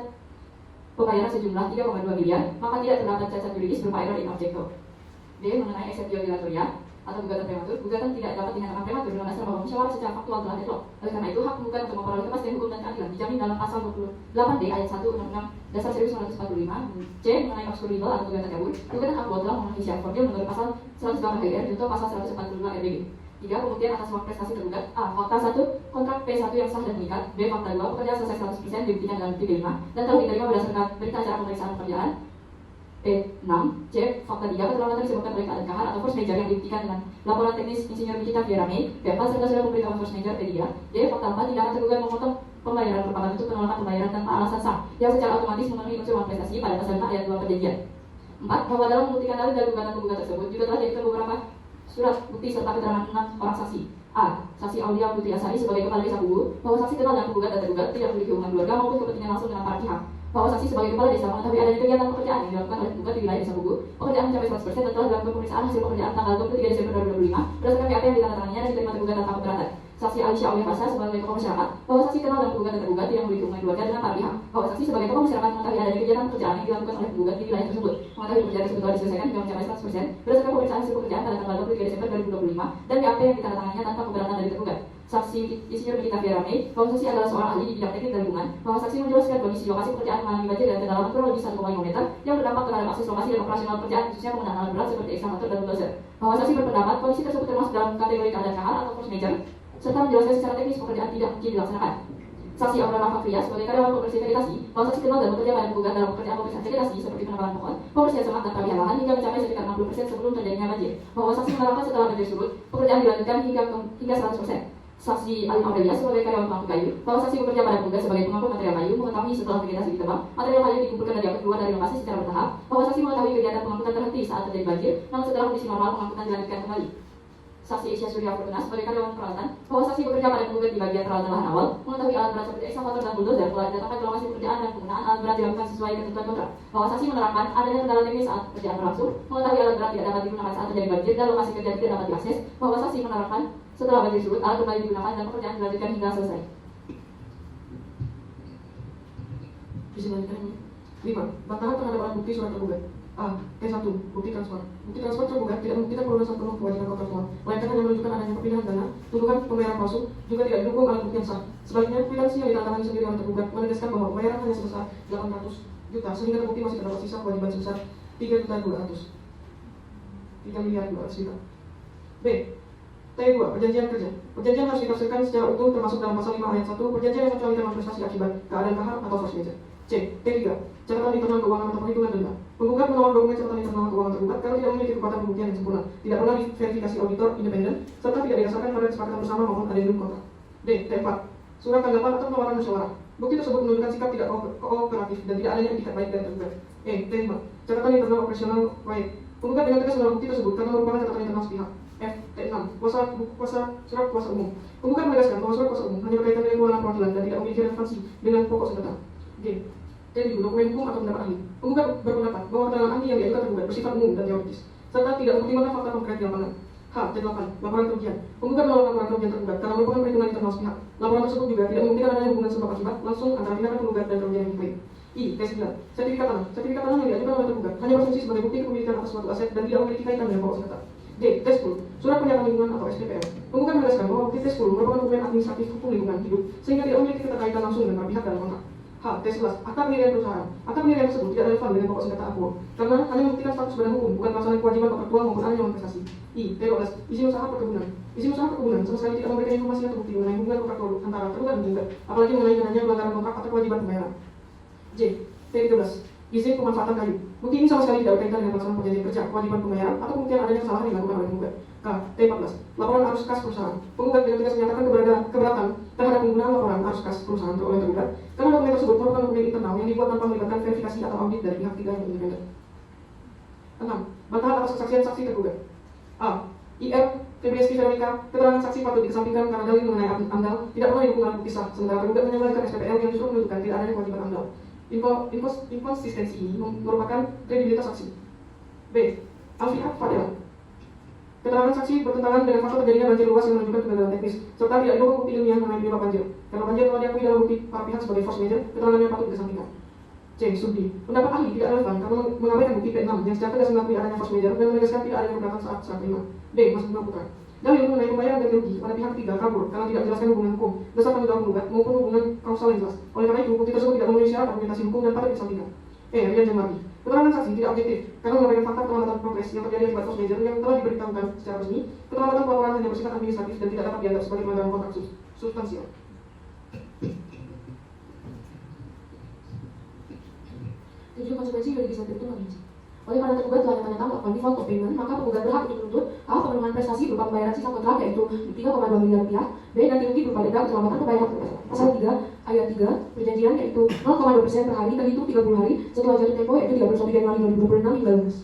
pembayaran sejumlah 3,2 miliar, maka tidak terdapat cacat juridis berupa error in objecto. B. Mengenai exceptio de autoria atau gugatan prematur, gugatan tidak dapat dinyatakan prematur dengan dasar bahwa musyawarah secara faktual telah deadlock. Oleh karena itu, hak penggugat untuk memperoleh kepastian hukum dan keadilan dijamin dalam pasal 28D ayat 1 Undang-Undang Dasar 1945. C. Mengenai obscure legal atau gugatan kabur, gugatan aktual telah memenuhi syarat formil menurut pasal 108 HGR junto pasal 142 RBG. 3. Pembuktian atas hak prestasi tergugat. A. Fakta 1. Kontrak P1 yang sah dan mengikat. B. Fakta 2. Pekerjaan selesai 100% dibuktikan dalam P5 dan telah diterima berdasarkan berita acara pemeriksaan pekerjaan. P6. C. Fakta 3. Keterlambatan disebabkan oleh keadaan kahar atau force majeure yang dibuktikan dengan laporan teknis Insinyur Nikita Fierame. P4. Serta sudah memberitahukan force majeure. P3. D. Fakta 4. Tindakan tergugat memotong pembayaran merupakan bentuk penolakan pembayaran tanpa alasan sah yang secara otomatis memenuhi unsur prestasi pada pasal 5 ayat 2 perjanjian. 4. Bahwa dalam membuktikan dalil dari gugatan penggugat tersebut juga telah diajukan beberapa surat bukti serta keterangan 6 orang saksi. A. Saksi Aulia Putri Asari sebagai kepala desa Bugu, bahwa saksi kenal dengan penggugat dan tergugat tidak memiliki hubungan keluarga maupun kepentingan langsung dengan para pihak. Bahwa saksi sebagai kepala desa mengetahui adanya kegiatan pekerjaan yang dilakukan oleh penggugat di wilayah desa Bugu, pekerjaan mencapai 100% dan telah dilakukan pemeriksaan hasil pekerjaan tanggal 23 Desember 2025 berdasarkan PAP yang ditandatangani dan diterima tergugat tanpa keberatan. Saksi Aisyah Aulia Farsa sebagai tokoh masyarakat, bahwa saksi kenal dengan penggugat dan tergugat tidak memiliki hubungan keluarga dengan para pihak. Bahwa saksi sebagai tokoh masyarakat mengetahui adanya kegiatan pekerjaan yang dilakukan oleh penggugat di wilayah tersebut, mengetahui pekerjaan tersebut telah diselesaikan hingga mencapai 100% berdasarkan pemeriksaan hasil pekerjaan pada tanggal 23 Desember 2025 dan PAP yang ditandatangani tanpa keberatan dari tergugat. Saksi Insinyur Nikita Fiarame, bahwa saksi adalah seorang ahli di bidang teknik dan lingkungan, bahwa saksi menjelaskan kondisi lokasi pekerjaan mengalami banjir dan kedalaman kurang lebih 1,5 meter yang berdampak terhadap akses lokasi dan operasional pekerjaan khususnya penggunaan alat berat seperti ekskavator dan bulldozer. Bahwa saksi berpendapat kondisi tersebut termasuk dalam kategori keadaan kahar atau force majeure, serta menjelaskan secara teknis pekerjaan tidak mungkin dilaksanakan. Saksi Aurora Fafria sebagai karyawan pembersih vegetasi, bahwa saksi kenal dan bekerja pada penggugat dalam pekerjaan pembersihan vegetasi seperti penebangan pohon, pembersihan semak dan perapian lahan hingga mencapai sekitar 60% sebelum terjadinya banjir. Bahwa saksi menerangkan setelah banjir surut, pekerjaan dilanjutkan hingga 100%. Saksi Alim Aurelia sebagai karyawan pengangkut kayu, bahwa saksi bekerja pada penggugat sebagai pengangkut material kayu, mengetahui setelah vegetasi ditebang, material kayu dikumpulkan dan diangkut keluar dari lokasi secara bertahap, bahwa saksi mengetahui kegiatan pengangkutan terhenti saat terjadi banjir, namun setelah kondisi normal pengangkutan dilanjutkan kembali. Saksi Asia Surya Fortuna sebagai karyawan peralatan, bahwa saksi bekerja pada penggugat di bagian peralatan lahan awal, mengetahui alat berat seperti ekskavator dan bulldozer telah didatangkan ke lokasi pekerjaan dan penggunaan alat berat dilakukan sesuai ketentuan kontrak. Bahwa saksi menerangkan adanya kendala teknis saat pekerjaan berlangsung, mengetahui alat berat tidak dapat digunakan saat terjadi banjir dan lokasi kerja tidak dapat diakses. Bahwa saksi menerangkan setelah banjir surut, alat kembali digunakan dan pekerjaan dilanjutkan hingga selesai. Bisa lanjutkan. 5. Bantahan terhadap alat bukti surat tergugat. A. T1. Bukti transfer. Bukti transfer tergugat tidak membuktikan pelunasan penuh kewajiban kontraktual, melainkan hanya menunjukkan adanya perpindahan dana, tuduhan pembayaran palsu, juga tidak didukung alat bukti yang sah. Sebaliknya, kwitansi yang ditandatangani sendiri oleh tergugat menegaskan bahwa pembayaran hanya sebesar 800 juta, sehingga terbukti masih terdapat sisa kewajiban sebesar 3 miliar 200 juta. B. T2. Perjanjian kerja. Perjanjian harus ditafsirkan secara utuh termasuk dalam pasal 5 ayat 1, perjanjian yang mencualikan manifestasi akibat keadaan kahar atau force majeure. C. T3. Catatan internal keuangan atau perhitungan denda. Penggugat menolak dokumen catatan internal keuangan tergugat karena tidak memiliki kekuatan pembuktian yang sempurna, tidak pernah diverifikasi auditor independen, serta tidak didasarkan pada kesepakatan bersama maupun adendum kontrak. D. T4. Surat tanggapan atau penawaran musyawarah. Bukti tersebut menunjukkan sikap tidak kooperatif dan tidak adanya etikat baik dari tergugat. E. T5. Catatan internal operasional proyek. Penggugat dengan tegas menolak bukti tersebut karena merupakan catatan internal sepihak. F. T6. Surat kuasa umum. Penggugat menegaskan bahwa surat kuasa umum hanya berkaitan dengan kewenangan perwakilan dan tidak memiliki relevansi dengan pokok sengketa. G. T7. Dokumen hukum atau pendapat ahli. Penggugat berpendapat bahwa keterangan ahli yang diajukan tergugat bersifat umum dan teoritis, serta tidak mempertimbangkan fakta konkret di lapangan. H. T8. Laporan kerugian. Penggugat menolak laporan kerugian tergugat karena merupakan perhitungan internal sepihak. Laporan tersebut juga tidak membuktikan adanya hubungan sebab akibat langsung antara tindakan penggugat dan kerugian yang diklaim. I. T9. Sertifikat tanah. Sertifikat tanah yang diajukan oleh tergugat hanya berfungsi sebagai bukti kepemilikan atas suatu aset dan tidak memiliki kaitan dengan pokok sengketa. D. T10. Surat pernyataan lingkungan atau SPPL. Penggugat menegaskan bahwa bukti T10 merupakan dokumen administratif hukum lingkungan hidup sehingga tidak memiliki keterkaitan langsung dengan para pihak dalam kontrak. H. T11. Akta pendirian perusahaan. Akta pendirian tersebut tidak relevan dengan pokok sengketa akuo karena hanya membuktikan status badan hukum, bukan pelaksanaan kewajiban kontraktual maupun aneh manifestasi. I. T12. Izin usaha perkebunan. Izin usaha perkebunan sama sekali tidak memberikan informasi yang terbukti mengenai hubungan kontraktual antara tergugat dan penggugat, apalagi mengenai adanya pelanggaran kontrak atau kewajiban pembayaran. J. T13. Izin pemanfaatan kayu. Bukti ini sama sekali tidak berkaitan dengan pelaksanaan perjanjian kerja, kewajiban pembayaran, atau kemungkinan adanya kesalahan yang dilakukan oleh penggugat. K. T14. Laporan arus kas perusahaan. Penggugat dengan tegas menyatakan keberatan terhadap penggunaan laporan arus kas perusahaan oleh tergugat karena dokumen tersebut merupakan dokumen internal yang dibuat tanpa melibatkan verifikasi atau audit dari pihak ketiga yang independen. 6. Bantahan atas kesaksian saksi tergugat. A. IR TBSP Veronica, keterangan saksi patut dikesampingkan karena dalil mengenai amdal tidak pernah didukung alat bukti sah, sementara tergugat menyebabkan SPPL yang justru menunjukkan tidak adanya kewajiban amdal. Inkonsistensi ini merupakan kredibilitas saksi. B. Alfiat Fadela. Keterangan saksi bertentangan dengan fakta terjadinya banjir luas yang menunjukkan kegagalan teknis, serta tidak didukung bukti ilmiah mengenai penyebab banjir. Karena banjir telah diakui dalam bukti para pihak sebagai force majeure, keterangannya patut dikesampingkan. C. Sub D. Pendapat ahli tidak relevan karena mengabaikan bukti P6 yang secara tegas mengakui adanya force majeure dan menegaskan tidak adanya keberatan saat serah terima. D. Mas Bunga Putra. Dalil mengenai pembayaran ganti rugi pada pihak ketiga kabur karena tidak menjelaskan hubungan hukum dasar tanggung jawab penggugat maupun hubungan kausal yang jelas. Oleh karena itu, bukti tersebut tidak memenuhi syarat argumentasi hukum dan patut dikesampingkan. E. Rian Jamardi. Keterangan saksi tidak objektif karena mengabaikan fakta keterlambatan progres yang terjadi akibat force majeure yang telah diberitahukan secara resmi. Keterlambatan pelaporan hanya bersifat administratif dan tidak dapat dianggap sebagai pelanggaran kontrak substansial. Tujuh, konsekuensi dari legislatif itu merinci. Oleh karena tergugat telah nyata-nyata melakukan default of payment, maka penggugat berhak untuk menuntut A. Pemenuhan prestasi berupa pembayaran sisa kontrak yaitu 3,2 miliar rupiah. B. Ganti rugi berupa denda keterlambatan pembayaran pasal 3 ayat 3 perjanjian yaitu 0,2% per hari terhitung 30 hari setelah jatuh tempo yaitu 31 Januari 2026 hingga lunas.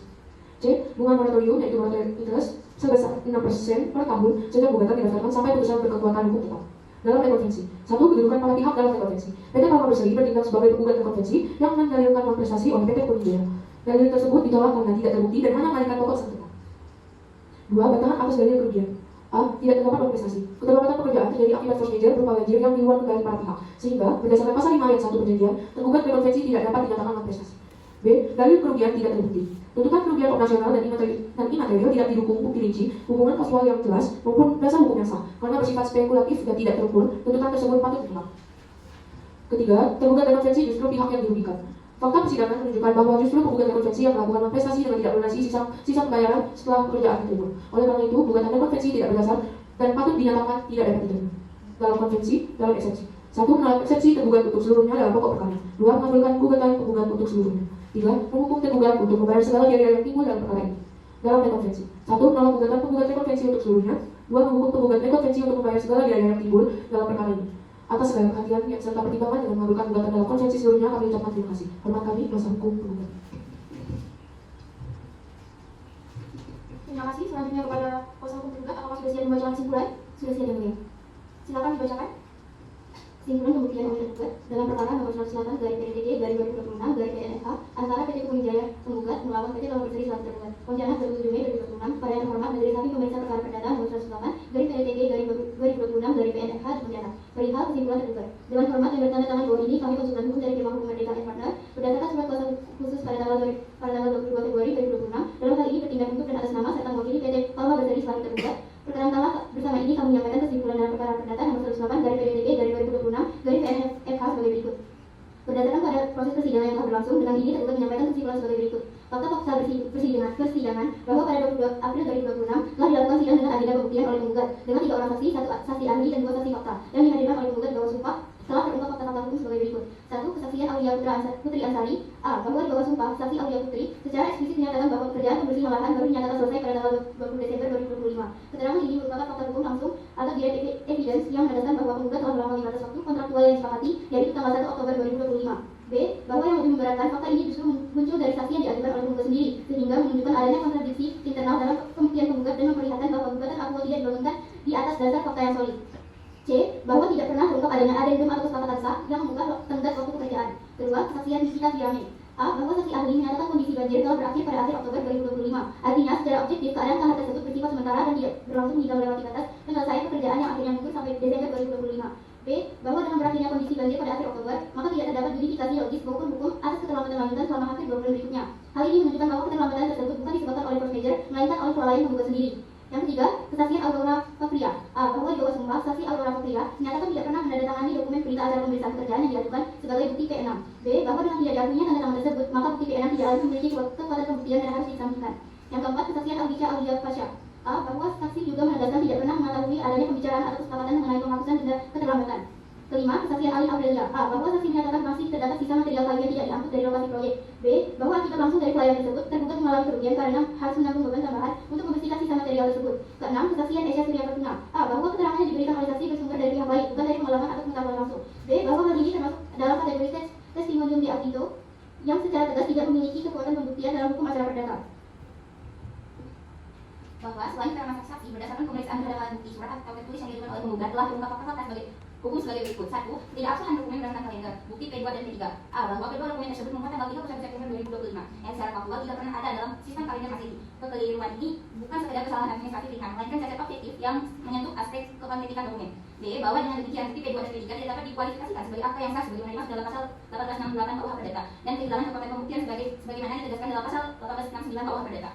C. Bunga moratorium yaitu moratorium interest sebesar 6% per tahun sehingga gugatan didaftarkan sampai putusan berkekuatan hukum tetap. Dalam rekonvensi, 1. Kedudukan para pihak dalam rekonvensi. PT Palma Berseri bertindak sebagai penggugat rekonvensi yang mendalilkan uang prestasi oleh PT Polijaya. Dalil tersebut ditolak karena tidak terbukti dan hanya mengalihkan pokok sengketa. 2. Bantahan atas dalil kerugian. A. Tidak terdapat uang prestasi. Keterlambatan pekerjaan terjadi akibat force majeure berupa banjir yang di luar kendali para pihak, sehingga berdasarkan pasal 5 ayat 1 perjanjian, tergugat rekonvensi tidak dapat dinyatakan uang prestasi. B. Dalil kerugian tidak terbukti. Tuntutan kerugian operasional dan imaterial tidak didukung bukti rinci, hubungan kasual yang jelas, maupun dasar hukum yang sah. Karena bersifat spekulatif dan tidak terukur, tuntutan tersebut patut ditolak. Ketiga, tergugat rekonvensi justru pihak yang dirugikan. Fakta persidangan menunjukkan bahwa justru penggugat rekonvensi yang melakukan prestasi dengan tidak melunasi sisa pembayaran setelah pekerjaan timbul. Oleh karena itu, gugatan rekonvensi tidak berdasar dan patut dinyatakan tidak dapat diterima. Dalam konvensi, dalam eksepsi. 1. Menolak eksepsi tergugat untuk seluruhnya dalam pokok perkara. 2. Mengabulkan gugatan penggugat untuk seluruhnya. 3. Menghukum tergugat untuk membayar segala biaya yang timbul dalam perkara ini. Dalam rekonvensi. 1. Menolak gugatan penggugat rekonvensi untuk seluruhnya. 2. Menghukum penggugat rekonvensi untuk membayar segala biaya yang timbul dalam perkara ini. Atas segala perhatian yang serta pertimbangan dengan mengabulkan gugatan dalam konvensi seluruhnya, kami ucapkan terima kasih. Hormat kami, kuasa hukum penggugat. Terima kasih. Selanjutnya kepada kuasa hukum tergugat, apakah sudah siap membacakan kesimpulan? Sudah siap, yang mulia. Silakan dibacakan. Kesimpulan pembuktian oleh tergugat dalam perkara nomor 108 garis PDTG garis 2026 garis PNFH antara PT Kuning Jaya penggugat melawan PT Lawang Berseri selaku tergugat. Pontianak 27 Mei 2026 pada yang terhormat Majelis Hakim Pemeriksa Perkara Perdata nomor 108 garis PDTG garis 2026 garis PNFH di Pontianak. Perihal kesimpulan tergugat. Dengan hormat yang bertanda tangan bahwa ini kami konsultan hukum dari Kemah Hukum Merdeka & Partner berdasarkan surat kuasa khusus pada tanggal 22 Februari 2026 dalam hal ini bertindak untuk dan atas nama serta mewakili PT Lawang Berseri selaku tergugat. Perkara bersama ini kami menyampaikan kesimpulan dalam perkara perdata nomor 108 dari PDTG dari 2026 dari PNFH sebagai berikut. Berdasarkan pada proses persidangan yang telah berlangsung, dengan ini tergugat menyampaikan kesimpulan sebagai berikut. Fakta persidangan bahwa pada 22 April 2026 telah dilakukan sidang dengan agenda pembuktian oleh penggugat dengan 3 orang saksi, 1 saksi ahli dan 2 saksi fakta yang dihadirkan oleh penggugat bahwa sumpah telah terungkap fakta-fakta hukum sebagai berikut. 1. Kesaksian Aulia Putri Ansari A. Bahwa di bawah sumpah saksi Aulia Putri secara eksplisit menyatakan bahwa pekerjaan pembersihan lahan baru dinyatakan selesai pada tanggal 20 Desember 2025. Keterangan ini merupakan fakta hukum langsung atau direct evidence yang menandaskan bahwa penggugat telah melampaui batas waktu kontraktual yang disepakati, yaitu tanggal 1 Oktober 2025. B. Bahwa yang lebih memberatkan, fakta ini justru muncul dari saksi yang diajukan oleh penggugat sendiri, sehingga menunjukkan adanya kontradiksi internal dalam pembuktian penggugat dan memperlihatkan bahwa gugatan akuo tidak dibangunkan di atas dasar fakta yang solid. C. Bahwa tidak pernah terungkap adanya adendum atau kesepakatan sah yang membuka tenggat waktu pekerjaan. Kedua, kesaksian Nikita Firame A. Bahwa saksi ahli menyatakan kondisi banjir telah berakhir pada akhir Oktober 2025. Artinya, secara objektif, keadaan tahap tersebut bersifat sementara dan tidak berlangsung hingga melewati batas penyelesaian pekerjaan yang akhirnya mundur sampai Desember 2025. B. Bahwa dengan berakhirnya kondisi banjir pada akhir Oktober, maka tidak terdapat justifikasi logis maupun hukum atas keterlambatan lanjutan selama hampir 2 bulan berikutnya. Hal ini menunjukkan bahwa keterlambatan tersebut bukan disebabkan oleh force majeure, melainkan oleh kelalaian penggugat sendiri. Yang ketiga, kesaksian Aurora Fakria A. Bahwa di bawah sumpah, saksi Aurora Fakria menyatakan tidak pernah menandatangani dokumen berita acara pemeriksaan pekerjaan yang diajukan sebagai bukti P6. B. Bahwa dengan tidak diakuinya tanda tangan tersebut, maka bukti P6 tidak lagi memiliki kekuatan pembuktian dan harus disampingkan. Yang keempat, kesaksian Aulia Fasya A. Bahwa saksi juga menegaskan tidak pernah mengetahui adanya pembicaraan atau kesepakatan mengenai penghapusan denda keterlambatan. Kelima, kesaksian Alin Aurelia A. Bahwa saksi menyatakan masih terdapat sisa material kayu yang tidak diangkut dari lokasi proyek. B. Bahwa akibat langsung dari pelayanan tersebut, tergugat mengalami kerugian karena harus menanggung beban tambahan untuk membersihkan sisa material tersebut. Keenam, kesaksian Esya Surya Fortuna A. Bahwa keterangannya diberikan oleh saksi bersumber dari pihak lain, bukan dari pengalaman atau pengetahuan langsung. B. Bahwa hal ini termasuk dalam kategori testimonium di actito yang secara tegas tidak memiliki kekuatan pembuktian dalam hukum acara perdata. Bahwa selain keterangan saksi berdasarkan pemeriksaan terhadap alat bukti surat atau tertulis yang diajukan oleh penggugat telah terungkap fakta-fakta sebagai hukum sebagai berikut. 1. Tidak absahan dokumen berdasarkan kalender, bukti P2 dan P3. A. Bahwa kedua dokumen tersebut memuat tanggal 31 September 2025 yang secara faktual tidak pernah ada dalam sistem kalender Masehi. Kekeliruan ini bukan sekedar kesalahan administratif ringan, melainkan cacat objektif yang menyentuh aspek keautentikan dokumen. B. Bahwa dengan demikian bukti P2 dan P3 tidak dapat dikualifikasikan sebagai akta yang sah sebagaimana dimaksud dalam pasal 1868 KUH Perdata dan kehilangan kekuatan pembuktian sebagaimana ditegaskan dalam pasal 1869 KUH Perdata.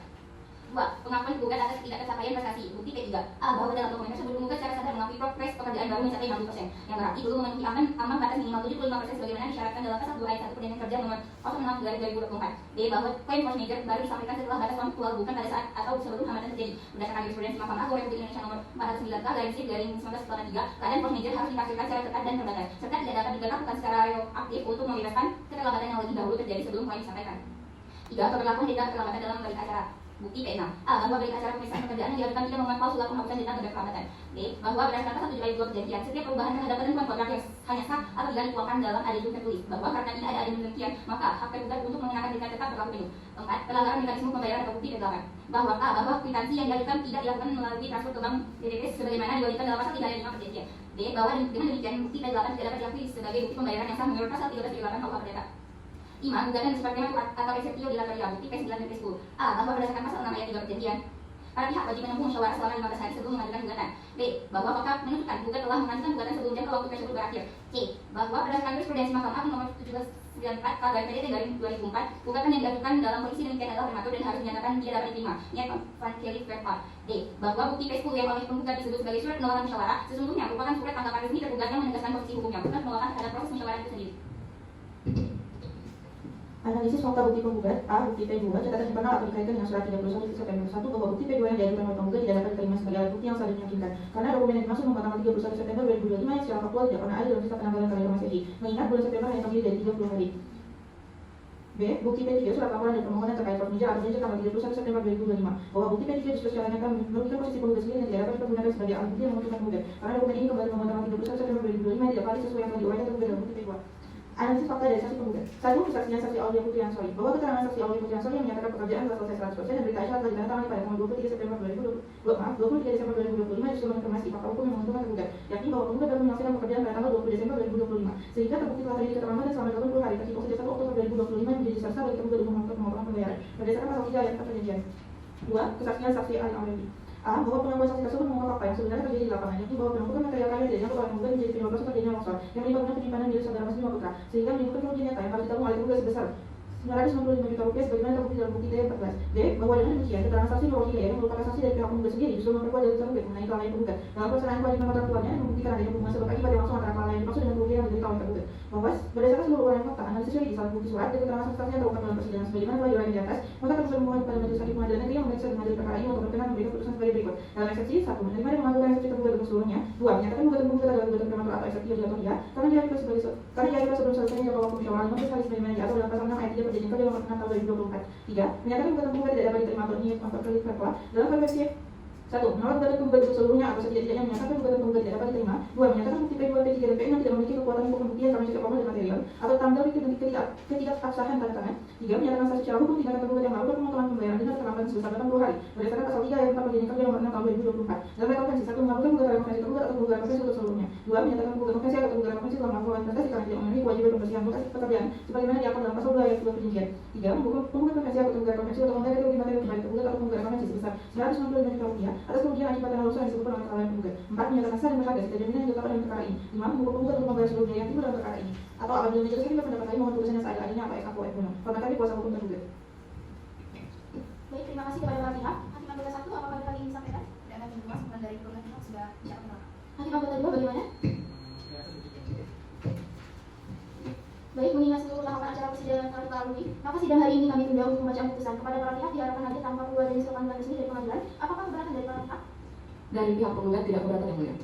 2. Pengakuan penggugat atas ketidaktercapaian prestasi, bukti P3. A. Bahwa dalam dokumen tersebut penggugat secara sadar mengakui progres pekerjaan baru mencapai 60%, yang berarti belum memenuhi ambang batas minimal 75% sebagaimana disyaratkan dalam pasal 2 ayat 1 Perjanjian Kerja nomor 06/2024. B. Bahwa klaim force majeure baru disampaikan setelah batas faktual bukan pada saat atau sebelum hambatan terjadi. Berdasarkan jurisprudensi Mahkamah Agung Republik Indonesia nomor 409K/1983, keadaan force majeure harus ditafsirkan secara ketat dan terbatas, serta tidak dapat dilakukan secara reaktif untuk membebaskan keterlambatan yang lebih dahulu terjadi sebelum klaim disampaikan. 3. Keberlakuan denda keterlambatan dalam berita acara, bukti P6. A. Bahwa berita acara pemeriksaan pekerjaan yang diajukan tidak memuat klausul penghapusan denda keterlambatan. B. Bahwa berdasarkan pasal 7 ayat 2 perjanjian, setiap perubahan terhadap ketentuan kontrak yang hanya sah apabila dituangkan dalam adendum tertulis. Bahwa karena tidak ada adendum demikian, maka hak tergugat untuk mengenakan denda tetap berlaku penuh. 4. Pelanggaran mekanisme pembayaran atau bukti P8. Bahwa A. Bahwa kwitansi yang diajukan tidak dilakukan melalui transfer ke bank BDP sebagaimana diwajibkan dalam pasal 3 ayat 5 perjanjian. D. Bahwa dengan demikian bukti P8 tidak dapat diakui sebagai bukti pembayaran yang sah menurut pasal 13 KUH Perdata. 5. Gugatan seperti atau exceptio dilatorial, bukti P9 dan P10. A. Bahwa berdasarkan pasal 6 ayat 3 perjanjian, para pihak wajib menempuh musyawarah selama 15 hari sebelum mengajukan gugatan. B. Bahwa fakta menunjukkan gugat telah mengajukan gugatan sebelum jangka waktu tersebut berakhir. C. bahwa berdasarkan jurisprudensi Mahkamah Agung nomor 1794 KGPDT garing 2004, gugatan yang diajukan dalam kondisi demikian adalah prematur dan harus dinyatakan tidak dapat diterima. Niat Van Kelly Verpa. D. Bahwa bukti P10 yang oleh penggugat disebut sebagai surat penolakan musyawarah sesungguhnya merupakan surat tanggapan resmi tergugat yang menegaskan posisi hukumnya, bukan penolakan terhadap proses musyawarah itu sendiri. Analisis fakta bukti penggugat. A. Bukti P2 catatan internal atau dikaitkan dengan surat 31 September 1 bahwa bukti P2 yang diajukan oleh penggugat tidak dapat diterima sebagai alat bukti yang saling meyakinkan karena dokumen yang dimaksud nomor tanggal 31 September 2025 yang secara faktual tidak pernah ada dalam sisa penanggalan kalender Masehi, mengingat bulan September hanya terdiri dari 30 hari. B. Bukti P3 surat laporan dan permohonan terkait perminjaan atau janji tanggal 31 September 2025 bahwa bukti P3 dispersialkan merugikan posisi penggugat sendiri dan tidak dapat dipergunakan sebagai alat bukti yang menguntungkan penggugat karena dokumen ini kembali nomor tanggal 31 September 2025 yang tidak valid sesuai yang telah diuraikan tergugat dalam bukti P2. Analisis fakta dari saksi penggugat. 1. Kesaksian saksi Aulia Putri Ansori bahwa keterangan saksi Aulia Putri Ansori yang menyatakan pekerjaan telah selesai 100% dan berita acara telah ditandatangani pada tanggal 23 September 23 Desember 2025 justru mengkonfirmasi fakta hukum yang menguntungkan penggugat, yakni bahwa penggugat dapat menyelesaikan pekerjaan pada tanggal 20 Desember 2025 sehingga terbukti telah terjadi keterlambatan selama 80 hari terhitung sejak 1 Oktober 2025 menjadi serta bagi penggugat untuk melakukan pemotongan pembayaran berdasarkan pasal 3 ayat 4 perjanjian. 2. Kesaksian saksi Ali Aurendi. A. Bahwa pengakuan saksi tersebut mengungkap fakta yang sebenarnya terjadi di lapangan, yakni bahwa penumpukan material kayu tidak dianggap oleh penggugat menjadi penyebab proses terjadinya longsor yang menyebabkan penyimpanan milik saudara Mas Bima Putra sehingga menimbulkan kerugian nyata yang harus ditanggung oleh penggugat sebesar Rp995 juta sebagaimana terbukti dalam bukti D14. D. Bahwa dengan demikian keterangan saksi nomor 3 yang merupakan saksi dari pihak penggugat sendiri justru memperkuat dalil tergugat mengenai kelalaian penggugat dalam pelaksanaan kewajiban kontraktualnya yang membuktikan adanya hubungan sebab akibat yang langsung antara kelalaian dimaksud dengan kerugian yang diderita oleh tergugat. Bahwa berdasarkan seluruh uraian fakta, analisis yuridis alat bukti surat dan keterangan saksi yang terungkap dalam persidangan sebagaimana telah diuraikan di atas, maka tergugat memohon kepada majelis hakim pengadilan negeri yang memeriksa dan mengadili perkara ini untuk berkenan memberikan putusan sebagai berikut. Dalam eksepsi 1. Menerima dan mengajukan eksepsi tergugat untuk seluruhnya. 2. Menyatakan gugatan penggugat adalah gugatan prematur atau eksepsi obligator karena diajukan sebelum selesainya jangka waktu musyawarah 15 hari sebagaimana diatur dalam pasal 6 ayat 3 perjanjian kerja nomor 6 tahun 2024. 3. Menyatakan gugatan penggugat tidak dapat diterima atau niat Van Kelly Verpa dalam versi 1. Menolak gugatan penggugat untuk seluruhnya atau setidak-tidaknya menyatakan gugatan penggugat tidak dapat diterima. 2. Menyatakan bukti P2, P3, dan P6 tidak memiliki kekuatan hukum pembuktian karena cukup formal dan material atau tanggal ketidakabsahan tanda tangan. 3. Menyatakan sah secara hukum tindakan tergugat yang melakukan pemotongan pembayaran dengan keterlambatan sebesar 80 hari berdasarkan pasal 3 ayat 4 perjanjian kerja nomor 6 tahun 2024. Dalam rekonvensi 1. Mengabulkan gugatan rekonvensi tergugat atau gugatan rekonvensi untuk seluruhnya. 2. Menyatakan gugatan rekonvensi atau gugatan rekonvensi telah melakukan prestasi karena tidak memenuhi kewajiban pembersihan lokasi pekerjaan sebagaimana diatur dalam pasal 2 ayat 2 perjanjian. 3. Penggugat rekonvensi atau gugatan rekonvensi untuk membayar kerugian materi kepada tergugat atau penggugat rekonvensi sebesar Rp995 juta atas kerugian akibat yang longsor yang disebutkan oleh kelalaian penggugat. 4. Menyatakan sah dan berharga setiap jaminan yang ditetapkan dalam perkara ini. 5. Mengukur penggugat untuk membayar seluruh biaya yang timbul dalam perkara ini atau apabila majelis hakim berpendapat lain mohon putusannya seadil-adilnya apa SAK Buno. Karena kami kuasa hukum tergugat. Baik, terima kasih kepada para pihak. Hakim anggota 1, apakah ada lagi yang disampaikan? Dan hakim 2 sebulan dari pengadilan sudah tidak menolak. Hakim anggota 2 bagaimana? Baik, mengingat seluruh tahapan acara persidangan yang telah kita lalui, maka sidang hari ini kami tunda untuk pembacaan putusan. Kepada para pihak diharapkan nanti tanpa perlu adanya panggilan resmi dari pengadilan. Apakah keberatan dari para pihak? Dari pihak penggugat tidak keberatan yang mulia.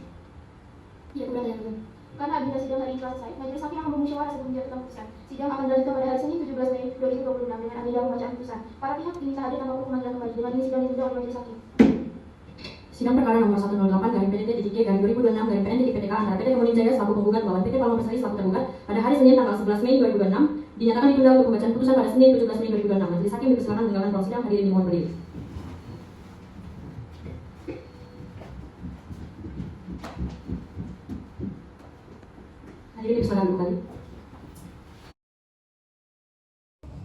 Iya, keberatan yang mulia. Karena agenda sidang hari ini telah selesai, majelis hakim akan bermusyawarah sebelum menjatuhkan putusan. Sidang akan dilanjutkan pada hari Senin 17 Mei 2026 dengan agenda pembacaan putusan. Para pihak diminta hadir tanpa perlu pemanggilan kembali. Dengan ini sidang ditunda oleh majelis hakim. Sidang perkara nomor 108 garing PDT-G garing 2026 garing PN PTK antara PT Kemuning Jaya selaku penggugat melawan PT Palma Bersari selaku tergugat pada hari Senin tanggal 11 Mei 2026 dinyatakan ditunda untuk pembacaan putusan pada Senin 17 Mei 2026. Majelis hakim dipersilakan meninggalkan ruang sidang. Hadirin dimohon berdiri. Hadirin dipersilakan kembali.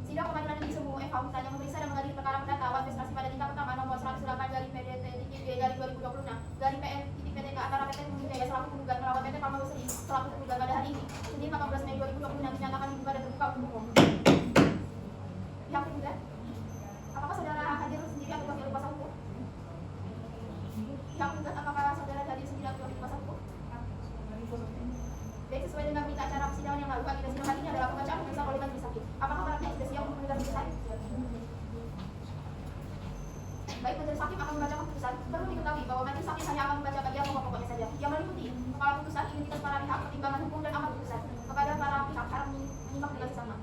Sidang Pengadilan Negeri Sumut FH Hutan yang memeriksa dan mengadili perkara perdata awan prestasi pada tingkat pertama nomor 108 garing PDT-G garing 2026 garing PN-PTK antara PT Kemuning Jaya selaku penggugat melawan PT Palma Bersari selaku tergugat pada hari ini Senin 18 Mei 2026 dinyatakan dibuka dan terbuka untuk umum. Pihak penggugat, apakah saudara hadir sendiri atau wakil kuasa hukum? Pihak penggugat, apakah saudara hadir sendiri atau wakil kuasa hukum? Baik, sesuai dengan berita acara persidangan yang lalu, agenda sidang hari ini adalah pembacaan putusan oleh majelis hakim. Apakah para pihak sudah siap untuk mendengar putusan? Baik, majelis hakim akan membacakan putusan. Perlu diketahui bahwa majelis hakim hanya akan membaca bagian pokok-pokoknya saja, yang meliputi kepala putusan, identitas para pihak, pertimbangan hukum dan amar putusan. Kepada para pihak harap menyimak dengan sama.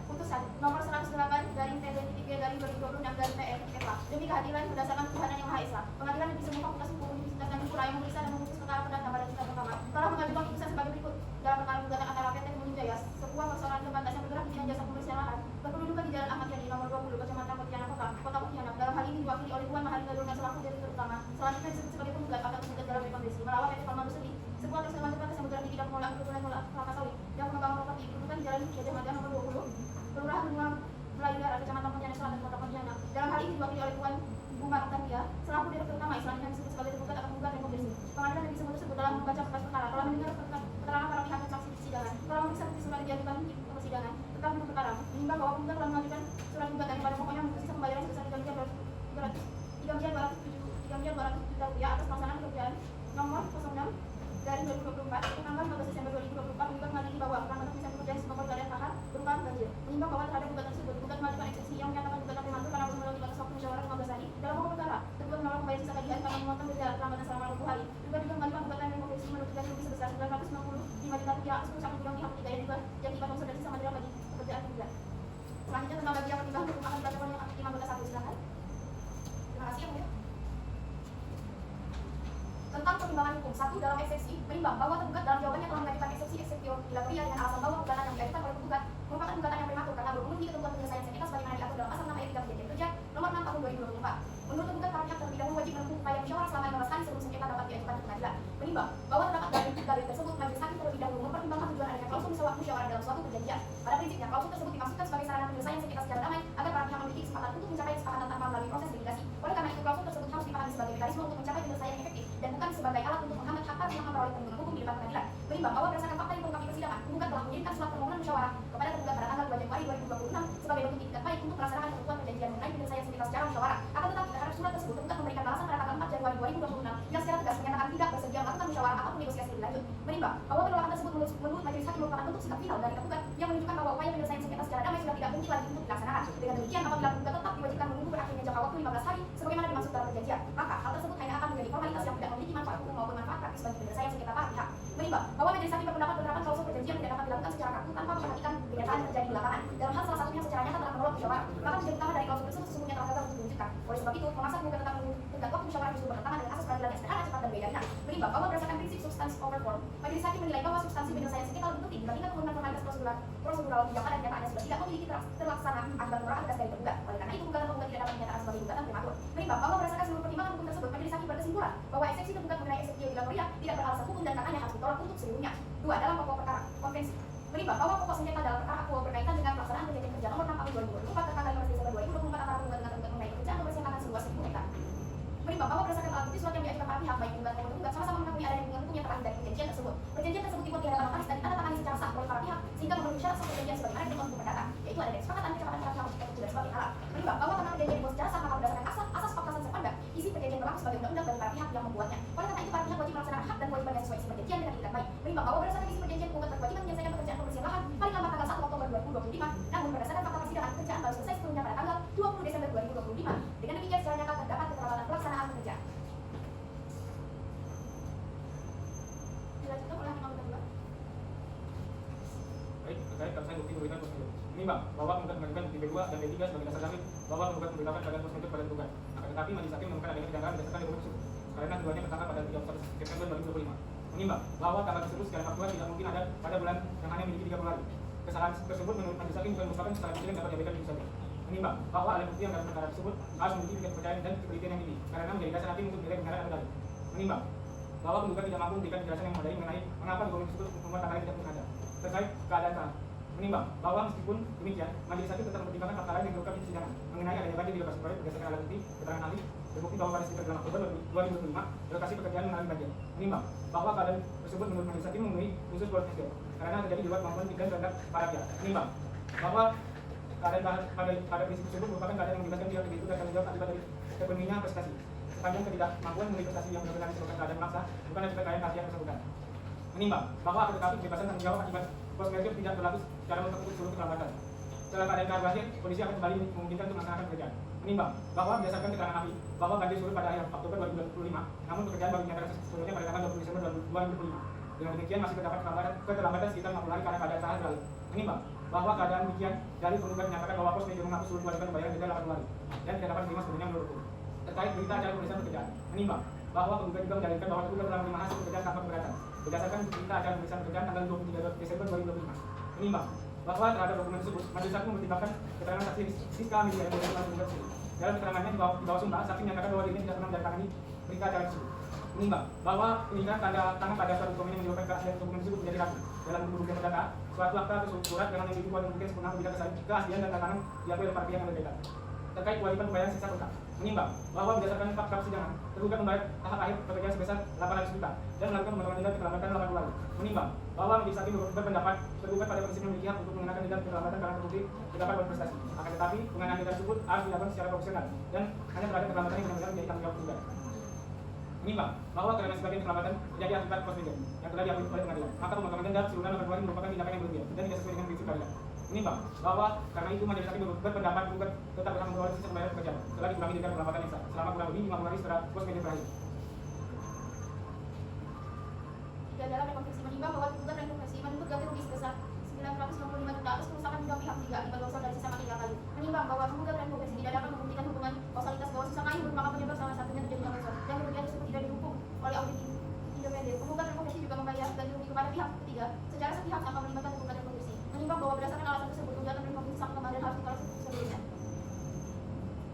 Putusan nomor 108 garing PDT-G garing 2026 garing PN FH demi kehadiran berdasarkan Tuhanan Yang Maha Esa. Pengadilan Negeri Sumut Fakultas Hukum Universitas Tanjung Pura yang memeriksa dan memutus perkara perdata pada tingkat pertama telah mengajukan putusan sebagai berikut dalam perkara gugatan antara PT Kemuning Jaya sebuah persoalan lembaga yang bergerak di bidang jasa pembersihan lahan berkedudukan di Jalan Ahmad Yani nomor 20 Kecamatan Pontianak Kota Pontianak dalam hal ini diwakili berkas perkara, telah mendengar keterangan para pihak dan saksi di persidangan, telah memeriksa bukti surat yang diajukan hakim ke persidangan tentang bentuk perkara, menimbang bahwa penggugat telah mengajukan surat gugatan yang pada pokoknya memberi sisa pembayaran sebesar 3.200 juta rupiah atas pelaksanaan pekerjaan nomor 06 dari 2024 tanggal 15 Desember 2024. Penggugat mengadili bahwa pelanggaran bisa pekerjaan sebuah pekerjaan lahan berupa banjir. Menimbang bahwa terhadap gugatan tersebut penggugat mengajukan eksepsi yang menyatakan gugatan prematur karena belum melalui batas waktu musyawarah 15 hari dalam pokok perkara. Tergugat menolak membayar sisa tagihan karena memuatkan berjalan pelanggaran selama 20 hari. Penggugat juga mengajukan gugatan yang memiliki menuntut ganti rugi sebesar 995 juta rupiah atas kerusakan gudang pihak ketiga yang juga yang akibat longsor dan sisa material bagi pekerjaan penggugat. Selanjutnya tentang bagi yang pertimbangan merupakan peraturan yang 15 April. Silakan. Terima kasih yang mulia. Tentang pertimbangan hukum, 1. Dalam eksepsi, menimbang bahwa tergugat dalam jawabannya telah mengajukan eksepsi exequatur dengan alasan bahwa gugatan yang diajukan oleh tergugat merupakan gugatan yang prematur karena belum memenuhi ketentuan penyelesaian sengketa sebagaimana diatur dalam pasal 6 ayat 3 Perjanjian Kerja nomor 6 tahun 2024. Menurut tergugat, para pihak terlebih dahulu wajib menempuh upaya musyawarah selama 15 hari sebelum sengketa dapat diajukan ke pengadilan. Menimbang bahwa terdapat dalil tersebut, majelis hakim terlebih dahulu mempertimbangkan tujuan adanya klausul musyawarah dalam suatu perjanjian. Pada prinsipnya, klausul tersebut dimaksudkan sebagai sarana penyelesaian sengketa secara damai agar para pihak memiliki kesempatan untuk mencapai kesepakatan tanpa melalui proses litigasi. Oleh karena itu, klausul tersebut harus dipahami sebagai mekanisme untuk mencapai penyelesaian yang efektif dan bukan sebagai alat untuk menghambat hak para pihak memperoleh perlindungan hukum di depan pengadilan. Menimbang bahwa berdasarkan fakta yang terungkap di persidangan, penggugat telah mengirimkan surat permohonan musyawarah kepada tergugat pada tanggal 2 Januari 2026 sebagai bentuk itikat baik untuk melaksanakan ketentuan perjanjian mengenai penyelesaian sengketa secara musyawarah. Akan tetapi terhadap surat tersebut, penggugat memberikan balasan pada tanggal 4 Januari 2026 yang secara tegas menyatakan tidak bersedia melakukan musyawarah atau negosiasi lebih lanjut. Menimbang bahwa penolakan tersebut menurut majelis hakim merupakan bentuk sikap final dari tergugat yang menunjukkan bahwa upaya penyelesaian sengketa secara damai sudah tidak mungkin lagi untuk dilaksanakan. Dengan demikian, apabila tergugat tetap diwajibkan menunggu berakhirnya jangka waktu 15 hari sebagaimana dimaksud dalam perjanjian, maka hal tersebut hanya akan menjadi formalitas yang tidak memiliki manfaat hukum maupun manfaat praktis bagi penyelesaian sengketa para pihak. Menimbang bahwa majelis hakim berpendapat penerapan klausul perjanjian tidak dapat dilakukan secara kaku tanpa memperhatikan kenyataan yang terjadi di lapangan. Dalam hal salah satunya secara nyata telah menolak musyawarah, maka tujuan utama dari klausul tersebut sesungguhnya telah gagal untuk diwujudkan. Oleh sebab itu, memaksa penggugat tetap menunggu tenggat waktu musyawarah justru bertentangan dengan asas peradilan yang sederhana, cepat dan beda ringan. Menimbang bahwa berdasarkan prinsip substansi over form, majelis hakim menilai bahwa substansi penyelesaian sengketa lebih penting dibandingkan penggunaan formalitas prosedural yang pada kenyataannya sudah tidak memiliki terlaksana akibat penolakan tegas dari tergugat. Oleh karena itu, gugatan penggugat tidak dapat dinyatakan sebagai gugatan prematur. Menimbang bahwa berdasarkan seluruh pertimbangan hukum tersebut, majelis hakim berkesimpulan bahwa eksepsi tergugat mengenai eksepsi obligatoria tidak beralasan hukum dan karenanya harus ditolak untuk seluruhnya. 2. Dalam pokok perkara konvensi, menimbang bahwa pokok sengketa dalam perkara aktual berkaitan dengan pelaksanaan perjanjian kerja nomor 6 tahun 2024 tertanggal 15 Desember 2024 antara penggugat dengan tergugat mengenai pekerjaan membersihkan seluas 1000 hektar. Menimbang bahwa berdasarkan alat bukti surat yang diajukan para pihak baik penggugat maupun tergugat sama-sama mengakui adanya hubungan hukum yang terkait dari perjanjian tersebut. Perjanjian tersebut dibuat di hadapan notaris dan ditandatangani secara sah oleh para pihak sehingga memenuhi syarat sah perjanjian sebagaimana ditetapkan hukum perdata, yaitu adanya kesepakatan kecepatan para pihak untuk dan sebagai alat. Menimbang bahwa karena perjanjian dibuat secara sah maka berdasarkan asas fakta dan sepanda, isi perjanjian berlaku sebagai undang-undang bagi para pihak yang membuatnya. Oleh karena itu, para pihak wajib melaksanakan hak dan kewajibannya sesuai isi perjanjian dengan itikat baik. Menimbang bahwa berdasarkan isi perjanjian penggugat berkewajiban menyelesaikan pekerjaan pembersihan lahan paling lambat tanggal 1 Oktober 2025, namun berdasarkan fakta persidangan pekerjaan baru selesai sepenuhnya pada tanggal 20 Desember 2025. Dengan demikian secara nyata terdapat keterlambatan pelaksanaan pekerjaan. Dilanjutkan oleh hakim kedua. Baik, terkait rangkaian bukti memberikan prosedur. Menimbang bahwa penggugat mengajukan bukti B2 dan B3 sebagai dasar dalil bahwa penggugat memberitahukan keadaan prosedur pada tergugat. Akan tetapi majelis hakim menemukan adanya kejanggalan berdasarkan dokumen tersebut karena keduanya tertangkap pada 31 September 2025. Menimbang bahwa tanggal tersebut secara faktual tidak mungkin ada pada bulan yang hanya memiliki 30 hari. Kesalahan tersebut menurut majelis hakim bukan merupakan kesalahan kecil yang dapat diabaikan begitu saja. Menimbang bahwa alat bukti yang dalam perkara tersebut harus memiliki tingkat kepercayaan dan ketelitian yang tinggi karena menjadi dasar hakim untuk menilai kebenaran atau dalil. Menimbang bahwa penggugat tidak mampu memberikan penjelasan yang memadai mengenai mengapa dokumen tersebut membuat tanggalnya tidak pernah ada terkait keadaan tanah. Menimbang bahwa meskipun demikian, majelis hakim tetap mempertimbangkan fakta lain yang diungkap di persidangan mengenai adanya banjir di lokasi proyek berdasarkan alat bukti keterangan ahli terbukti bahwa pada sekitar 6 Oktober 2025 lokasi pekerjaan mengalami banjir. Menimbang bahwa keadaan tersebut menurut majelis hakim memenuhi unsur politisme karena terjadi di luar kemampuan dan terhadap para pihak. Menimbang bahwa keadaan pada prinsip tersebut merupakan keadaan yang melibatkan pihak tertentu dan tanggung jawab akibat dari terpenuhinya prestasi. Sepanjang ketidakmampuan memenuhi prestasi yang benar-benar disebabkan keadaan maksa bukan akibat kekayaan kasihan bersangkutan. Menimbang bahwa akan tetapi kebebasan tanggung jawab akibat post merger tidak berlaku secara mutlak untuk seluruh keterlambatan. Setelah keadaan berakhir, polisi akan kembali memungkinkan untuk melaksanakan pekerjaan. Menimbang bahwa berdasarkan keterangan ahli bahwa banjir surut pada akhir Oktober 2025, namun pekerjaan baru dinyatakan seluruhnya pada tanggal 20 Desember 2025. Dengan demikian masih terdapat keterlambatan sekitar 50 hari karena keadaan salah berlalu. Menimbang bahwa keadaan demikian dari penggugat menyatakan bahwa pos merger menghapus seluruh kewajiban pembayaran denda 80 hari dan tidak dapat diterima sepenuhnya menurut hukum. Terkait berita acara pemeriksaan pekerjaan, menimbang bahwa penggugat juga mendalilkan bahwa tergugat telah menerima hasil pekerjaan tanpa keberatan berdasarkan berita acara pemeriksaan pekerjaan tanggal 23 Desember 2025. Menimbang bahwa terhadap dokumen tersebut, majelis hakim mempertimbangkan keterangan saksi Siska Amelia yang bersama penggugat tersebut. Dalam keterangannya di bawah sumpah, saksi menyatakan bahwa dirinya tidak pernah menandatangani berita acara tersebut. Menimbang bahwa peninggalan tanda tangan pada suatu dokumen yang menyebabkan keaslian dokumen tersebut menjadi ragu dalam pembuktian perdata, suatu akta atau surat dengan yang dibuat mungkin sempurna memberikan keaslian dan tanda tangan diakui oleh para pihak yang berbeda. Terkait kewajiban pembayaran sisa berkah, Menimbang bahwa berdasarkan fakta persidangan, tergugat membayar tahap akhir pekerjaan sebesar 800 juta dan melakukan pemotongan denda keterlambatan 80 hari. Menimbang bahwa majelis hakim berpendapat tergugat pada prinsipnya memiliki hak untuk mengenakan denda keterlambatan karena terbukti terdapat berprestasi. Akan tetapi, pengenaan denda tersebut harus dilakukan secara profesional dan hanya terhadap keterlambatan yang benar-benar menjadi tanggung jawab tergugat. Menimbang bahwa karena sebagian keterlambatan terjadi akibat cost media yang telah diakui oleh pengadilan, maka pemotongan denda keseluruhan 80 hari merupakan tindakan yang berlebihan dan tidak sesuai dengan prinsip keadilan. Menimbang bahwa karena itu majelis hakim berpendapat tergugat tetap berhak memperoleh sisa pembayaran pekerjaan setelah dikurangi denda keterlambatan yang sah selama kurang lebih 50 hari setelah cost media terakhir. Tidak dalam rekonstruksi menimbang bahwa tergugat rekonstruksi menuntut ganti rugi sebesar 995 juta atas kerusakan dua pihak ketiga akibat longsor dari sisa 3 kali. Menimbang bahwa tergugat rekonstruksi tidak dapat membuktikan hubungan kausalitas bahwa sisa kayu merupakan penyebab salah satunya terjadinya longsor dan kerugian tersebut tidak didukung oleh audit independen. Tergugat rekonstruksi juga membayar ganti rugi kepada pihak ketiga secara sepihak tanpa melibatkan tergugat rekonstruksi. Menimbang bahwa berdasarkan alasan tersebut gugatan rekonstruksi sang kemarin harus ditolak sebelumnya.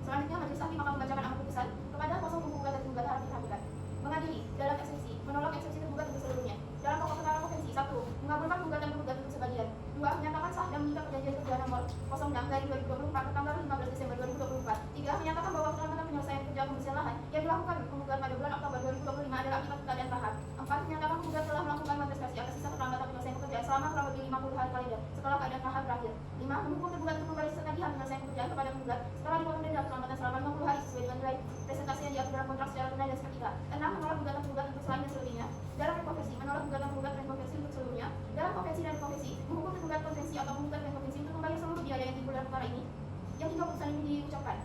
Selanjutnya majelis hakim akan membacakan amar putusan kepada kuasa hukum penggugat dan tergugat harus diperhatikan. Mengadili dalam eksepsi, menolak eksepsi tergugat untuk seluruhnya. Dalam pokok perkara konvensi 1, mengabulkan gugatan tergugat untuk sebagian. 2, menyatakan sah dan mengikat perjanjian kerja nomor 06/2024 tertanggal 15 Desember 2024. 3, menyatakan bahwa keterlambatan penyelesaian kerja pembersihan lahan yang dilakukan penggugat pada bulan Oktober 2025 adalah akibat keadaan tahap. 4, menyatakan penggugat telah melakukan kontestasi atas sisa keterlambatan penyelesaian pekerjaan selama kurang lebih 50 hari kalender setelah keadaan tahap berakhir. 5, mendukung tergugat untuk membayar sisa tagihan penyelesaian pekerjaan kepada penggugat setelah dipotong denda keterlambatan selama 50 hari sesuai dengan nilai presentasi yang diatur dalam kontrak secara tunai dan seketika. 6, menolak gugatan tergugat untuk selain dan selebihnya. Dalam rekonvensi, menolak gugatan tergugat rekonvensi untuk seluruhnya. Dalam konvensi dan rekonvensi, menghukum tergugat konvensi atau menggugat rekonvensi untuk membayar seluruh biaya yang timbul dalam perkara ini. Yang tiga putusan ini diucapkan.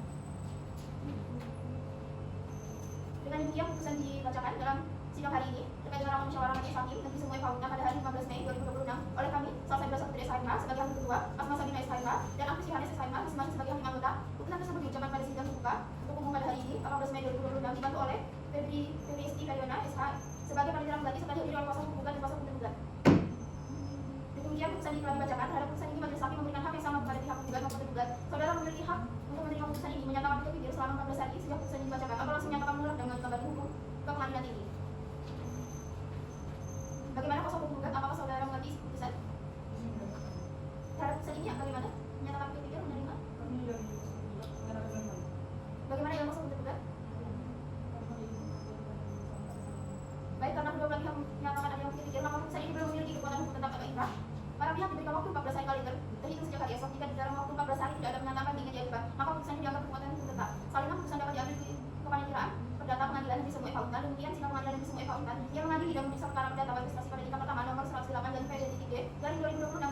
Dengan demikian putusan dibacakan dalam sidang hari ini terkait dengan rapat musyawarah majelis hakim negeri Semu FH pada hari 15 Mei 2026 oleh kami Salsa Ibra Saputra SHMH sebagai hakim ketua, Asma Sabina SHMH dan Agus Yohanes SHMH masing-masing sebagai hakim anggota. Putusan tersebut diucapkan pada sidang terbuka untuk umum pada hari ini 18 Mei 2026 dibantu oleh Febri Isti Karyona SH sebagai panitia pengganti serta dihadiri oleh kuasa hukum penggugat dan kuasa hukum tergugat. Demikian putusan ini telah dibacakan. Terhadap putusan ini majelis hakim memberikan hak yang sama kepada pihak penggugat maupun tergugat. Saudara memiliki hak untuk menerima putusan ini menyatakan pikir selama 14 hari sejak putusan ini dibacakan atau langsung menyatakan menolak dan mengajukan banding hukum ke pengadilan tinggi. Bagaimana kuasa hukum penggugat? Apakah saudara mengerti putusan? Terhadap putusan ini bagaimana? Menyatakan pikir menerima? Bagaimana yang kuasa hukum tergugat? Baik, karena kedua belah pihak menyatakan ada yang pikir, maka putusan ini belum memiliki kekuatan hukum tetap atau inkrah. Para pihak diberikan waktu 14 hari kalender terhitung sejak hari esok. Jika di dalam waktu 14 hari tidak ada menyatakan dengan diajukan, maka putusan ini dianggap berkekuatan hukum tetap. Salinan putusan dapat diambil di kepanitiaan perdata pengadilan negeri Semu FH Unpad. Demikian sidang pengadilan negeri Semu FH Unpad yang mengadili dan memeriksa perkara perdata administrasi pada tingkat pertama nomor 108 dan PD-D dari 2026